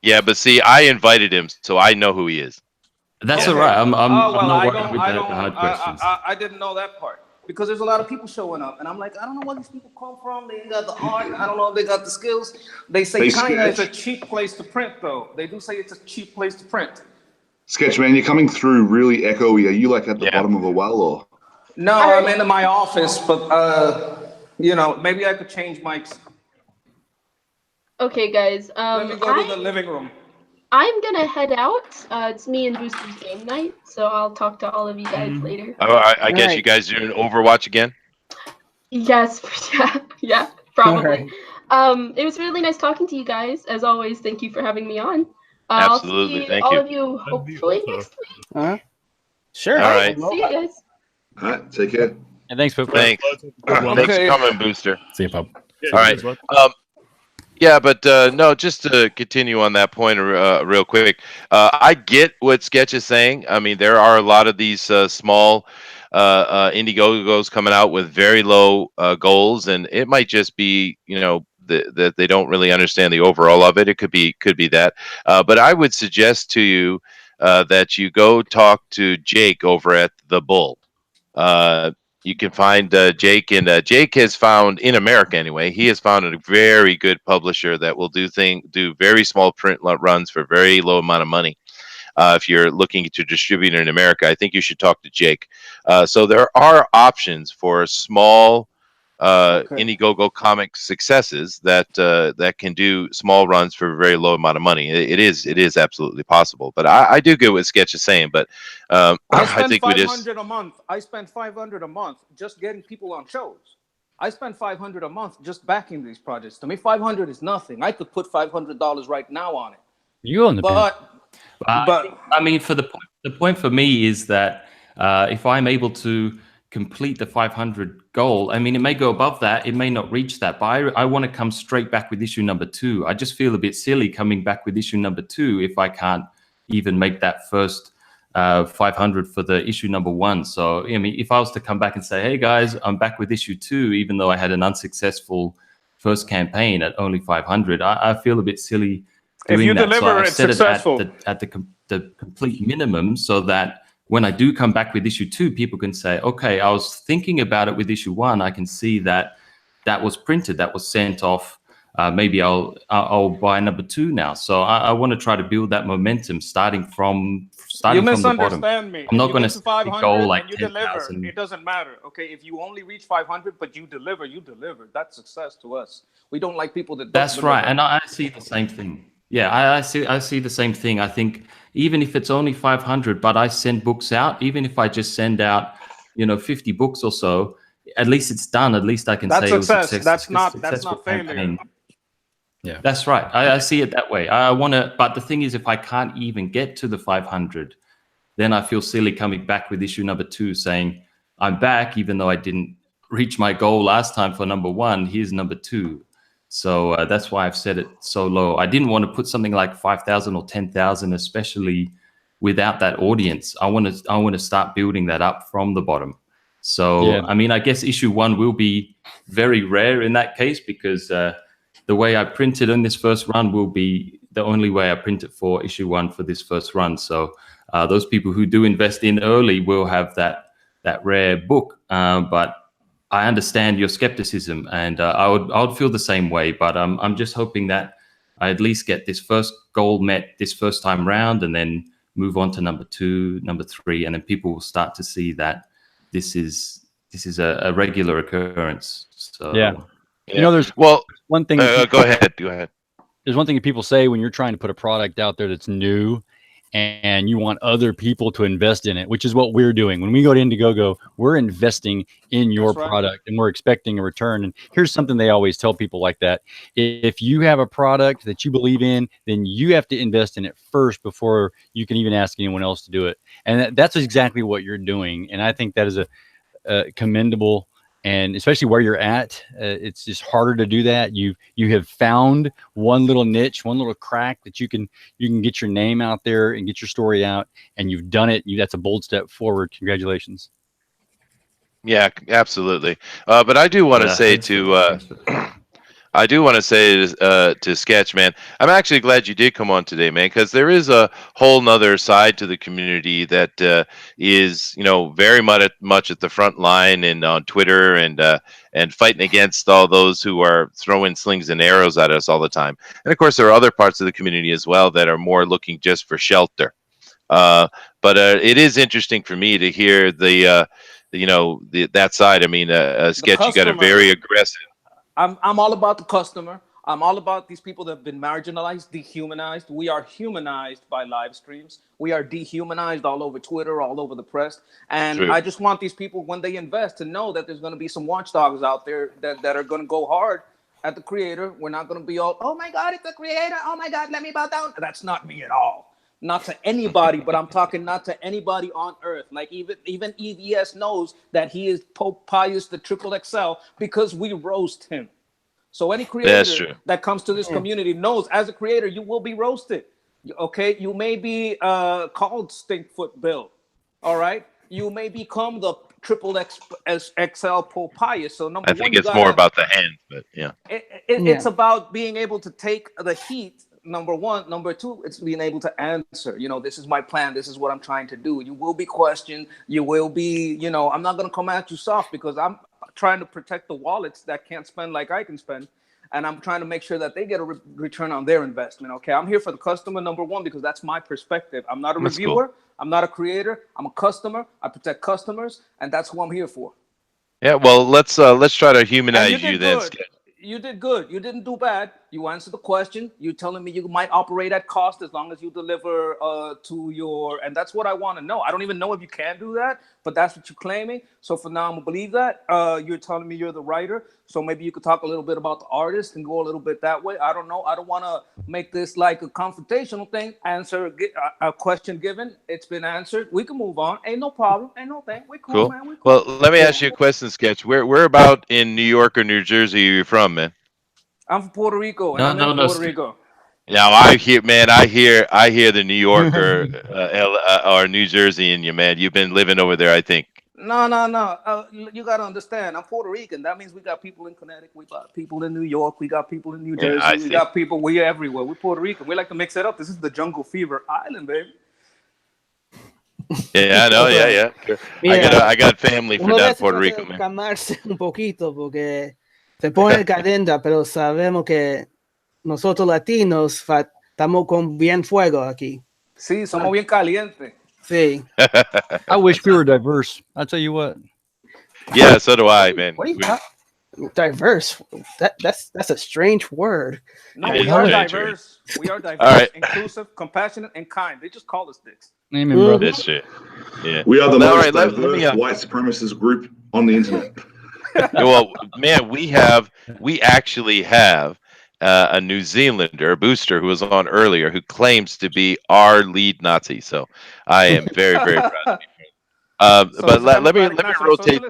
Speaker 1: Yeah, but see, I invited him, so I know who he is.
Speaker 11: That's all right. I'm not worried with the hard questions.
Speaker 10: I didn't know that part. Because there's a lot of people showing up, and I'm like, I don't know where these people come from. They ain't got the art. I don't know if they got the skills. They say China is a cheap place to print, though. They do say it's a cheap place to print.
Speaker 7: Sketchman, you're coming through really echoey. Are you like at the bottom of a well, or?
Speaker 10: No, I'm in my office, but maybe I could change mics.
Speaker 5: Okay, guys.
Speaker 10: Let me go to the living room.
Speaker 5: I'm gonna head out. It's me and Booster's game night, so I'll talk to all of you guys later.
Speaker 1: I guess you guys doing Overwatch again?
Speaker 5: Yes, yeah, probably. It was really nice talking to you guys. As always, thank you for having me on.
Speaker 1: Absolutely,
Speaker 5: I'll see
Speaker 1: thank
Speaker 5: all
Speaker 1: you.
Speaker 5: of you hopefully next week.
Speaker 3: Sure.
Speaker 1: All right.
Speaker 5: See you guys.
Speaker 7: All right, take care.
Speaker 9: And thanks, Pope.
Speaker 1: Thanks. Thanks for coming, Booster.
Speaker 2: See you, Pope.
Speaker 1: All right. Yeah, but no, just to continue on that point real quick, I get what Sketch is saying. I mean, there are a lot of these small Indiegogos coming out with very low goals, and it might just be, that they don't really understand the overall of it. It could be that. But I would suggest to you that you go talk to Jake over at the Bull. You can find Jake, and Jake has found, in America anyway, he has found a very good publisher that will do very small print runs for very low amount of money. If you're looking to distribute in America, I think you should talk to Jake. So there are options for small Indiegogo comic successes that can do small runs for a very low amount of money. It is absolutely possible. But I do get what Sketch is saying. But
Speaker 10: I
Speaker 1: I
Speaker 10: spend
Speaker 1: think we just
Speaker 10: $500 a month. I spend $500 a month just getting people on shows. I spend $500 a month just backing these projects. To me, $500 is nothing. I could put $500 right now on it.
Speaker 9: You own the pen.
Speaker 10: But
Speaker 11: I mean, the point for me is that if I'm able to complete the 500 goal, I mean, it may go above that, it may not reach that, but I want to come straight back with issue number 2. I just feel a bit silly coming back with issue number 2 if I can't even make that first 500 for the issue number 1. So, I mean, if I was to come back and say, hey guys, I'm back with issue 2, even though I had an unsuccessful first campaign at only 500, I feel a bit silly doing
Speaker 10: if you
Speaker 11: that.
Speaker 10: deliver,
Speaker 11: so
Speaker 10: it's successful.
Speaker 11: at the complete minimum, so that when I do come back with issue 2, people can say, okay, I was thinking about it with issue 1. I can see that was printed, that was sent off. Maybe I'll buy number 2 now. So I want to try to build that momentum starting from the bottom.
Speaker 10: You misunderstand me.
Speaker 11: I'm not going to
Speaker 10: set 500
Speaker 11: goal like
Speaker 10: and you deliver.
Speaker 11: 10,000.
Speaker 10: It doesn't matter. Okay, if you only reach 500 but you deliver. That's success to us. We don't like people that don't
Speaker 11: That's
Speaker 10: deliver.
Speaker 11: right, and I see the same thing. Yeah, I see the same thing. I think even if it's only 500, but I send books out, even if I just send out, 50 books or so, at least it's done. At least I can
Speaker 10: That's
Speaker 11: say it was
Speaker 10: success.
Speaker 11: successful.
Speaker 10: That's not failure.
Speaker 11: Campaign.
Speaker 2: Yeah,
Speaker 11: that's right. I see it that way. I want to, but the thing is, if I can't even get to the 500, then I feel silly coming back with issue number 2 saying, I'm back, even though I didn't reach my goal last time for number 1. Here's number 2. So that's why I've set it so low. I didn't want to put something like 5,000 or 10,000, especially without that audience. I want to start building that up from the bottom. So, yeah. I mean, I guess issue 1 will be very rare in that case, because the way I print it in this first run will be the only way I print it for issue 1 for this first run. So those people who do invest in early will have that rare book. But I understand your skepticism, and I would feel the same way. But I'm just hoping that I at least get this first goal met this first time round, and then move on to number 2, number 3, and then people will start to see that this is a regular occurrence. So
Speaker 9: yeah. There's one thing.
Speaker 1: Go ahead.
Speaker 9: There's one thing that people say when you're trying to put a product out there that's new, and you want other people to invest in it, which is what we're doing. When we go to Indiegogo, we're investing in your product, and we're expecting a return. And here's something they always tell people like that. If you have a product that you believe in, then you have to invest in it first before you can even ask anyone else to do it. And that's exactly what you're doing. And I think that is a commendable. And especially where you're at, it's just harder to do that. You have found one little niche, one little crack that you can get your name out there and get your story out, and you've done it. That's a bold step forward. Congratulations.
Speaker 1: Yeah, absolutely. But I do want to say to Sketch, man, I'm actually glad you did come on today, man, because there is a whole nother side to the community that is, very much at the front line and on Twitter and fighting against all those who are throwing slings and arrows at us all the time. And of course, there are other parts of the community as well that are more looking just for shelter. But it is interesting for me to hear the that side. I mean, Sketch, you got a very aggressive.
Speaker 10: I'm all about the customer. I'm all about these people that have been marginalized, dehumanized. We are humanized by live streams. We are dehumanized all over Twitter, all over the press. And
Speaker 1: True.
Speaker 10: I just want these people, when they invest, to know that there's going to be some watchdogs out there that are going to go hard at the creator. We're not going to be all, oh my God, it's the creator. Oh my God, let me bow down. That's not me at all. Not to anybody, but I'm talking not to anybody on earth. Like even EVS knows that he is Pope Pius the Triple XL because we roast him. So any creator that comes to this community knows, as a creator, you will be roasted. Okay, you may be called Stinkfoot Bill. All right, you may become the Triple XL Pope Pius. So number
Speaker 1: I
Speaker 10: one,
Speaker 1: think it's more about the hands, but yeah.
Speaker 10: It's about being able to take the heat. Number one. Number two, it's being able to answer. This is my plan. This is what I'm trying to do. You will be questioned. You will be, I'm not going to come at you soft because I'm trying to protect the wallets that can't spend like I can spend. And I'm trying to make sure that they get a return on their investment. Okay, I'm here for the customer, number one, because that's my perspective. I'm not a reviewer. Cool. I'm not a creator. I'm a customer. I protect customers, and that's who I'm here for.
Speaker 1: Yeah, well, let's try to humanize you then.
Speaker 10: You did good. You didn't do bad. You answered the question. You're telling me you might operate at cost as long as you deliver to your, and that's what I want to know. I don't even know if you can do that, but that's what you're claiming. So for now, I'm gonna believe that. You're telling me you're the writer, so maybe you could talk a little bit about the artist and go a little bit that way. I don't know. I don't want to make this like a confrontational thing. Answer a question given. It's been answered. We can move on. Ain't no problem. Ain't no thing. We cool, man. We cool.
Speaker 1: Well, let me ask you a question, Sketch. Where about in New York or New Jersey are you from, man?
Speaker 10: I'm from Puerto Rico, and I'm in Puerto Rico.
Speaker 1: Now I hear the New Yorker or New Jersey in you, man. You've been living over there, I think.
Speaker 10: No. You got to understand. I'm Puerto Rican. That means we got people in Connecticut. We got people in New York. We got people in New Jersey. We got people. We're everywhere. We're Puerto Rican. We like to mix it up. This is the Jungle Fever Island, baby.
Speaker 1: Yeah, I know. Yeah. I got family from down Puerto Rico, man.
Speaker 3: Calmarse un poquito porque se pone cadenta, pero sabemos que nosotros latinos estamos con bien fuego aquí.
Speaker 10: Sí, somos bien calientes.
Speaker 3: Sí.
Speaker 9: I wish we were diverse. I'll tell you what.
Speaker 1: Yeah, so do I, man.
Speaker 3: What are you talking? Diverse? That's a strange word.
Speaker 10: No, we are diverse. We are diverse, right. Inclusive, compassionate, and kind. They just call us dicks.
Speaker 9: Name him, brother.
Speaker 1: That's shit. Yeah.
Speaker 7: We are the most diverse white supremacist group on the internet.
Speaker 1: Well, man, we actually have a New Zealander, a booster who was on earlier, who claims to be our lead Nazi. So I am very, very proud of you. But let me rotate.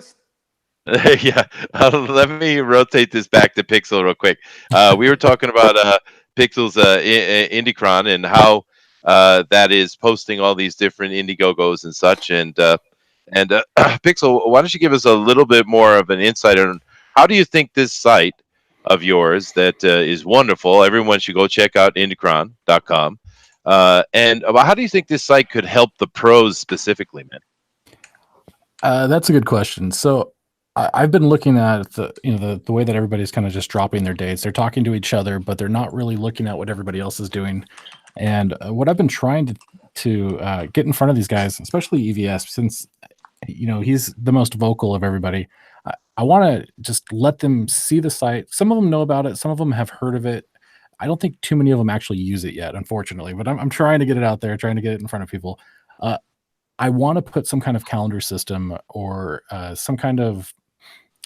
Speaker 1: Yeah, let me rotate this back to Pixel real quick. We were talking about Pixel's Indicron and how that is posting all these different Indiegogos and such. And Pixel, why don't you give us a little bit more of an insight on how do you think this site of yours that is wonderful, everyone should go check out Indicron.com, and how do you think this site could help the pros specifically, man?
Speaker 2: That's a good question. So I've been looking at the way that everybody's kind of just dropping their dates. They're talking to each other, but they're not really looking at what everybody else is doing. And what I've been trying to get in front of these guys, especially EVS, since he's the most vocal of everybody. I want to just let them see the site. Some of them know about it. Some of them have heard of it. I don't think too many of them actually use it yet, unfortunately. But I'm trying to get it out there, trying to get it in front of people. I want to put some kind of calendar system or some kind of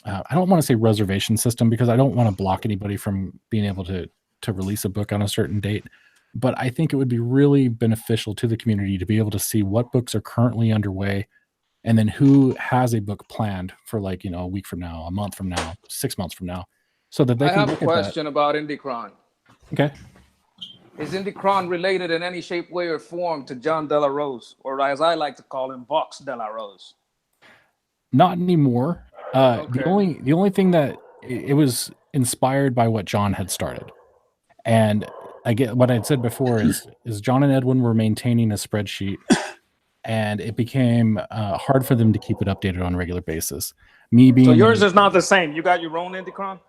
Speaker 2: I don't want to say reservation system because I don't want to block anybody from being able to release a book on a certain date. But I think it would be really beneficial to the community to be able to see what books are currently underway and then who has a book planned for a week from now, a month from now, 6 months from now, so that they can.
Speaker 10: I have a question about Indicron.
Speaker 2: Okay.
Speaker 10: Is Indicron related in any shape, way, or form to John De La Rose, or as I like to call him, Vox De La Rose?
Speaker 2: Not anymore.
Speaker 10: Okay.
Speaker 2: The only thing that it was inspired by what John had started, and I get what I'd said before is John and Edwin were maintaining a spreadsheet, and it became hard for them to keep it updated on a regular basis. Me being
Speaker 10: so yours is not the same. You got your own Indicron?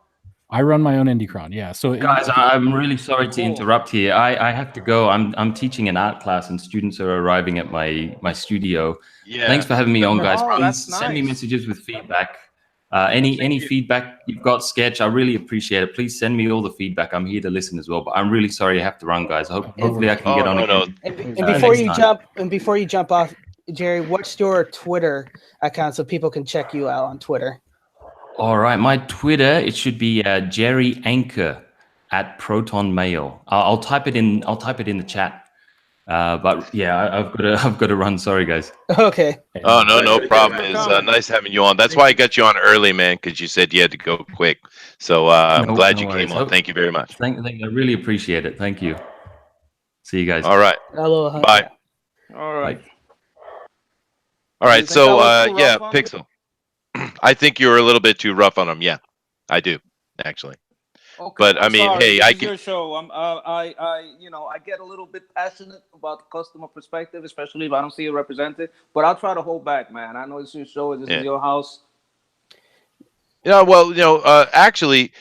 Speaker 2: I run my own IndieCron. Yeah. So
Speaker 11: Guys, I'm really sorry to interrupt here. I have to go. I'm teaching an art class, and students are arriving at my studio.
Speaker 1: Yeah.
Speaker 11: Thanks for having me on, guys.
Speaker 10: Oh,
Speaker 11: Please
Speaker 10: that's
Speaker 11: send me
Speaker 10: nice.
Speaker 11: messages with feedback. Any feedback you've got, Sketch, I really appreciate it. Please send me all the feedback. I'm here to listen as well. But I'm really sorry I have to run, guys. Hopefully I can get on again.
Speaker 3: And before you jump off, Jerry, what's your Twitter account so people can check you out on Twitter?
Speaker 11: All right, my Twitter, it should be Jerry Anchor at Proton Mail. I'll type it in. I'll type it in the chat. But yeah, I've got to run. Sorry, guys.
Speaker 3: Okay.
Speaker 1: Oh, no problem. It's nice having you on. That's why I got you on early, man, because you said you had to go quick. So I'm glad you came on. Thank you very much.
Speaker 11: I really appreciate it. Thank you. See you guys.
Speaker 1: All right.
Speaker 3: Aloha.
Speaker 1: Bye.
Speaker 10: All right.
Speaker 1: All right.
Speaker 10: think I was
Speaker 1: So
Speaker 10: too
Speaker 1: yeah,
Speaker 10: rough on
Speaker 1: Pixel. I think you were a little bit too rough on him. Yeah, I do actually.
Speaker 10: Okay,
Speaker 1: But I
Speaker 10: I'm
Speaker 1: mean,
Speaker 10: sorry,
Speaker 1: hey,
Speaker 10: this
Speaker 1: I
Speaker 10: is
Speaker 1: can.
Speaker 10: your show. I get a little bit passionate about the customer perspective, especially if I don't see it represented. But I'll try to hold back, man. I know it's your show. This is your house.
Speaker 1: Yeah, well, actually,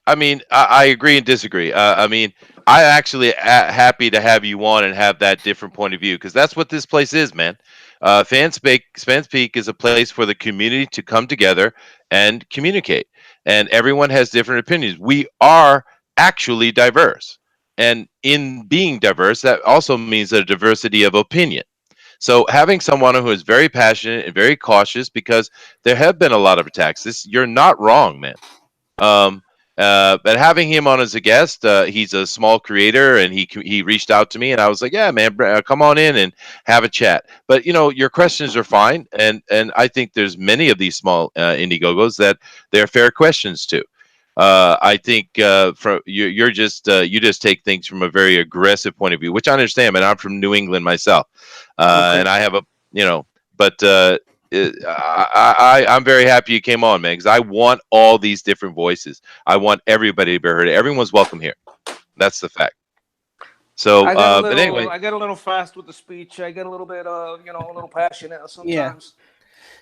Speaker 1: I mean, I agree and disagree. I mean, I actually happy to have you on and have that different point of view because that's what this place is, man. FanSpeak is a place for the community to come together and communicate, and everyone has different opinions. We are actually diverse, and in being diverse, that also means a diversity of opinion. So having someone who is very passionate and very cautious, because there have been a lot of attacks. You're not wrong, man. But having him on as a guest, he's a small creator, and he reached out to me, and I was like, yeah, man, come on in and have a chat. But your questions are fine, and I think there's many of these small Indiegogos that they're fair questions to. I think from you're just you just take things from a very aggressive point of view, which I understand. And I'm from New England myself, and I have but I'm very happy you came on, man, because I want all these different voices. I want everybody to be heard. Everyone's welcome here. That's the fact. So, but anyway,
Speaker 10: I get a little fast with the speech. I get a little bit, a little passionate sometimes.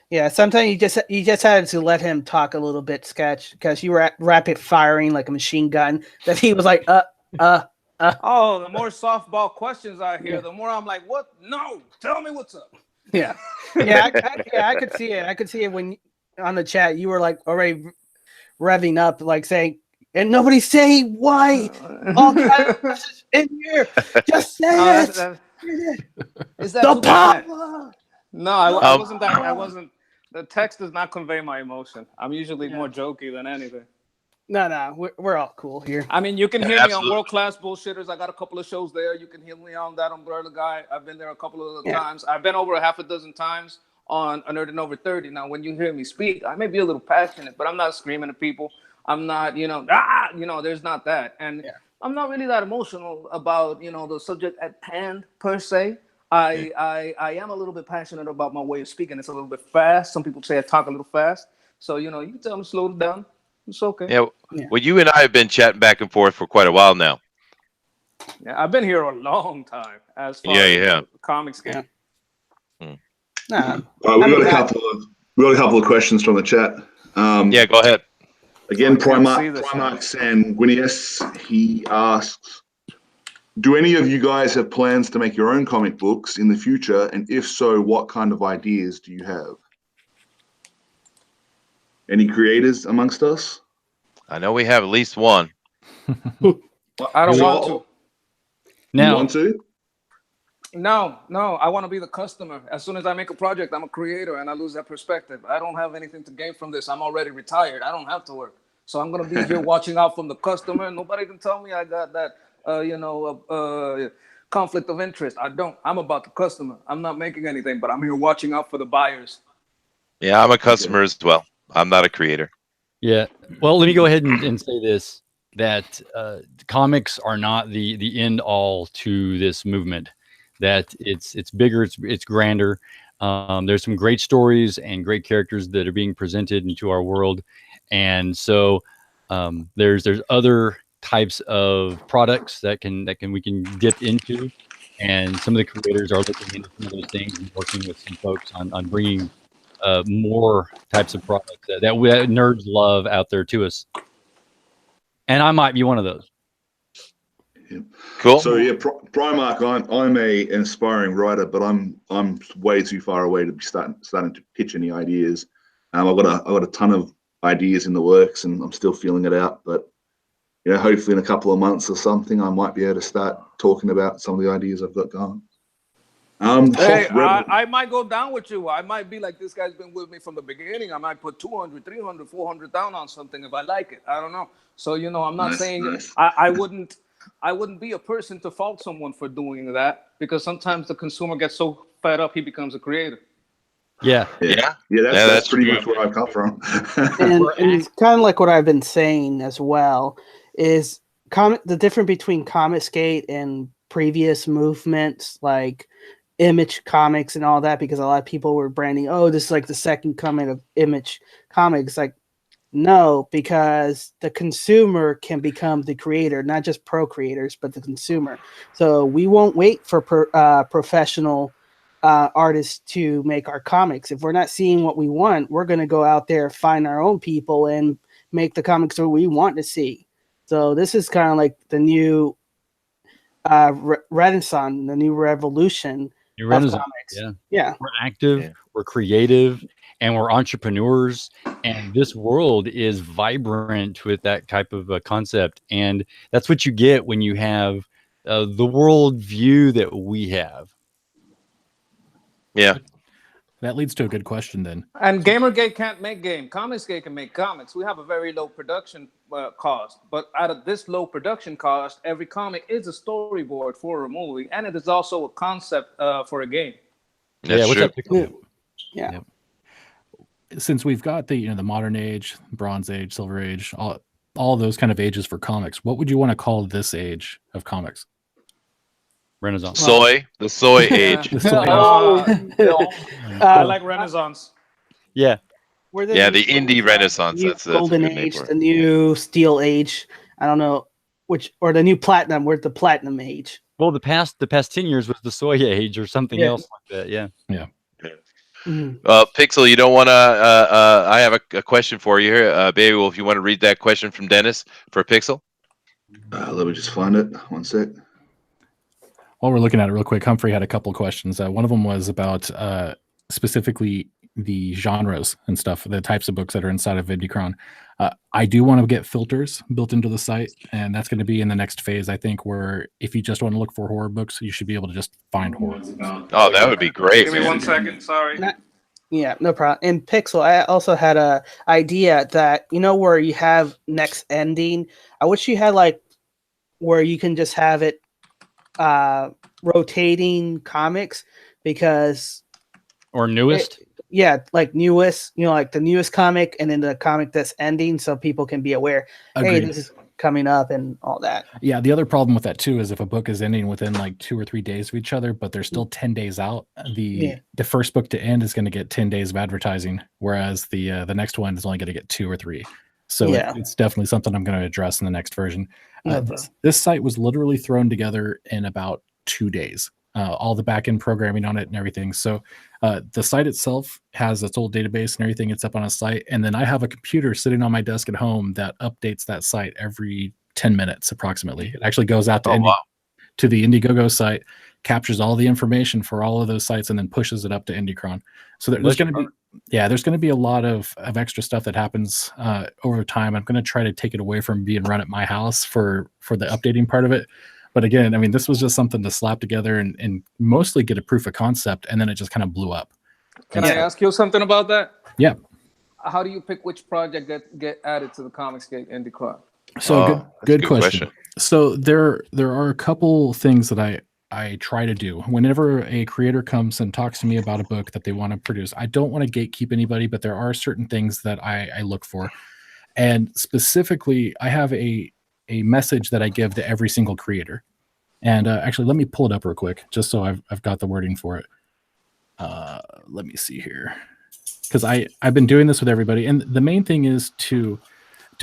Speaker 3: Yeah, sometimes you just had to let him talk a little bit, Sketch, because you were rapid firing like a machine gun. That he was like,
Speaker 10: Oh, the more softball questions I hear, the more I'm like, what? No, tell me what's up.
Speaker 3: Yeah, I could see it. I could see it when on the chat you were like already revving up, like saying, "And nobody say why all caps in here. Just say it."
Speaker 10: Is that
Speaker 3: the
Speaker 10: power? No, I wasn't that. I wasn't. The text does not convey my emotion. I'm usually more jokey than anything.
Speaker 3: No, we're all cool here.
Speaker 10: I mean, you can hear me on World Class Bullshitters. I got a couple of shows there. You can hear me on that Umbrella Guy. I've been there a couple of times. I've been over a half a dozen times on A Nerd and Over 30. Now, when you hear me speak, I may be a little passionate, but I'm not screaming at people. I'm not, there's not that. And I'm not really that emotional about, the subject at hand per se. I am a little bit passionate about my way of speaking. It's a little bit fast. Some people say I talk a little fast. So, you can tell me to slow it down. It's okay.
Speaker 1: Yeah. Well, you and I have been chatting back and forth for quite a while now.
Speaker 10: Yeah, I've been here a long time as far as comics game.
Speaker 3: Nah,
Speaker 7: we got a couple of questions from the chat.
Speaker 1: Go ahead.
Speaker 7: Again, Primark Sanguinius, he asks, do any of you guys have plans to make your own comic books in the future? And if so, what kind of ideas do you have? Any creators amongst us?
Speaker 1: I know we have at least one.
Speaker 10: Well, I don't want to.
Speaker 7: You want to?
Speaker 10: No, I want to be the customer. As soon as I make a project, I'm a creator, and I lose that perspective. I don't have anything to gain from this. I'm already retired. I don't have to work. So I'm going to be here watching out from the customer. Nobody can tell me I got that, conflict of interest. I don't. I'm about the customer. I'm not making anything, but I'm here watching out for the buyers.
Speaker 1: Yeah, I'm a customer as well. I'm not a creator.
Speaker 9: Yeah. Well, let me go ahead and say this, that comics are not the end all to this movement, that it's bigger, it's grander. There's some great stories and great characters that are being presented into our world. And so there's other types of products that we can dip into. And some of the creators are looking into some of those things and working with some folks on bringing more types of products that nerds love out there to us. And I might be one of those.
Speaker 1: Cool.
Speaker 7: So yeah, Primark. I'm an aspiring writer, but I'm way too far away to be starting to pitch any ideas. I've got a ton of ideas in the works, and I'm still feeling it out. But hopefully in a couple of months or something, I might be able to start talking about some of the ideas I've got going.
Speaker 10: Hey, I might go down with you. I might be like, this guy's been with me from the beginning. I might put 200, 300, 400 down on something if I like it. I don't know. So, I'm not saying
Speaker 7: nice.
Speaker 10: I wouldn't be a person to fault someone for doing that, because sometimes the consumer gets so fed up he becomes a creator.
Speaker 9: Yeah.
Speaker 7: That's pretty much where I come from.
Speaker 3: and it's kind of like what I've been saying as well is the difference between Comicsgate and previous movements like Image Comics and all that, because a lot of people were branding, this is like the second coming of Image Comics. Like, no, because the consumer can become the creator, not just pro-creators, but the consumer. So we won't wait for professional artists to make our comics. If we're not seeing what we want, we're going to go out there, find our own people, and make the comics that we want to see. So this is kind of like the new renaissance, the new revolution of comics. Yeah.
Speaker 9: We're active, we're creative, and we're entrepreneurs. And this world is vibrant with that type of a concept. And that's what you get when you have the world view that we have.
Speaker 1: Yeah.
Speaker 2: That leads to a good question then.
Speaker 10: And Gamergate can't make game. Comicsgate can make comics. We have a very low production cost. But out of this low production cost, every comic is a storyboard for a movie. And it is also a concept for a game.
Speaker 1: That's true.
Speaker 3: Yeah.
Speaker 2: Since we've got the the modern age, Bronze Age, Silver Age, all those kind of ages for comics, what would you want to call this age of comics?
Speaker 9: Renaissance.
Speaker 1: The soy age.
Speaker 10: I like Renaissance.
Speaker 9: Yeah.
Speaker 1: The indie Renaissance. That's
Speaker 3: Golden
Speaker 1: a good name
Speaker 3: Age,
Speaker 1: for it.
Speaker 3: the new Steel Age. I don't know which, or the new Platinum. We're the Platinum Age.
Speaker 9: Well, the past 10 years was the soy age or something else like that. Yeah.
Speaker 1: Pixel, you don't want to. I have a question for you here, baby. Well, if you want to read that question from Dennis for Pixel.
Speaker 7: Let me just find it. One sec.
Speaker 2: While we're looking at it real quick, Humphrey had a couple questions. One of them was about specifically the genres and stuff, the types of books that are inside of Indicron. I do want to get filters built into the site, and that's going to be in the next phase, I think, where if you just want to look for horror books, you should be able to just find horror books.
Speaker 1: Oh, that would be great.
Speaker 10: Give me 1 second. Sorry.
Speaker 3: Yeah, no problem. In Pixel, I also had a idea that, where you have next ending, I wish you had like where you can just have it rotating comics, because
Speaker 9: or newest
Speaker 3: like newest, like the newest comic and then the comic that's ending, so people can be aware.
Speaker 2: Agreed.
Speaker 3: Hey, this is coming up and all that.
Speaker 2: Yeah, the other problem with that too is if a book is ending within like 2 or 3 days of each other, but they're still 10 days out, the first book to end is going to get 10 days of advertising, whereas the next one is only going to get 2 or 3. So it's definitely something I'm going to address in the next version. This site was literally thrown together in about 2 days. All the back-end programming on it and everything. So the site itself has its old database and everything. It's up on a site. And then I have a computer sitting on my desk at home that updates that site every 10 minutes approximately. It actually goes out to, to the Indiegogo site, captures all the information for all of those sites, and then pushes it up to Indicron. So there's going to be there's going to be a lot of extra stuff that happens over time. I'm going to try to take it away from being run at my house for the updating part of it. But again, I mean, this was just something to slap together and mostly get a proof of concept, and then it just kind of blew up.
Speaker 10: Can I ask you something about that?
Speaker 2: Yeah.
Speaker 10: How do you pick which project get added to the Comicsgate Indicron?
Speaker 2: So good question. So there are a couple things that I try to do whenever a creator comes and talks to me about a book that they want to produce. I don't want to gatekeep anybody, but there are certain things that I look for. And specifically, I have a message that I give to every single creator. And actually, let me pull it up real quick, just so I've got the wording for it. Let me see here, because I've been doing this with everybody, and the main thing is to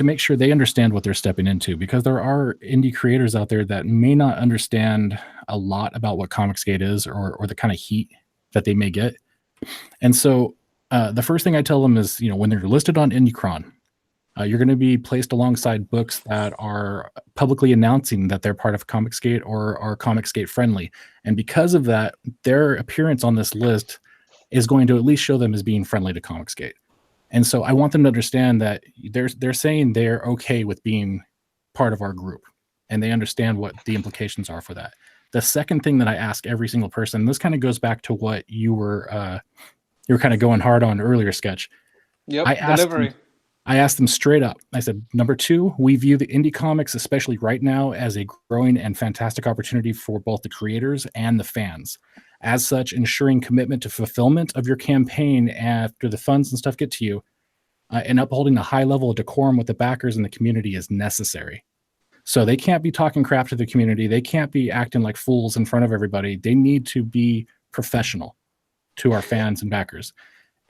Speaker 2: make sure they understand what they're stepping into, because there are indie creators out there that may not understand a lot about what Comicsgate is or the kind of heat that they may get. And so the first thing I tell them is, when they're listed on Indicron, You're going to be placed alongside books that are publicly announcing that they're part of Comicsgate or are Comicsgate friendly. And because of that, their appearance on this list is going to at least show them as being friendly to Comicsgate. And so I want them to understand that they're saying they're okay with being part of our group, and they understand what the implications are for that. The second thing that I ask every single person, and this kind of goes back to what you were kind of going hard on earlier, Sketch.
Speaker 10: Yep,
Speaker 2: I asked them straight up. I said, number 2, we view the indie comics, especially right now, as a growing and fantastic opportunity for both the creators and the fans. As such, ensuring commitment to fulfillment of your campaign after the funds and stuff get to you, and upholding a high level of decorum with the backers and the community is necessary. So they can't be talking crap to the community. They can't be acting like fools in front of everybody. They need to be professional to our fans and backers.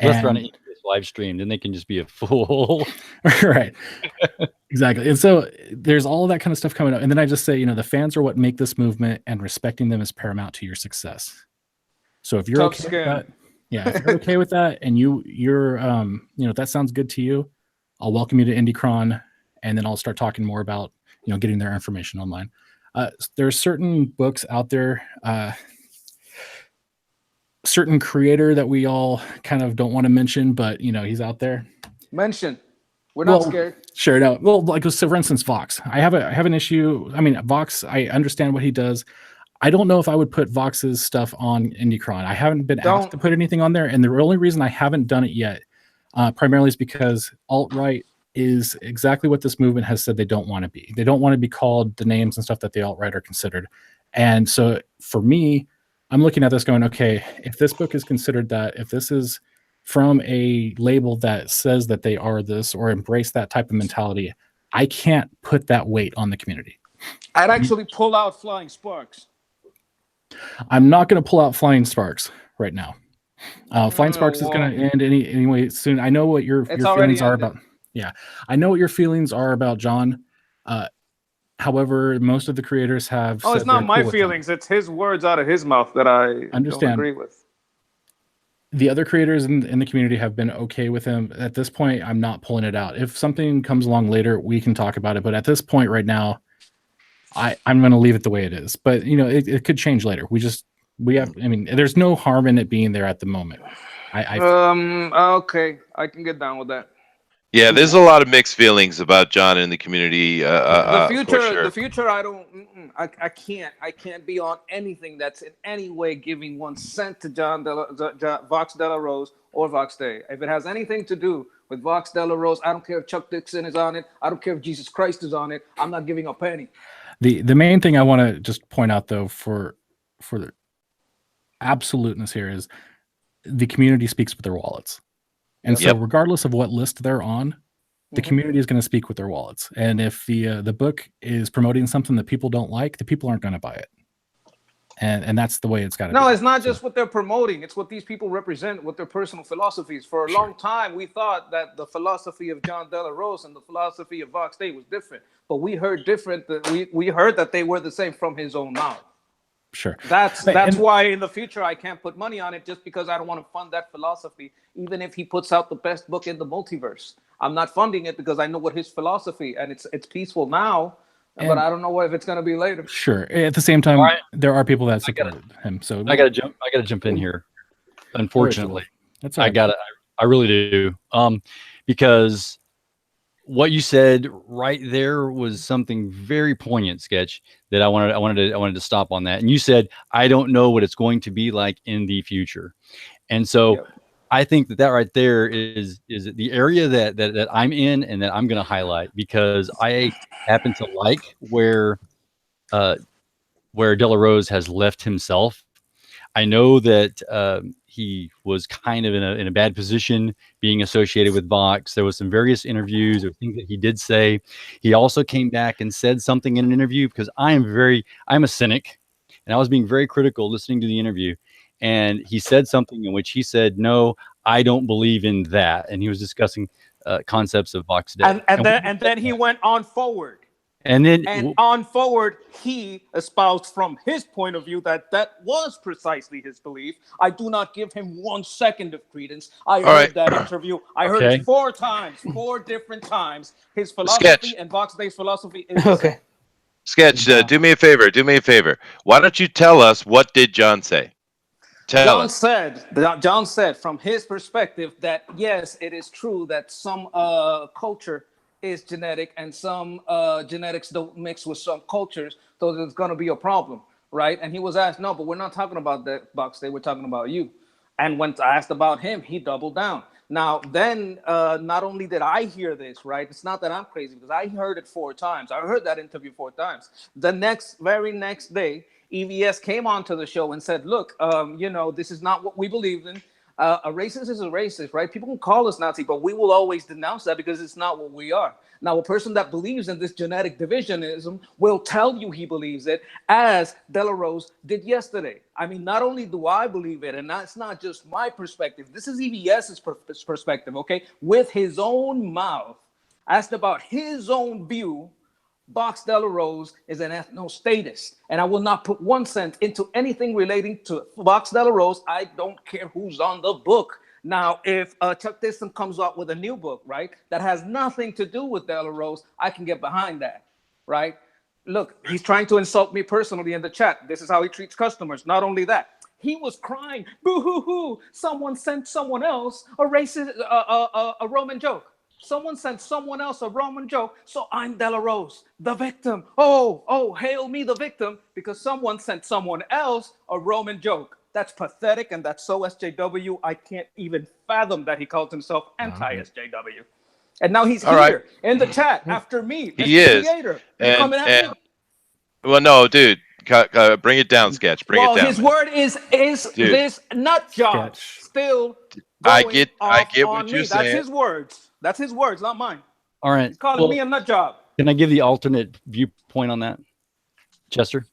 Speaker 9: Let's run it live stream, then they can just be a fool.
Speaker 2: Right. Exactly. And so there's all of that kind of stuff coming up. And then I just say, the fans are what make this movement, and respecting them is paramount to your success. So if you're okay with that, if you're okay with that, and you're if that sounds good to you, I'll welcome you to IndieCron, and then I'll start talking more about getting their information online. There are certain books out there, certain creator that we all kind of don't want to mention, but he's out there.
Speaker 10: Mention. We're not scared.
Speaker 2: Sure. No. Well, so for instance, Vox. I have an issue. I mean, Vox, I understand what he does. I don't know if I would put Vox's stuff on IndieCron. I haven't been asked to put anything on there, and the only reason I haven't done it yet, primarily, is because alt-right is exactly what this movement has said they don't want to be. They don't want to be called the names and stuff that the alt-right are considered. And so for me, I'm looking at this going, okay, if this book is considered that, if this is from a label that says that they are this or embrace that type of mentality, I can't put that weight on the community.
Speaker 10: I'd actually pull out Flying Sparks.
Speaker 2: I'm not going to pull out Flying Sparks right now. Flying Sparks is going to end anyway soon. I know what your feelings are about. Yeah, I know what your feelings are about John. However, most of the creators have.
Speaker 10: Oh, it's not my feelings. It's his words out of his mouth that I don't agree with.
Speaker 2: The other creators in the community have been okay with him. At this point, I'm not pulling it out. If something comes along later, we can talk about it. But at this point, right now, I'm going to leave it the way it is. But it could change later. We have. I mean, there's no harm in it being there at the moment.
Speaker 10: Okay, I can get down with that.
Speaker 1: Yeah, there's a lot of mixed feelings about John in the community.
Speaker 10: The future,
Speaker 1: for sure.
Speaker 10: the future. I can't be on anything that's in any way giving 1 cent to Vox De La Rose or Vox Day. If it has anything to do with Vox De La Rose, I don't care if Chuck Dixon is on it. I don't care if Jesus Christ is on it. I'm not giving a penny.
Speaker 2: The main thing I want to just point out, though, for the absoluteness here, is the community speaks with their wallets. And so regardless of what list they're on, the community is going to speak with their wallets. And if the book is promoting something that people don't like, the people aren't going to buy it. And that's the way it's got to be.
Speaker 10: No, it's not just what they're promoting. It's what these people represent, what their personal philosophies. For a long time, we thought that the philosophy of John De La Rose and the philosophy of Vox Day was different. But we heard different. We heard that they were the same from his own mouth.
Speaker 2: Sure.
Speaker 10: That's why in the future I can't put money on it, just because I don't want to fund that philosophy. Even if he puts out the best book in the multiverse, I'm not funding it because I know what his philosophy, and it's peaceful now, but I don't know if it's going to be later.
Speaker 2: Sure. At the same time, there are people that support him. So
Speaker 9: I got to jump in here. Unfortunately,
Speaker 2: that's right.
Speaker 9: I really do. Because what you said right there was something very poignant, Sketch, that I wanted to stop on that. And you said, I don't know what it's going to be like in the future. And so I think that right there is the area that I'm in and that I'm going to highlight, because I happen to like where De La Rose has left himself. I know that he was kind of in a bad position being associated with Vox. There was some various interviews or things that he did say. He also came back and said something in an interview, because I'm a cynic, and I was being very critical listening to the interview. And he said something in which he said, no, I don't believe in that. And he was discussing concepts of Vox Day.
Speaker 10: And then he went on forward
Speaker 9: And then
Speaker 10: And on forward, he espoused from his point of view that that was precisely his belief. I do not give him 1 second of credence. I heard that interview. I heard it 4 times, 4 different times. His philosophy and Vox Day's philosophy is the same.
Speaker 1: Sketch, do me a favor. Do me a favor. Why don't you tell us what did John say?
Speaker 10: John said from his perspective that yes, it is true that some culture is genetic and some genetics don't mix with some cultures, so there's going to be a problem, right? And he was asked, no, but we're not talking about that, Box Day, we're talking about you. And when I asked about him, he doubled down. Now, then, not only did I hear this, right? It's not that I'm crazy because I heard it 4 times. I heard that interview 4 times. The very next day, EVS came onto the show and said, look, this is not what we believe in. A racist is a racist, right? People can call us Nazi, but we will always denounce that because it's not what we are. Now, a person that believes in this genetic divisionism will tell you he believes it, as De La Rose did yesterday. I mean, not only do I believe it, and that's not just my perspective. This is EVS's perspective, okay? With his own mouth, asked about his own view, Box De La Rose is an ethno-statist, and I will not put 1 cent into anything relating to Box De La Rose. I don't care who's on the book. Now, if Chuck Dixon comes up with a new book, right, that has nothing to do with De La Rose, I can get behind that, right? Look, he's trying to insult me personally in the chat. This is how he treats customers. Not only that, he was crying, boo-hoo-hoo, someone sent someone else a racist, a Roman joke. Someone sent someone else a Roman joke, so I'm De La Rose, the victim. Oh, hail me the victim, because someone sent someone else a Roman joke. That's pathetic, and that's so SJW. I can't even fathom that he calls himself anti-SJW. And now he's here in the chat after me.
Speaker 1: He is.
Speaker 10: Creator. You coming at me?
Speaker 1: Well, no, dude. Bring it down, Sketch. Bring it down.
Speaker 10: Well, his word is dude. This nut job still
Speaker 1: I get what you're saying.
Speaker 10: That's his words. That's his words, not mine.
Speaker 9: All right.
Speaker 10: He's calling me a nut job.
Speaker 9: Can I give the alternate viewpoint on that, Chester?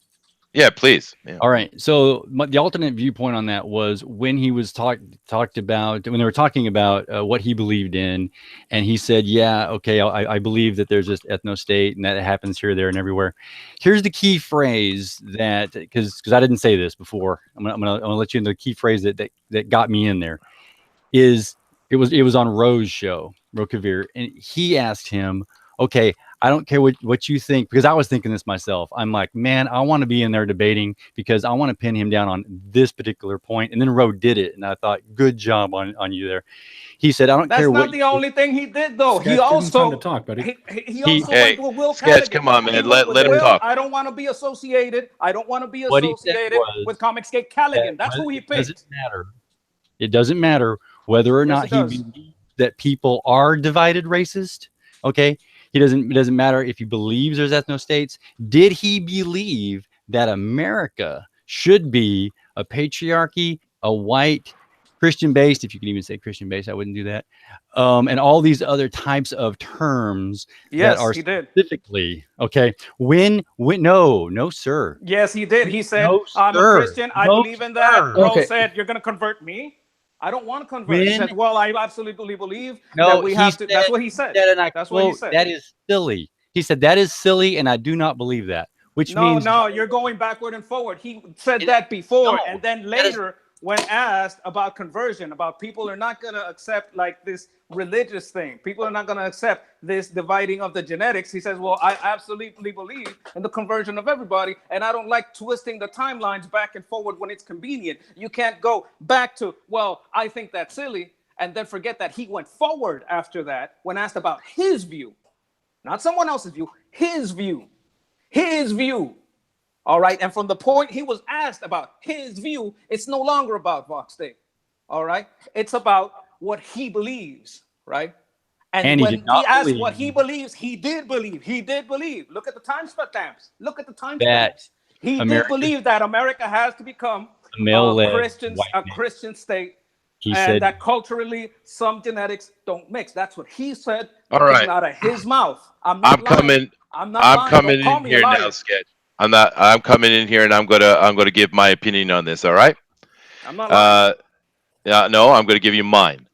Speaker 1: Yeah, please. Yeah.
Speaker 9: All right. So the alternate viewpoint on that was when he was talked about, when they were talking about what he believed in, and he said, yeah, okay, I believe that there's this ethno-state and that it happens here, there, and everywhere. Here's the key phrase that, because I didn't say this before, I'm gonna let you in the key phrase that got me in there, is it was on Roe's show, Ro Kavir, and he asked him, okay, I don't care what you think, because I was thinking this myself. I'm like, man, I want to be in there debating because I want to pin him down on this particular point. And then Roe did it, and I thought, good job on you there. He said, I don't care what.
Speaker 10: That's not the only thing he did, though.
Speaker 2: Sketch,
Speaker 10: he also
Speaker 2: to talk, buddy.
Speaker 10: He also went with Will
Speaker 1: Sketch,
Speaker 10: Cadigan.
Speaker 1: come on, man. Let him talk.
Speaker 10: I don't want to be associated. I don't want to be associated with Comicsgate Callaghan. That's who he picked.
Speaker 9: It doesn't matter. It doesn't matter whether or not he believes that people are divided racist. Okay. It doesn't matter if he believes there's ethno-states. Did he believe that America should be a patriarchy, a white, Christian-based, if you can even say Christian-based, I wouldn't do that, and all these other types of terms that are specifically, okay, no, sir.
Speaker 10: Yes, he did. He said,
Speaker 9: no,
Speaker 10: I'm a Christian. I believe in that. Bro said, you're going to convert me? I don't want to convert. He said, well, I absolutely believe that we have to. That's what he said. That's what he said.
Speaker 9: That is silly. He said, that is silly, and I do not believe that. Which means
Speaker 10: no, you're going backward and forward. He said that before, and then later, when asked about conversion, about people are not going to accept like this religious thing, people are not going to accept this dividing of the genetics. He says, well, I absolutely believe in the conversion of everybody, and I don't like twisting the timelines back and forward when it's convenient. You can't go back to, well, I think that's silly, and then forget that he went forward after that when asked about his view, not someone else's view, his view. All right. And from the point he was asked about his view, it's no longer about Vox Day. All right. It's about what he believes. Right. And when he asked what he believes, he did believe. Look at the timestamps. He did believe that America has to become a Christian state. He said that culturally some genetics don't mix. That's what he said.
Speaker 1: All right.
Speaker 10: Out of his mouth. I'm
Speaker 1: coming in here now, Sketch. I'm coming in here and I'm gonna give my opinion on this, all right?
Speaker 10: I'm not lying.
Speaker 1: No, I'm gonna give you mine.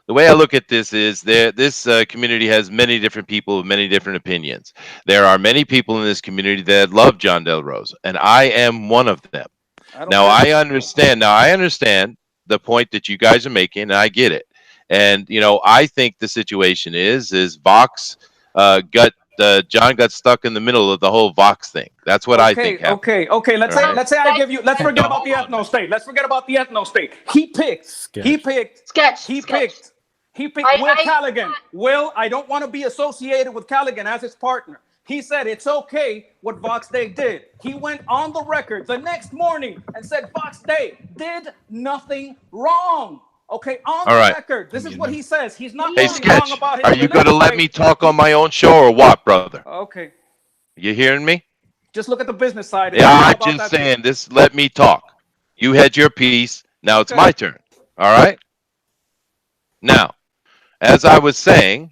Speaker 1: The way I look at this is this community has many different people with many different opinions. There are many people in this community that love John Del Rose, and I am one of them.
Speaker 10: I don't
Speaker 1: Now
Speaker 10: care.
Speaker 1: I understand. Now I understand the point that you guys are making, and I get it. And I think the situation is Vox got John got stuck in the middle of the whole Vox thing. That's what I think happened.
Speaker 10: Okay. Let's
Speaker 1: All
Speaker 10: say
Speaker 1: right.
Speaker 10: let's say I give you. Let's forget about the
Speaker 1: Hold on.
Speaker 10: ethno state. Let's forget about the ethno state. He picked.
Speaker 5: Sketch.
Speaker 10: He picked Will Callaghan. Will, I don't want to be associated with Callaghan as his partner. He said it's okay what Vox Day did. He went on the record the next morning and said Vox Day did nothing wrong. Okay, on
Speaker 1: All
Speaker 10: the
Speaker 1: right.
Speaker 10: record. This is what he says. He's not
Speaker 1: Hey,
Speaker 10: only wrong
Speaker 1: Sketch,
Speaker 10: about his
Speaker 1: are you going to
Speaker 10: religious
Speaker 1: let me
Speaker 10: faith.
Speaker 1: talk on my own show or what, brother?
Speaker 10: Okay,
Speaker 1: You hearing me?
Speaker 10: just look at the business side.
Speaker 1: Yeah, I'm just saying this. Let me talk. You had your piece. Now it's my turn. All right. Now, as I was saying,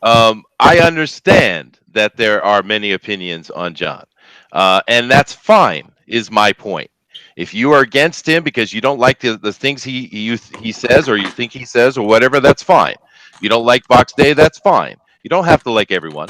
Speaker 1: I understand that there are many opinions on John, and that's fine. Is my point. If you are against him because you don't like the things he says, or you think he says, or whatever, that's fine. You don't like Box Day, that's fine. You don't have to like everyone.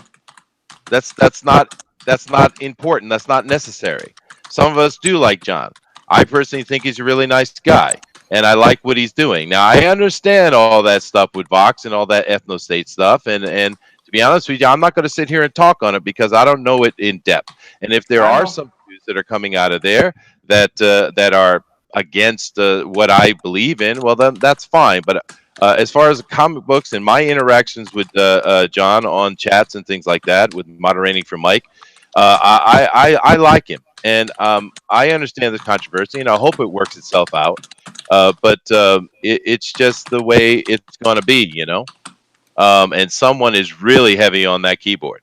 Speaker 1: That's not important. That's not necessary. Some of us do like John. I personally think he's a really nice guy, and I like what he's doing. Now I understand all that stuff with Vox and all that ethno state stuff, and to be honest with you, I'm not going to sit here and talk on it because I don't know it in depth. And if there are some views that are coming out of there that are against what I believe in, well then that's fine. But as far as comic books and my interactions with John on chats and things like that, with moderating for Mike, I like him, and I understand the controversy, and I hope it works itself out. But it's just the way it's going to be, and someone is really heavy on that keyboard.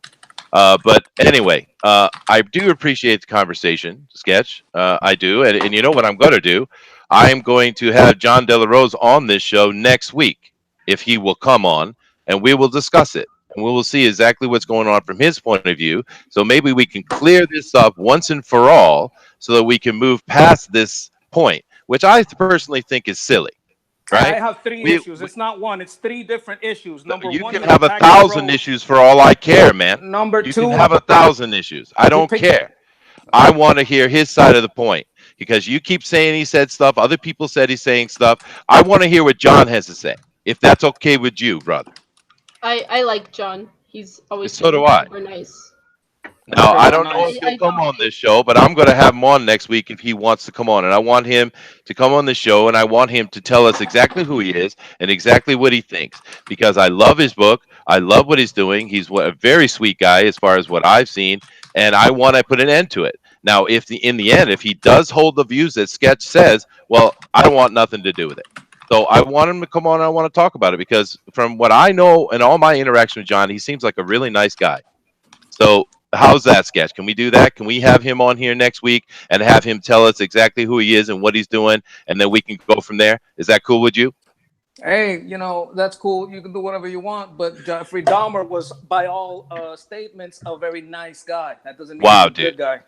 Speaker 1: But anyway, I do appreciate the conversation, Sketch. I do, and you know what I'm going to do? I am going to have John De La Rose on this show next week, if he will come on, and we will discuss it. And we will see exactly what's going on from his point of view. So maybe we can clear this up once and for all so that we can move past this point, which I personally think is silly. Right?
Speaker 10: I have three issues. It's not one. It's three different issues. Number
Speaker 1: You
Speaker 10: one,
Speaker 1: can
Speaker 10: he
Speaker 1: have
Speaker 10: attacked
Speaker 1: 1,000
Speaker 10: Rose.
Speaker 1: issues for all I care, man.
Speaker 10: Number
Speaker 1: You
Speaker 10: two,
Speaker 1: can have 1,000 issues. I don't care. I want to hear his side of the point because you keep saying he said stuff. Other people said he's saying stuff. I want to hear what John has to say, if that's okay with you, brother.
Speaker 5: I like John. He's always
Speaker 1: So do I.
Speaker 5: super nice.
Speaker 1: Now, I don't know if he'll come on this show, but I'm going to have him on next week if he wants to come on. And I want him to come on the show, and I want him to tell us exactly who he is and exactly what he thinks. Because I love his book. I love what he's doing. He's a very sweet guy as far as what I've seen, and I want to put an end to it. Now, in the end, if he does hold the views that Sketch says, well, I don't want nothing to do with it. So I want him to come on, and I want to talk about it because from what I know and all my interaction with John, he seems like a really nice guy. So how's that, Sketch? Can we do that? Can we have him on here next week and have him tell us exactly who he is and what he's doing, and then we can go from there? Is that cool with you?
Speaker 10: Hey, that's cool. You can do whatever you want, but Jeffrey Dahmer was, by all statements, a very nice guy. That doesn't mean he's a good guy.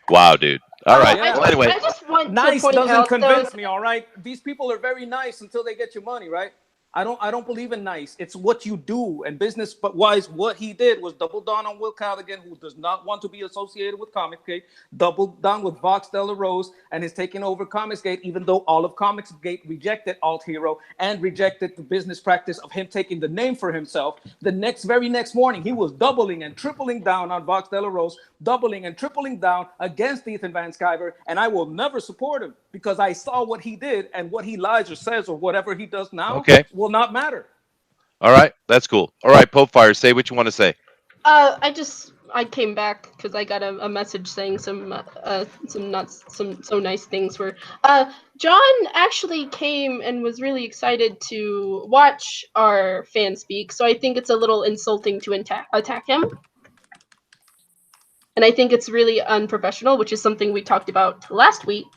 Speaker 1: Wow, dude. All right.
Speaker 10: Yeah.
Speaker 1: Well, anyway,
Speaker 5: I just want
Speaker 10: nice
Speaker 5: to point
Speaker 10: doesn't
Speaker 5: out,
Speaker 10: convince
Speaker 5: though,
Speaker 10: me. All right, these people are very nice until they get your money, right? I don't believe in nice. It's what you do. And business wise, what he did was double down on Will Callaghan, who does not want to be associated with Comicsgate, double down with Vox De La Rose, and is taking over Comicsgate, even though all of Comicsgate rejected Alt Hero and rejected the business practice of him taking the name for himself. The very next morning, he was doubling and tripling down on Vox De La Rose, doubling and tripling down against Ethan Van Sciver, and I will never support him because I saw what he did, and what he lies or says or whatever he does now will not matter.
Speaker 1: All right, that's cool. All right, Pope Fire, say what you want to say.
Speaker 5: I came back because I got a message saying some so nice things were. John actually came and was really excited to watch our FanSpeak, so I think it's a little insulting to attack him. And I think it's really unprofessional, which is something we talked about last week.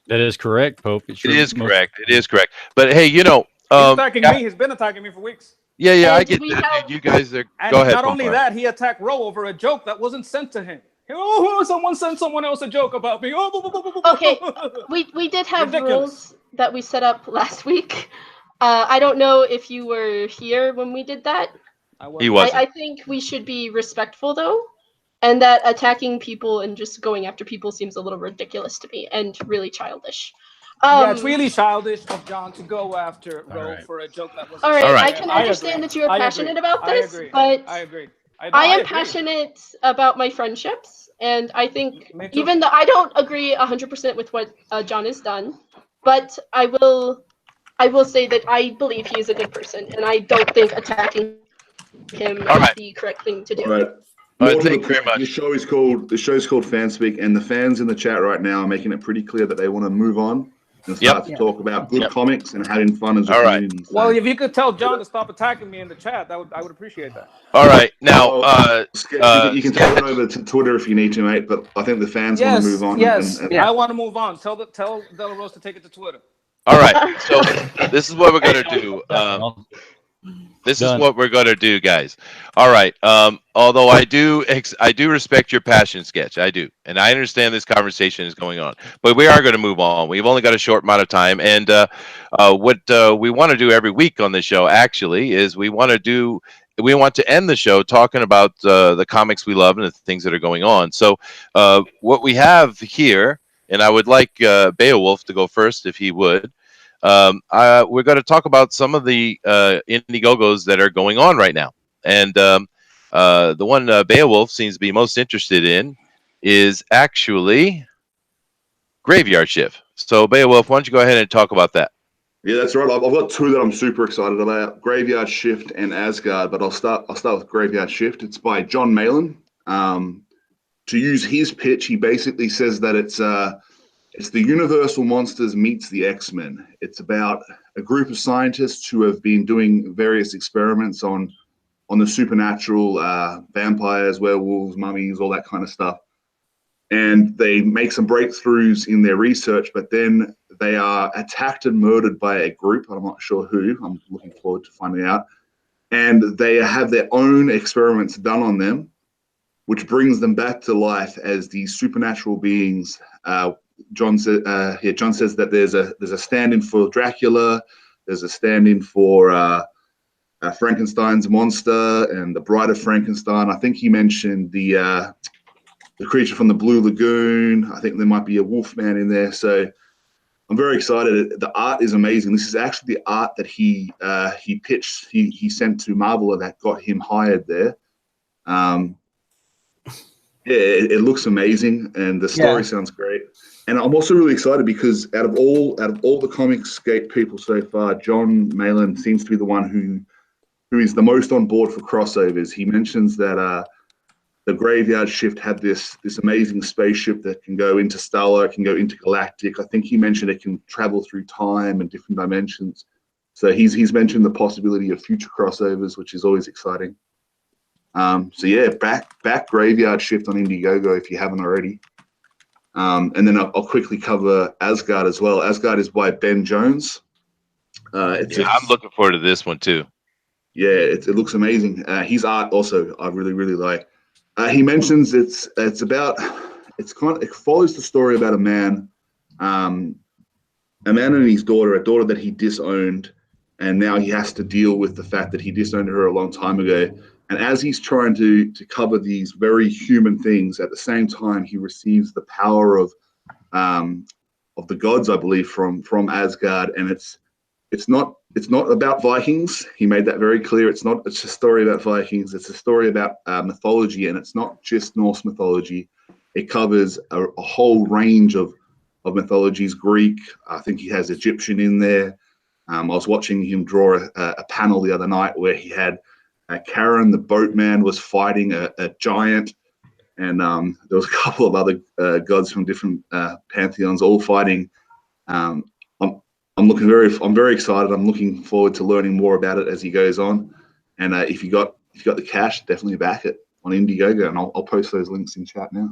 Speaker 9: That is correct, Pope.
Speaker 1: It is correct. It is correct. But hey,
Speaker 10: he's attacking me. He's been attacking me for weeks.
Speaker 1: Yeah, I get that. You guys are.
Speaker 10: And
Speaker 1: go ahead.
Speaker 10: not only that, he attacked Ro over a joke that wasn't sent to him. Oh, someone sent someone else a joke about me.
Speaker 5: Okay, we did have rules that we set up last week. I don't know if you were here when we did that.
Speaker 1: He wasn't.
Speaker 5: I think we should be respectful though, and that attacking people and just going after people seems a little ridiculous to me and really childish.
Speaker 10: Yeah, it's really childish of John to go after Ro for a joke that was.
Speaker 5: All right,
Speaker 1: All right.
Speaker 5: I can understand that you are passionate about this, but
Speaker 10: I agree.
Speaker 5: I am passionate about my friendships, and I think even though I don't agree 100% with what John has done, but I will say that I believe he is a good person, and I don't think attacking him is the correct thing to do.
Speaker 7: All right.
Speaker 1: All right, thank you very much.
Speaker 7: The show's called FanSpeak, and the fans in the chat right now are making it pretty clear that they want to move on and start to talk about good comics and having fun as a community.
Speaker 10: Well, if you could tell John to stop attacking me in the chat, I would appreciate that.
Speaker 1: All right, now
Speaker 7: you can take it over to Twitter if you need to, mate. But I think the fans want to move on.
Speaker 10: Yes, I want to move on. Tell Della Rose to take it to Twitter.
Speaker 1: All right, so this is what we're gonna do. This is what we're gonna do, guys. All right. Although I do respect your passion, Sketch. I do, and I understand this conversation is going on, but we are going to move on. We've only got a short amount of time, and what we want to do every week on this show actually is we want to end the show talking about the comics we love and the things that are going on. So what we have here, and I would like Beowulf to go first if he would. We're going to talk about some of the Indiegogos that are going on right now. And the one Beowulf seems to be most interested in is actually Graveyard Shift. So, Beowulf, why don't you go ahead and talk about that?
Speaker 7: Yeah, that's right. I've got two that I'm super excited about: Graveyard Shift and Asgard. But I'll start with Graveyard Shift. It's by John Malin. To use his pitch, he basically says that it's the Universal Monsters meets the X-Men. It's about a group of scientists who have been doing various experiments on the supernatural, vampires, werewolves, mummies, all that kind of stuff. And they make some breakthroughs in their research, but then they are attacked and murdered by a group. I'm not sure who. I'm looking forward to finding out. And they have their own experiments done on them, which brings them back to life as these supernatural beings. John says that there's a stand-in for Dracula, there's a stand-in for Frankenstein's monster and the Bride of Frankenstein. I think he mentioned the creature from the Blue Lagoon. I think there might be a Wolfman in there. So I'm very excited. The art is amazing. This is actually the art that he pitched. He sent to Marvel that got him hired there. It looks amazing, and the story sounds great. And I'm also really excited because out of all the Comicsgate people so far, John Malin seems to be the one who is the most on board for crossovers. He mentions that the Graveyard Shift had this amazing spaceship that can go interstellar, can go intergalactic. I think he mentioned it can travel through time and different dimensions. So he's mentioned the possibility of future crossovers, which is always exciting. So yeah, back Graveyard Shift on Indiegogo if you haven't already. And then I'll quickly cover Asgard as well. Asgard is by Ben Jones. I'm
Speaker 1: looking forward to this one too.
Speaker 7: Yeah, it looks amazing. His art also I really like. He mentions it follows the story about a man and his daughter, a daughter that he disowned, and now he has to deal with the fact that he disowned her a long time ago. And as he's trying to cover these very human things, at the same time he receives the power of the gods, I believe, from Asgard. And it's not about Vikings. He made that very clear. It's a story about Vikings. It's a story about mythology, and it's not just Norse mythology. It covers a whole range of mythologies. Greek. I think he has Egyptian in there. I was watching him draw a panel the other night where he had Karen, the boatman, was fighting a giant, and there was a couple of other gods from different pantheons all fighting. I'm very excited. I'm looking forward to learning more about it as he goes on. And if you got the cash, definitely back it on Indiegogo, and I'll post those links in chat now.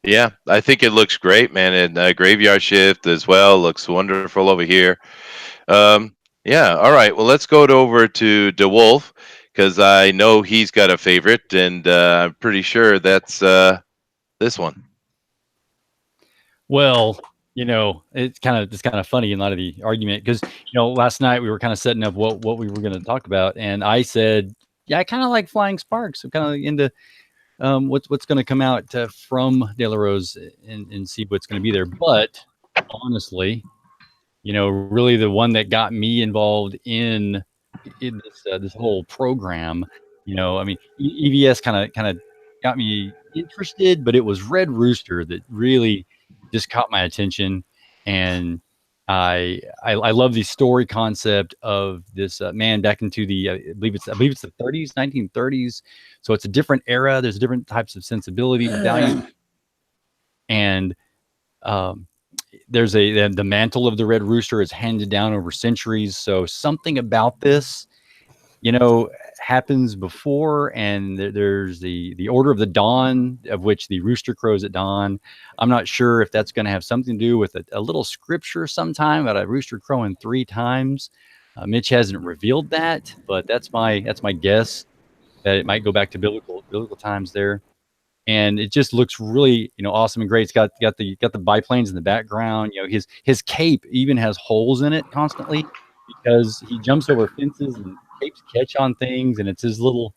Speaker 1: Yeah, I think it looks great, man. And Graveyard Shift as well looks wonderful over here. Yeah, all right. Well, let's go over to DeWolf, because I know he's got a favorite, and I'm pretty sure that's this one.
Speaker 9: Well, it's kind of funny in light of the argument because last night we were kind of setting up what we were going to talk about, and I said, yeah, I kind of like Flying Sparks. I'm kind of into what's going to come out from De La Rose and see what's going to be there. But honestly, really the one that got me involved in this whole program, I mean, EVS kind of got me interested, but it was Red Rooster that really just caught my attention, and I love the story concept of this man back into the I believe it's the 30s, 1930s. So it's a different era. There's different types of sensibilities, values, and there's the mantle of the Red Rooster is handed down over centuries. So something about this, happens before, and there's the Order of the Dawn, of which the rooster crows at dawn. I'm not sure if that's going to have something to do with a little scripture sometime about a rooster crowing 3 times. Mitch hasn't revealed that, but that's my guess that it might go back to biblical times there. And it just looks really, awesome and great. It's got the biplanes in the background. His cape even has holes in it constantly because he jumps over fences and capes catch on things, and it's his little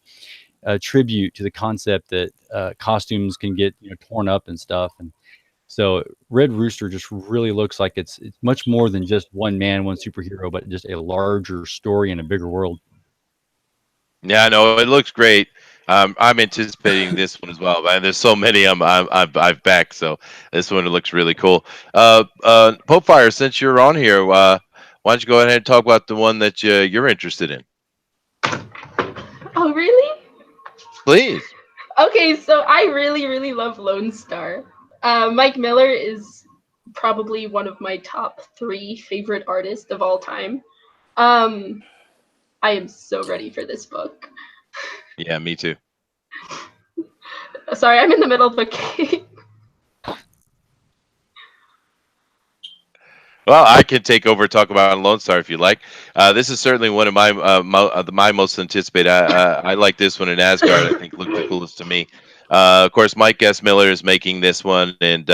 Speaker 9: tribute to the concept that costumes can get torn up and stuff. And so Red Rooster just really looks like it's much more than just one man, one superhero, but just a larger story and a bigger world.
Speaker 1: Yeah, no, it looks great. I'm anticipating this one as well, man. There's so many I've backed, so this one looks really cool. Popefire, since you're on here, why don't you go ahead and talk about the one that you're interested in?
Speaker 5: Oh, really?
Speaker 1: Please.
Speaker 5: Okay, so I really, really love Lone Star. Mike Miller is probably one of my top 3 favorite artists of all time. I am so ready for this book.
Speaker 1: Yeah, me too.
Speaker 5: Sorry, I'm in the middle of a game.
Speaker 1: Well, I can take over and talk about Lone Star if you like. This is certainly one of my my most anticipated. I like this one in Asgard. I think looked the coolest to me. Of course, Mike S. Miller is making this one, and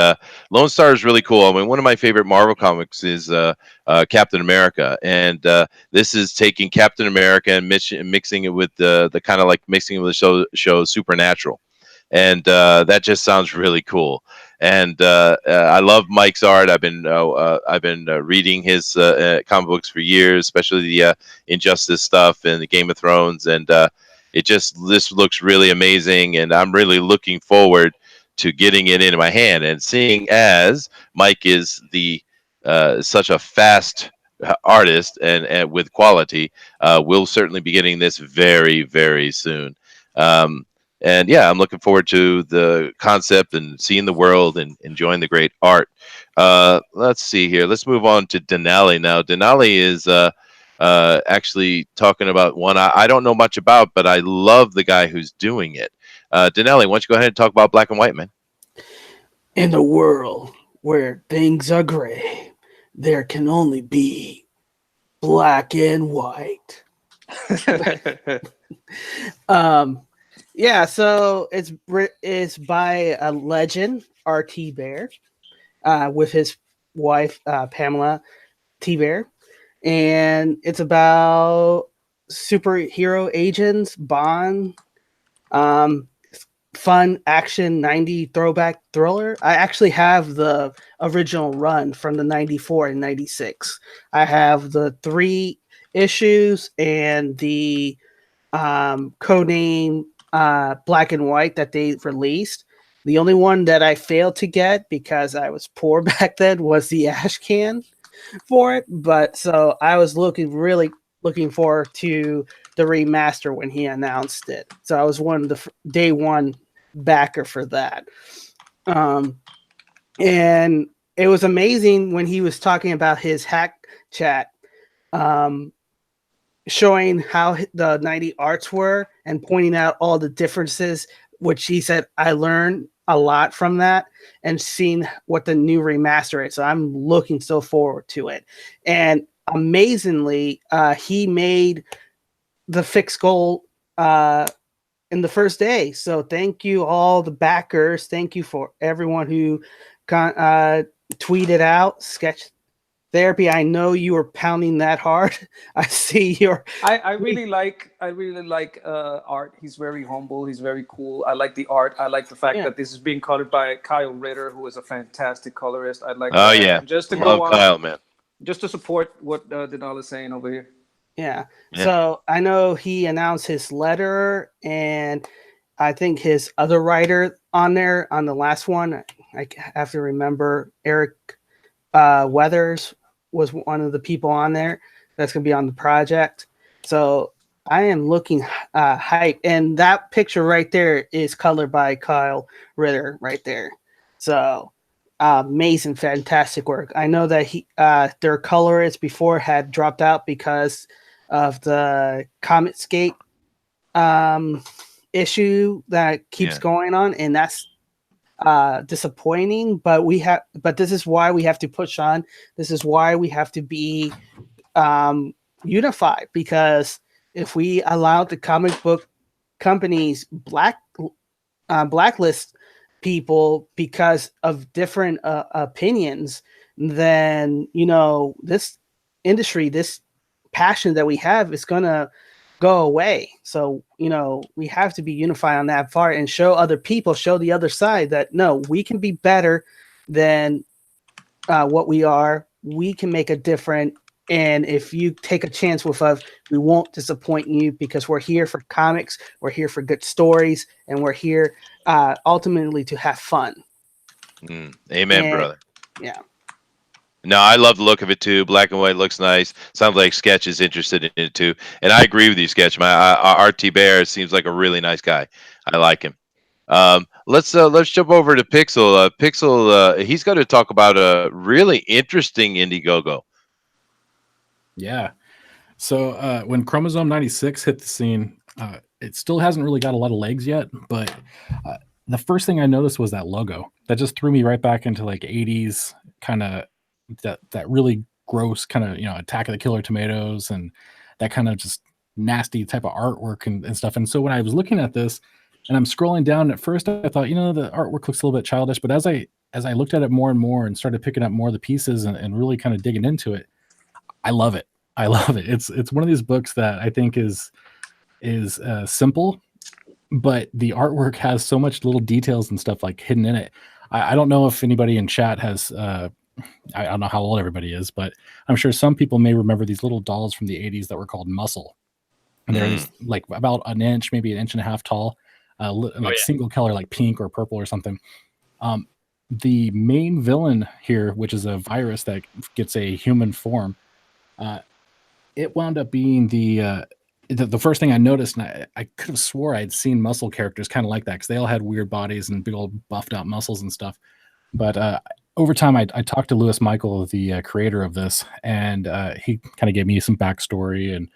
Speaker 1: Lone Star is really cool. I mean, one of my favorite Marvel comics is Captain America, and this is taking Captain America and mixing it with the kind of like mixing it with the show Supernatural, and that just sounds really cool. And I love Mike's art. I've been reading his comic books for years, especially the Injustice stuff and the Game of Thrones, and this looks really amazing. And I'm really looking forward to getting it into my hand. And seeing as Mike is the such a fast artist and with quality, we'll certainly be getting this very, very soon. And yeah, I'm looking forward to the concept and seeing the world and enjoying the great art. Let's see here. Let's move on to Denali now. Denali is actually talking about one I don't know much about, but I love the guy who's doing it. Denali, why don't you go ahead and talk about Black and White, man?
Speaker 3: In a world where things are gray, there can only be black and white. Yeah, so it's by a legend, R.T. Bear, with his wife, Pamela T. Bear. And it's about superhero agents, Bond, fun action 90 throwback thriller. I actually have the original run from the 94 and 96. I have the 3 issues and the codename Black and White that they released. The only one that I failed to get because I was poor back then was the ash can for it. But so I was really looking forward to the remaster when he announced it. So I was one of the day one backer for that. And it was amazing when he was talking about his hack chat, showing how the 90 arts were and pointing out all the differences, which he said I learned a lot from that, and seeing what the new remaster is. So I'm looking so forward to it. And amazingly, he made the fixed goal in the first day. So thank you all the backers. Thank you for everyone who tweeted out sketch therapy. I know you were pounding that hard. I see your.
Speaker 10: I really like art. He's very humble. He's very cool. I like the art. I like the fact that this is being colored by Kyle Ritter, who is a fantastic colorist. I like.
Speaker 1: Oh yeah,
Speaker 10: and just to
Speaker 1: love
Speaker 10: go on,
Speaker 1: Kyle, man.
Speaker 10: just to support what Denal is saying over here.
Speaker 3: Yeah.
Speaker 1: Yeah.
Speaker 3: So I know he announced his letter, and I think his other writer on there on the last one, I have to remember, Eric Weathers was one of the people on there that's going to be on the project. So I am looking hype, and that picture right there is colored by Kyle Ritter right there. So amazing, fantastic work. I know that their colorist before had dropped out because of the Cometscape issue that keeps going on, and that's disappointing. But this is why we have to push on. This is why we have to be unified, because if we allow the comic book companies blacklist people because of different opinions, then this industry, this passion that we have is gonna go away. So we have to be unified on that part and show other people, show the other side that no, we can be better than what we are. We can make a difference, and if you take a chance with us, we won't disappoint you, because we're here for comics, we're here for good stories, and we're here ultimately to have fun.
Speaker 1: Amen, brother.
Speaker 3: Yeah.
Speaker 1: No, I love the look of it too. Black and white looks nice. Sounds like Sketch is interested in it too. And I agree with you, Sketch. My RT Bear seems like a really nice guy. I like him. Let's jump over to Pixel. Pixel, he's going to talk about a really interesting Indiegogo.
Speaker 2: Yeah. So when Chromosome 96 hit the scene, it still hasn't really got a lot of legs yet, but the first thing I noticed was that logo. That just threw me right back into like 80s kind of that really gross kind of Attack of the Killer Tomatoes and that kind of just nasty type of artwork and stuff. And so when I was looking at this and I'm scrolling down, at first I thought the artwork looks a little bit childish, but as I looked at it more and more and started picking up more of the pieces and really kind of digging into it, I love it. It's one of these books that I think is simple, but the artwork has so much little details and stuff like hidden in it. I don't know if anybody in chat has I don't know how old everybody is, but I'm sure some people may remember these little dolls from the 80s that were called Muscle. And they're like about an inch, maybe an inch and a half tall, single color, like pink or purple or something. The main villain here, which is a virus that gets a human form, it wound up being the first thing I noticed, and I could have swore I'd seen Muscle characters kind of like that because they all had weird bodies and big old buffed out muscles and stuff. But over time, I talked to Louis Michael, the creator of this, and he kind of gave me some backstory and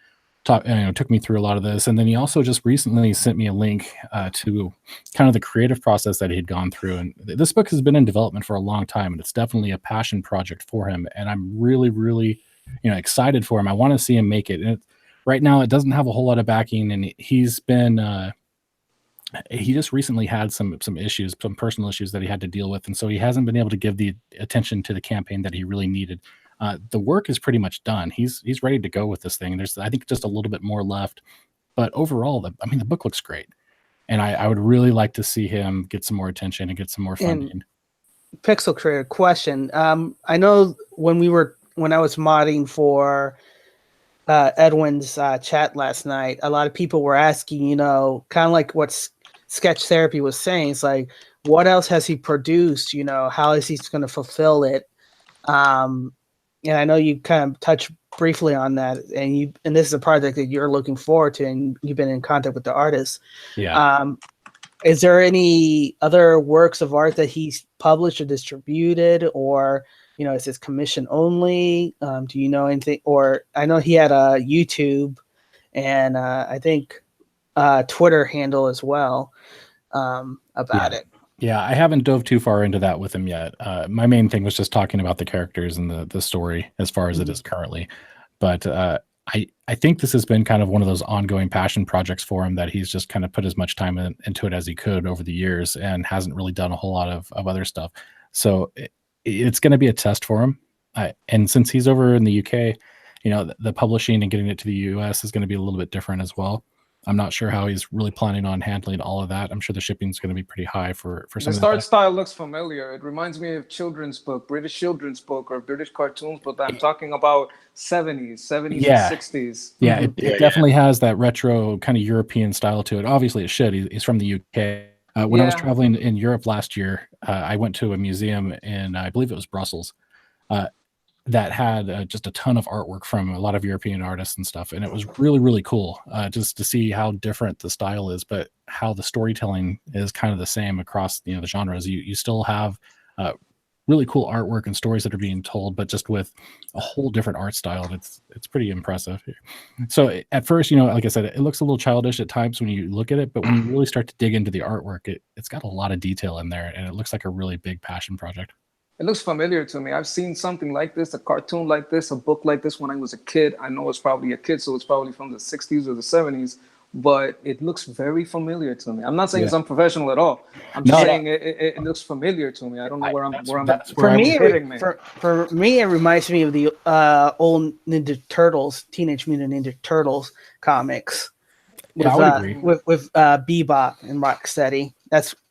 Speaker 2: took me through a lot of this. And then he also just recently sent me a link to kind of the creative process that he had gone through. And this book has been in development for a long time, and it's definitely a passion project for him. And I'm really, really excited for him. I want to see him make it. And right now, it doesn't have a whole lot of backing, and he's been he just recently had some issues, some personal issues that he had to deal with, and so he hasn't been able to give the attention to the campaign that he really needed. The work is pretty much done. He's ready to go with this thing. There's, I think, just a little bit more left, but overall, the book looks great, and I would really like to see him get some more attention and get some more funding.
Speaker 3: And Pixel Creator, question. I know when I was modding for Edwin's chat last night, a lot of people were asking, kind of like what Sketch Therapy was saying. It's like, what else has he produced? How is he going to fulfill it? And I know you kind of touched briefly on that, and this is a project that you're looking forward to, and you've been in contact with the artist.
Speaker 2: Yeah.
Speaker 3: Is there any other works of art that he's published or distributed, or is this commission only? Do you know anything? Or I know he had a YouTube and I think Twitter handle as well about it.
Speaker 2: Yeah, I haven't dove too far into that with him yet. My main thing was just talking about the characters and the story as far as it is currently. But I think this has been kind of one of those ongoing passion projects for him that he's just kind of put as much time into it as he could over the years and hasn't really done a whole lot of other stuff. So it's going to be a test for him. And since he's over in the UK, the publishing and getting it to the US is going to be a little bit different as well. I'm not sure how he's really planning on handling all of that. I'm sure the shipping is going to be pretty high for some
Speaker 10: the
Speaker 2: of that.
Speaker 10: art style looks familiar. It reminds me of children's book, British children's book, or British cartoons, but I'm talking about 70s and 60s.
Speaker 2: Yeah, it definitely has that retro kind of European style to it. Obviously, it should. He's from the UK. When I was traveling in Europe last year, I went to a museum in, I believe it was Brussels, that had just a ton of artwork from a lot of European artists and stuff. And it was really, really cool just to see how different the style is, but how the storytelling is kind of the same across the genres. You still have really cool artwork and stories that are being told, but just with a whole different art style. It's pretty impressive. So at first, like I said, it looks a little childish at times when you look at it, but when you really start to dig into the artwork, it's got a lot of detail in there, and it looks like a really big passion project.
Speaker 10: It looks familiar to me. I've seen something like this, a cartoon like this, a book like this when I was a kid. I know it's probably a kid, so it's probably from the 60s or the 70s, but it looks very familiar to me. I'm not saying it's unprofessional at all. I'm just saying it looks familiar to me. I don't know where I'm hitting me.
Speaker 3: For me, it reminds me of the old Ninja Turtles, Teenage Mutant Ninja Turtles comics. With,
Speaker 2: I would agree.
Speaker 3: With Bebop and Rocksteady.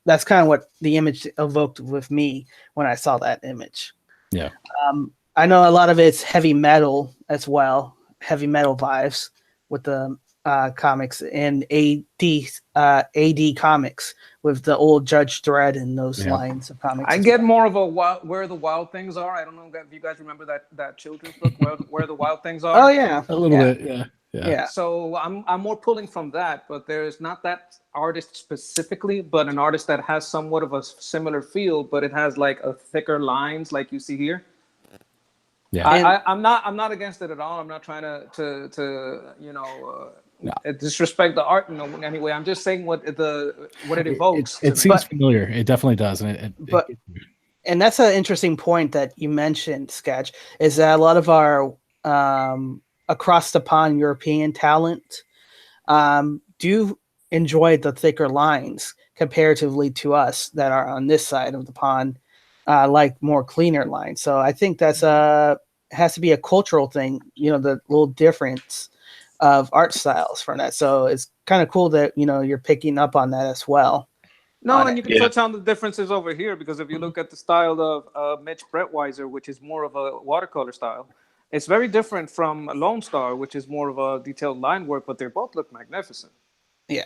Speaker 3: That's kind of what the image evoked with me when I saw that image.
Speaker 2: Yeah.
Speaker 3: I know a lot of it's heavy metal as well, heavy metal vibes with the comics and AD comics with the old Judge Dredd and those lines of comics.
Speaker 10: I get more of a Where the Wild Things Are. I don't know if you guys remember that children's book, Where the Wild Things Are.
Speaker 3: Oh yeah,
Speaker 2: a little bit. Yeah.
Speaker 10: So I'm more pulling from that, but there's not that artist specifically, but an artist that has somewhat of a similar feel, but it has like a thicker lines, like you see here.
Speaker 2: Yeah.
Speaker 10: I'm not against it at all. I'm not trying to disrespect the art in any way. I'm just saying what it evokes.
Speaker 2: It seems familiar. It definitely does,
Speaker 3: and that's an interesting point that you mentioned, Sketch, is that a lot of our across the pond European talent do enjoy the thicker lines comparatively to us that are on this side of the pond, like more cleaner lines. So I think that's has to be a cultural thing, the little difference of art styles from that. So it's kind of cool that you're picking up on that as well.
Speaker 10: No, and you can touch on the differences over here, because if you look at the style of Mitch Brettweiser, which is more of a watercolor style, it's very different from Lone Star, which is more of a detailed line work, but they both look magnificent.
Speaker 2: Yeah,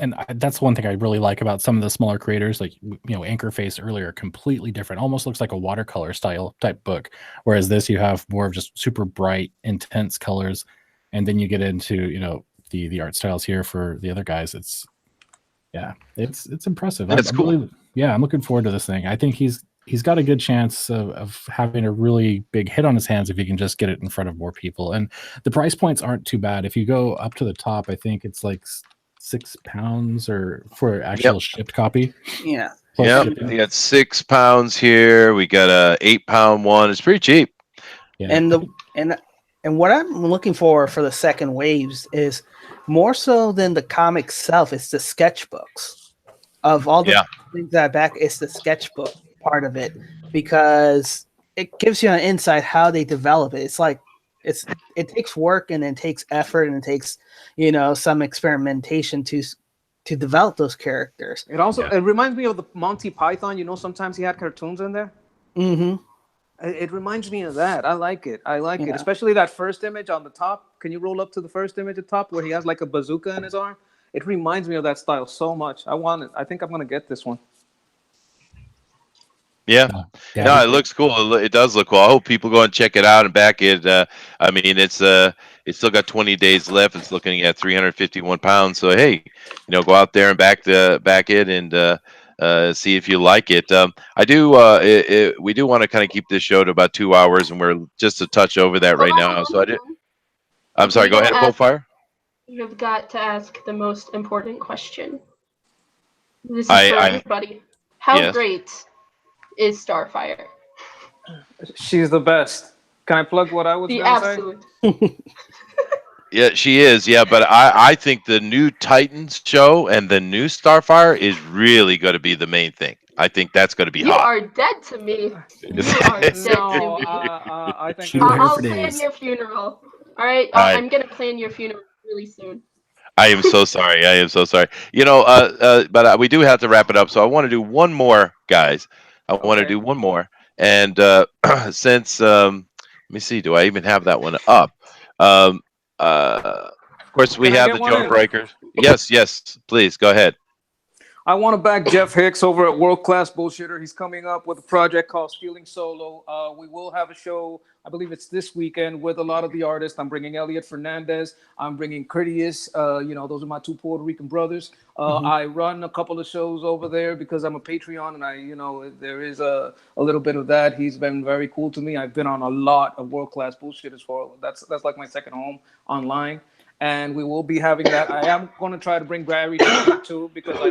Speaker 2: and that's one thing I really like about some of the smaller creators, like Anchor Face earlier, completely different. Almost looks like a watercolor style type book, whereas this you have more of just super bright, intense colors, and then you get into the art styles here for the other guys. It's impressive.
Speaker 1: That's cool.
Speaker 2: I'm looking forward to this thing. I think he's got a good chance of having a really big hit on his hands if he can just get it in front of more people. And the price points aren't too bad. If you go up to the top, I think it's like £6 or for actual shipped copy.
Speaker 3: Yeah.
Speaker 1: We got £6 here. We got a £8 one. It's pretty cheap.
Speaker 2: Yeah.
Speaker 3: And what I'm looking for the second waves is more so than the comic itself. It's the sketchbooks of all the things that back. It's the sketchbook part of it, because it gives you an insight how they develop it. It's like it takes work, and it takes effort, and it takes some experimentation to develop those characters.
Speaker 10: It reminds me of the Monty Python. Sometimes he had cartoons in there.
Speaker 3: Mm-hmm.
Speaker 10: It reminds me of that. I like it, especially that first image on the top. Can you roll up to the first image at the top where he has like a bazooka in his arm? It reminds me of that style so much. I want it. I think I'm gonna get this one.
Speaker 1: Yeah. No, it looks cool. It does look cool. I hope people go and check it out and back it. I mean, it's still got 20 days left. It's looking at 351 pounds. So hey, go out there and back it and see if you like it. I do. We do want to kind of keep this show to about 2 hours, and we're just a touch over that right now. So I'm sorry. Go ahead, Bullfire.
Speaker 5: You've got to ask the most important question. This is for everybody. How great is Starfire?
Speaker 10: She's the best. Can I plug what I was going to say?
Speaker 5: Absolute.
Speaker 1: Yeah, she is. Yeah, but I think the new Titans show and the new Starfire is really going to be the main thing. I think that's going to be
Speaker 5: You
Speaker 1: hot.
Speaker 5: are dead to me. You are dead to
Speaker 10: No,
Speaker 5: me.
Speaker 10: I think
Speaker 2: She'll wear
Speaker 5: I'll
Speaker 2: for
Speaker 5: plan
Speaker 2: days.
Speaker 5: your funeral. All right,
Speaker 1: I
Speaker 5: I'm gonna plan your funeral really soon.
Speaker 1: I am so sorry. I am so sorry. But we do have to wrap it up. So I want to do one more, guys. I want to
Speaker 10: okay.
Speaker 1: do one more. And since let me see, do I even have that one up? Um, of course, we
Speaker 10: Can I
Speaker 1: have
Speaker 10: get
Speaker 1: the
Speaker 10: one in?
Speaker 1: Jawbreakers. Yes, yes. Please go ahead.
Speaker 10: I want to back Jeff Hicks over at World Class Bullshitter. He's coming up with a project called Stealing Solo. We will have a show, I believe it's this weekend, with a lot of the artists. I'm bringing Elliot Fernandez. I'm bringing Critias. Those are my two Puerto Rican brothers. I run a couple of shows over there because I'm a Patreon, and there is a little bit of that. He's been very cool to me. I've been on a lot of World Class Bullshitters for that's like my second home online. And we will be having that. I am going to try to bring Gary Shipman too because I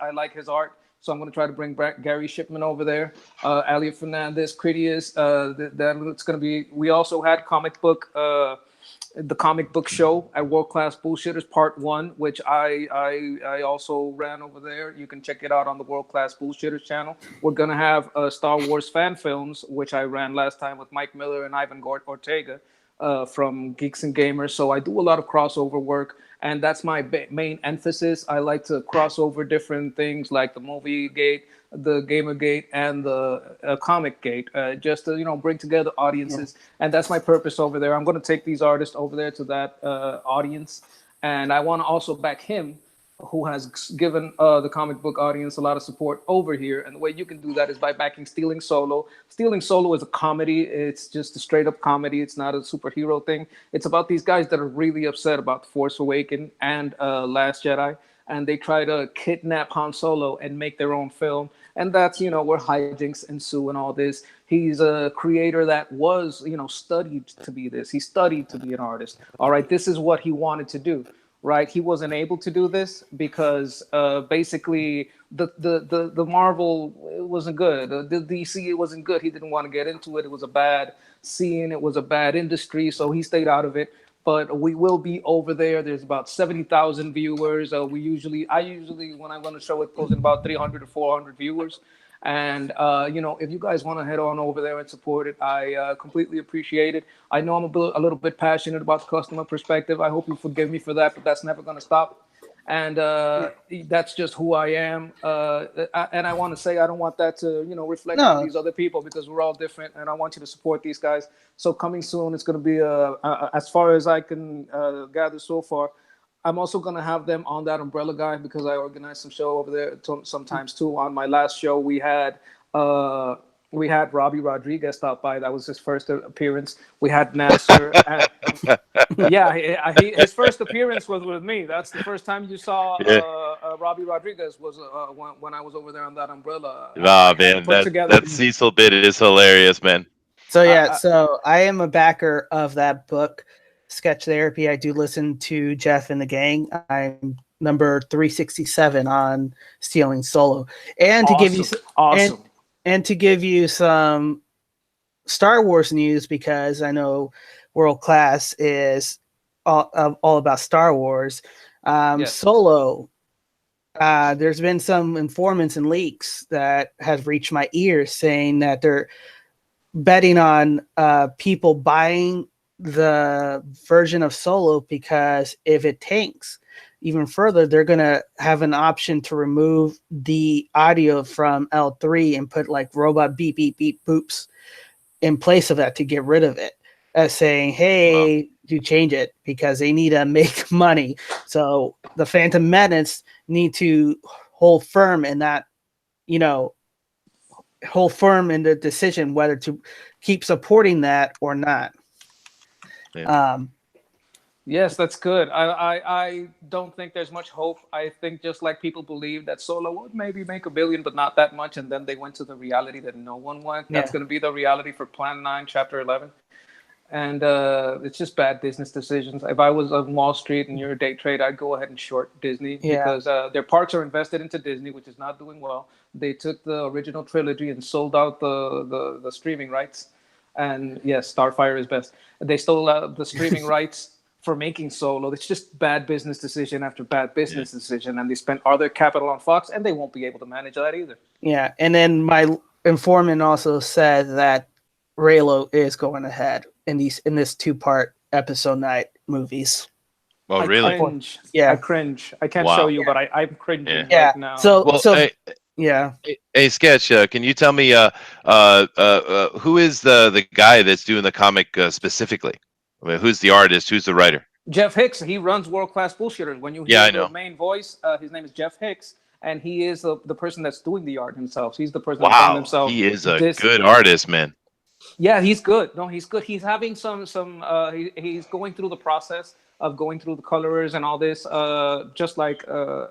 Speaker 10: like his art. So I'm going to try to bring back Gary Shipman over there. Elliot Fernandez, Critias. That's going to be. We also had the comic book show at World Class Bullshitters Part 1, which I also ran over there. You can check it out on the World Class Bullshitters channel. We're gonna have Star Wars fan films, which I ran last time with Mike Miller and Ivan Ortega from Geeks and Gamers. So I do a lot of crossover work, and that's my main emphasis. I like to cross over different things like the movie gate, the gamer gate, and the comic gate, just to bring together audiences. And that's my purpose over there. I'm going to take these artists over there to that audience, and I want to also back him, who has given the comic book audience a lot of support over here. And the way you can do that is by backing Stealing Solo. Stealing Solo is a comedy. It's just a straight up comedy. It's not a superhero thing. It's about these guys that are really upset about The Force Awakens and Last Jedi. And they try to kidnap Han Solo and make their own film. And that's, where hijinks ensue and all this. He's a creator that was, studied to be this. He studied to be an artist. All right, this is what he wanted to do. Right, he wasn't able to do this because basically the Marvel it wasn't good. The DC it wasn't good. He didn't want to get into it. It was a bad scene. It was a bad industry, so he stayed out of it. But we will be over there. There's about 70,000 viewers. I usually when I run a show, it goes in about 300 to 400 viewers. And if you guys want to head on over there and support it, I completely appreciate it. I know I'm a little bit passionate about the customer perspective. I hope you forgive me for that, but that's never going to stop. And that's just who I am. And I want to say I don't want that to reflect on these other people because we're all different. And I want you to support these guys. So coming soon, it's going to be as far as I can gather so far. I'm also going to have them on that umbrella guy because I organized some show over there sometimes too. On my last show, we had Robbie Rodriguez stop by. That was his first appearance. We had Nasser. His first appearance was with me. That's the first time you saw Robbie Rodriguez was when I was over there on that umbrella.
Speaker 1: Ah, man, that Cecil bit is hilarious, man.
Speaker 3: So so I am a backer of that book, Sketch Therapy. I do listen to Jeff and the gang. I'm number 367 on Stealing Solo, and to give you and to give you some Star Wars news because I know World Class is all about Star Wars. Solo. There's been some informants and leaks that have reached my ears saying that they're betting on people buying the version of Solo because if it tanks even further, they're going to have an option to remove the audio from L3 and put like robot beep, beep, beep, boops in place of that to get rid of it. Saying, hey, you change it because they need to make money. So the Phantom Menace need to hold firm in that, hold firm in the decision whether to keep supporting that or not.
Speaker 10: Yes, that's good. I don't think there's much hope. I think just like people believe that Solo would maybe make $1 billion, but not that much, and then they went to the reality that no one went. That's going to be the reality for Plan 9, Chapter 11. And it's just bad business decisions. If I was on Wall Street and you're a day trade, I'd go ahead and short Disney because their parks are invested into Disney, which is not doing well. They took the original trilogy and sold out the streaming rights. And yes, Starfire is best. They stole the streaming rights for making Solo. It's just bad business decision after bad business decision, and they spent all their capital on Fox, and they won't be able to manage that either.
Speaker 3: Yeah, and then my informant also said that Raylo is going ahead in this 2-part episode 9 movies.
Speaker 1: Oh,
Speaker 10: I
Speaker 1: really?
Speaker 10: cringe.
Speaker 3: Yeah.
Speaker 10: I cringe. I can't
Speaker 1: Wow.
Speaker 10: show you, but I'm cringing
Speaker 3: Yeah.
Speaker 10: right now.
Speaker 3: So
Speaker 1: Well,
Speaker 3: yeah.
Speaker 1: Hey, Sketch, can you tell me who is the guy that's doing the comic specifically? I mean, who's the artist? Who's the writer?
Speaker 10: Jeff Hicks, he runs World Class Bullshitters. When you
Speaker 1: Yeah,
Speaker 10: hear
Speaker 1: I know.
Speaker 10: the main voice, his name is Jeff Hicks, and he is the person that's doing the art himself. He's the person that found
Speaker 1: Wow,
Speaker 10: himself.
Speaker 1: he is a good artist, man.
Speaker 10: Yeah, he's good. No, he's good. He's having he's going through the process of going through the colors and all this, just like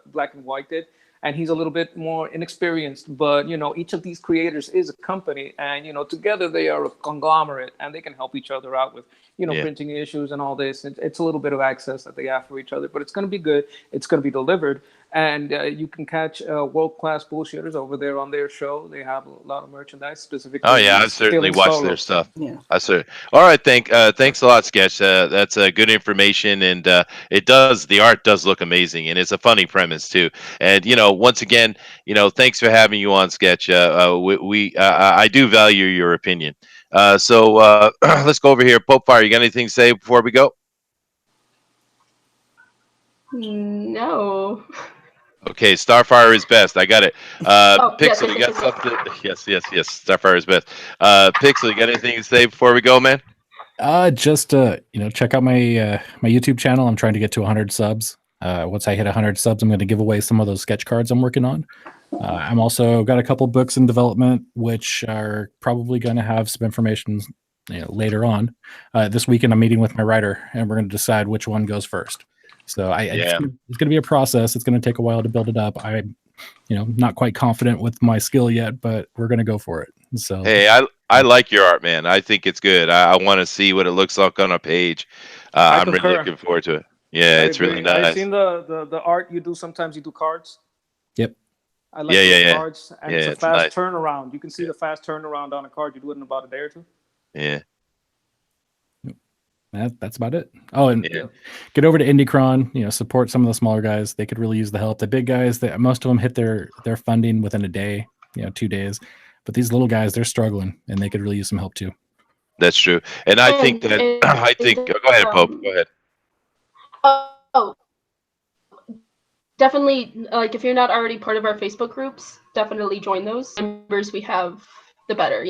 Speaker 10: Black and White did. And he's a little bit more inexperienced, but each of these creators is a company, and together they are a conglomerate, and they can help each other out with printing issues and all this. It's a little bit of access that they have for each other, but it's going to be good. It's going to be delivered, and you can catch World Class Bullshitters over there on their show. They have a lot of merchandise specifically.
Speaker 1: Oh yeah, I've certainly
Speaker 10: Stealing
Speaker 1: watched
Speaker 10: Solo.
Speaker 1: their stuff.
Speaker 3: Yeah.
Speaker 1: All right, thanks a lot, Sketch. That's good information, and the art does look amazing, and it's a funny premise too. And once again, thanks for having you on, Sketch. I do value your opinion. So let's go over here. Pope Fire, you got anything to say before we go?
Speaker 5: No.
Speaker 1: Okay, Starfire is best. I got it. Pixel,
Speaker 5: yes,
Speaker 1: you got something? Yes. Starfire is best. Pixel, you got anything to say before we go, man?
Speaker 2: Just check out my my YouTube channel. I'm trying to get to 100 subs. Once I hit 100 subs, I'm going to give away some of those sketch cards I'm working on. I'm also got a couple books in development, which are probably going to have some information later on. This weekend, I'm meeting with my writer, and we're going to decide which one goes first. So it's going to be a process. It's going to take a while to build it up. I'm not quite confident with my skill yet, but we're going to go for it. So
Speaker 1: hey, I like your art, man. I think it's good. I want to see what it looks like on a page. I'm really looking forward to it. Yeah, it's really nice.
Speaker 10: I've seen the art you do. Sometimes you do cards.
Speaker 2: Yep.
Speaker 10: I like those cards, and it's a fast
Speaker 1: nice
Speaker 10: turnaround. You can see the fast turnaround on a card. You do it in about a day or two.
Speaker 1: Yeah.
Speaker 2: That's about it. Oh, and get over to IndieCron. Support some of the smaller guys. They could really use the help. The big guys, most of them hit their funding within a day, 2 days. But these little guys, they're struggling, and they could really use some help too.
Speaker 1: That's true. And I think that go ahead, Pope. Go ahead.
Speaker 5: Oh, definitely. Like, if you're not already part of our Facebook groups, definitely join those. The members we have, the better.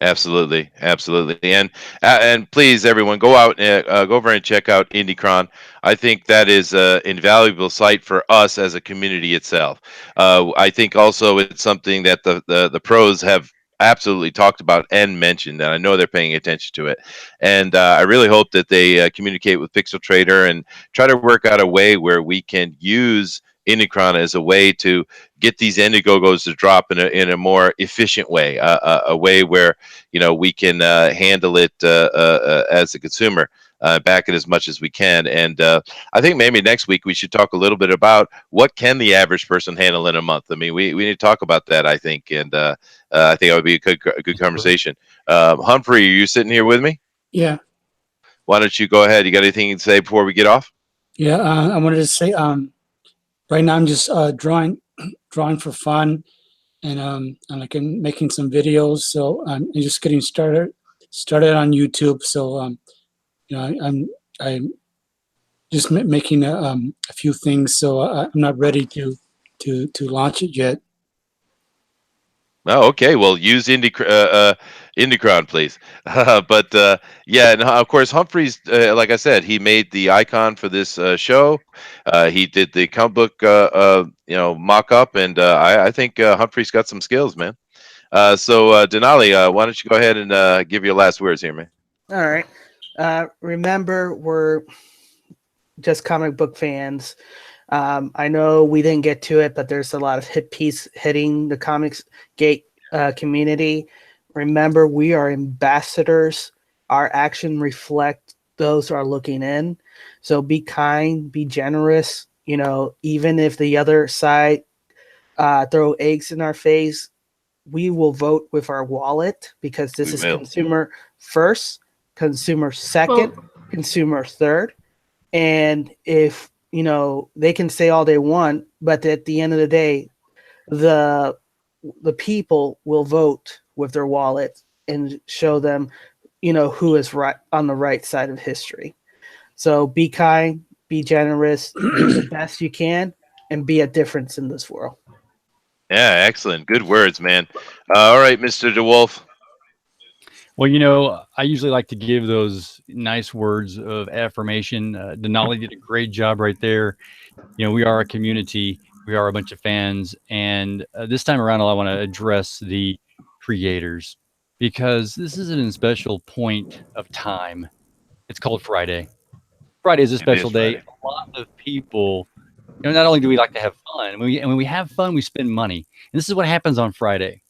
Speaker 1: Absolutely, and please, everyone, go out and go over and check out IndieCron. I think that is an invaluable site for us as a community itself. I think also it's something that the pros have absolutely talked about and mentioned, and I know they're paying attention to it. And I really hope that they communicate with Pixel Trader and try to work out a way where we can use IndieCron as a way to get these Indiegogos to drop in a more efficient way, a way where we can handle it as a consumer, back it as much as we can. And I think maybe next week we should talk a little bit about what can the average person handle in a month. I mean, we need to talk about that, I think, and I think it would be a good conversation. Humphrey, are you sitting here with me?
Speaker 4: Yeah.
Speaker 1: Why don't you go ahead? You got anything to say before we get off?
Speaker 4: Yeah, I wanted to say, right now I'm just drawing for fun, and I'm making some videos. So I'm just getting started on YouTube. So I'm just making a few things. So I'm not ready to launch it yet.
Speaker 1: Oh, okay. Well, use IndieCron, please. But yeah, and of course, Humphreys, like I said, he made the icon for this show. He did the comic book, mock-up, and I think Humphrey's got some skills, man. So Denali, why don't you go ahead and give your last words here, man?
Speaker 3: All right. Remember, we're just comic book fans. I know we didn't get to it, but there's a lot of hit piece hitting the Comics Gate community. Remember, we are ambassadors. Our action reflect those who are looking in. So be kind, be generous. Even if the other side throw eggs in our face, we will vote with our wallet, because this is consumer first, consumer second, consumer third. And if, they can say all they want, but at the end of the day, the people will vote with their wallet and show them, who is right on the right side of history. So be kind, be generous, do the best you can, and be a difference in this world.
Speaker 1: Yeah, excellent. Good words, man. All right, Mr. DeWolf.
Speaker 9: Well, I usually like to give those nice words of affirmation. Denali did a great job right there. We are a community. We are a bunch of fans. And this time around, I want to address the creators because this is a special point of time. It's called Friday. Friday is a special day.
Speaker 1: Friday.
Speaker 9: A lot of people, not only do we like to have fun, when we have fun, we spend money. And this is what happens on Friday.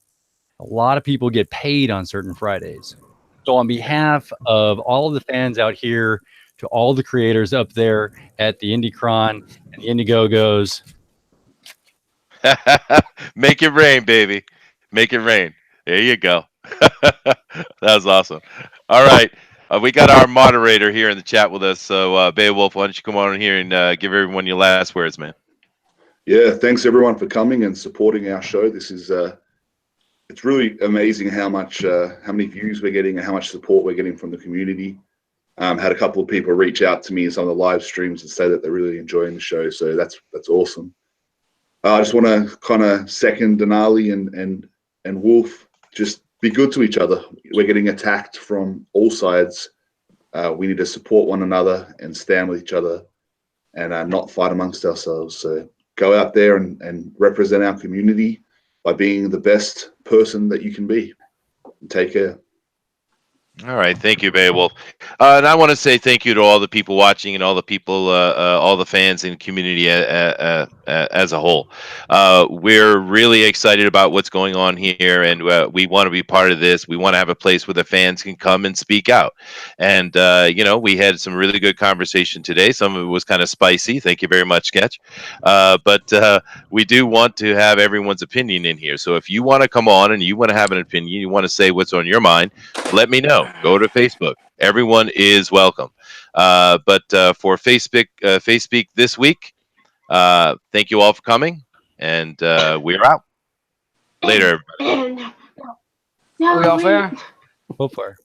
Speaker 9: A lot of people get paid on certain Fridays. So on behalf of all of the fans out here, to all the creators up there at the IndieCron and the Indiegogos,
Speaker 1: Make it rain, baby. Make it rain. There you go. That was awesome. All right. We got our moderator here in the chat with us. So, Beowulf, why don't you come on in here and give everyone your last words, man?
Speaker 7: Yeah, thanks everyone for coming and supporting our show. This is it's really amazing how many views we're getting and how much support we're getting from the community. Had a couple of people reach out to me in some of the live streams and say that they're really enjoying the show. So that's awesome. I just want to kind of second Denali and Wolf. Just be good to each other. We're getting attacked from all sides. We need to support one another and stand with each other and not fight amongst ourselves. So go out there and represent our community by being the best person that you can be. Take care.
Speaker 1: All right, thank you, Beowulf. And I want to say thank you to all the people watching and all the people, all the fans and community as a whole. We're really excited about what's going on here, and we want to be part of this. We want to have a place where the fans can come and speak out. And we had some really good conversation today. Some of it was kind of spicy. Thank you very much, Sketch. But we do want to have everyone's opinion in here. So if you want to come on and you want to have an opinion, you want to say what's on your mind, let me know. Go to Facebook. Everyone is welcome. But for FanSpeak this week, thank you all for coming, and we're out. Later, everybody.
Speaker 5: No,
Speaker 12: We all
Speaker 5: wait.
Speaker 12: fair?
Speaker 9: so far.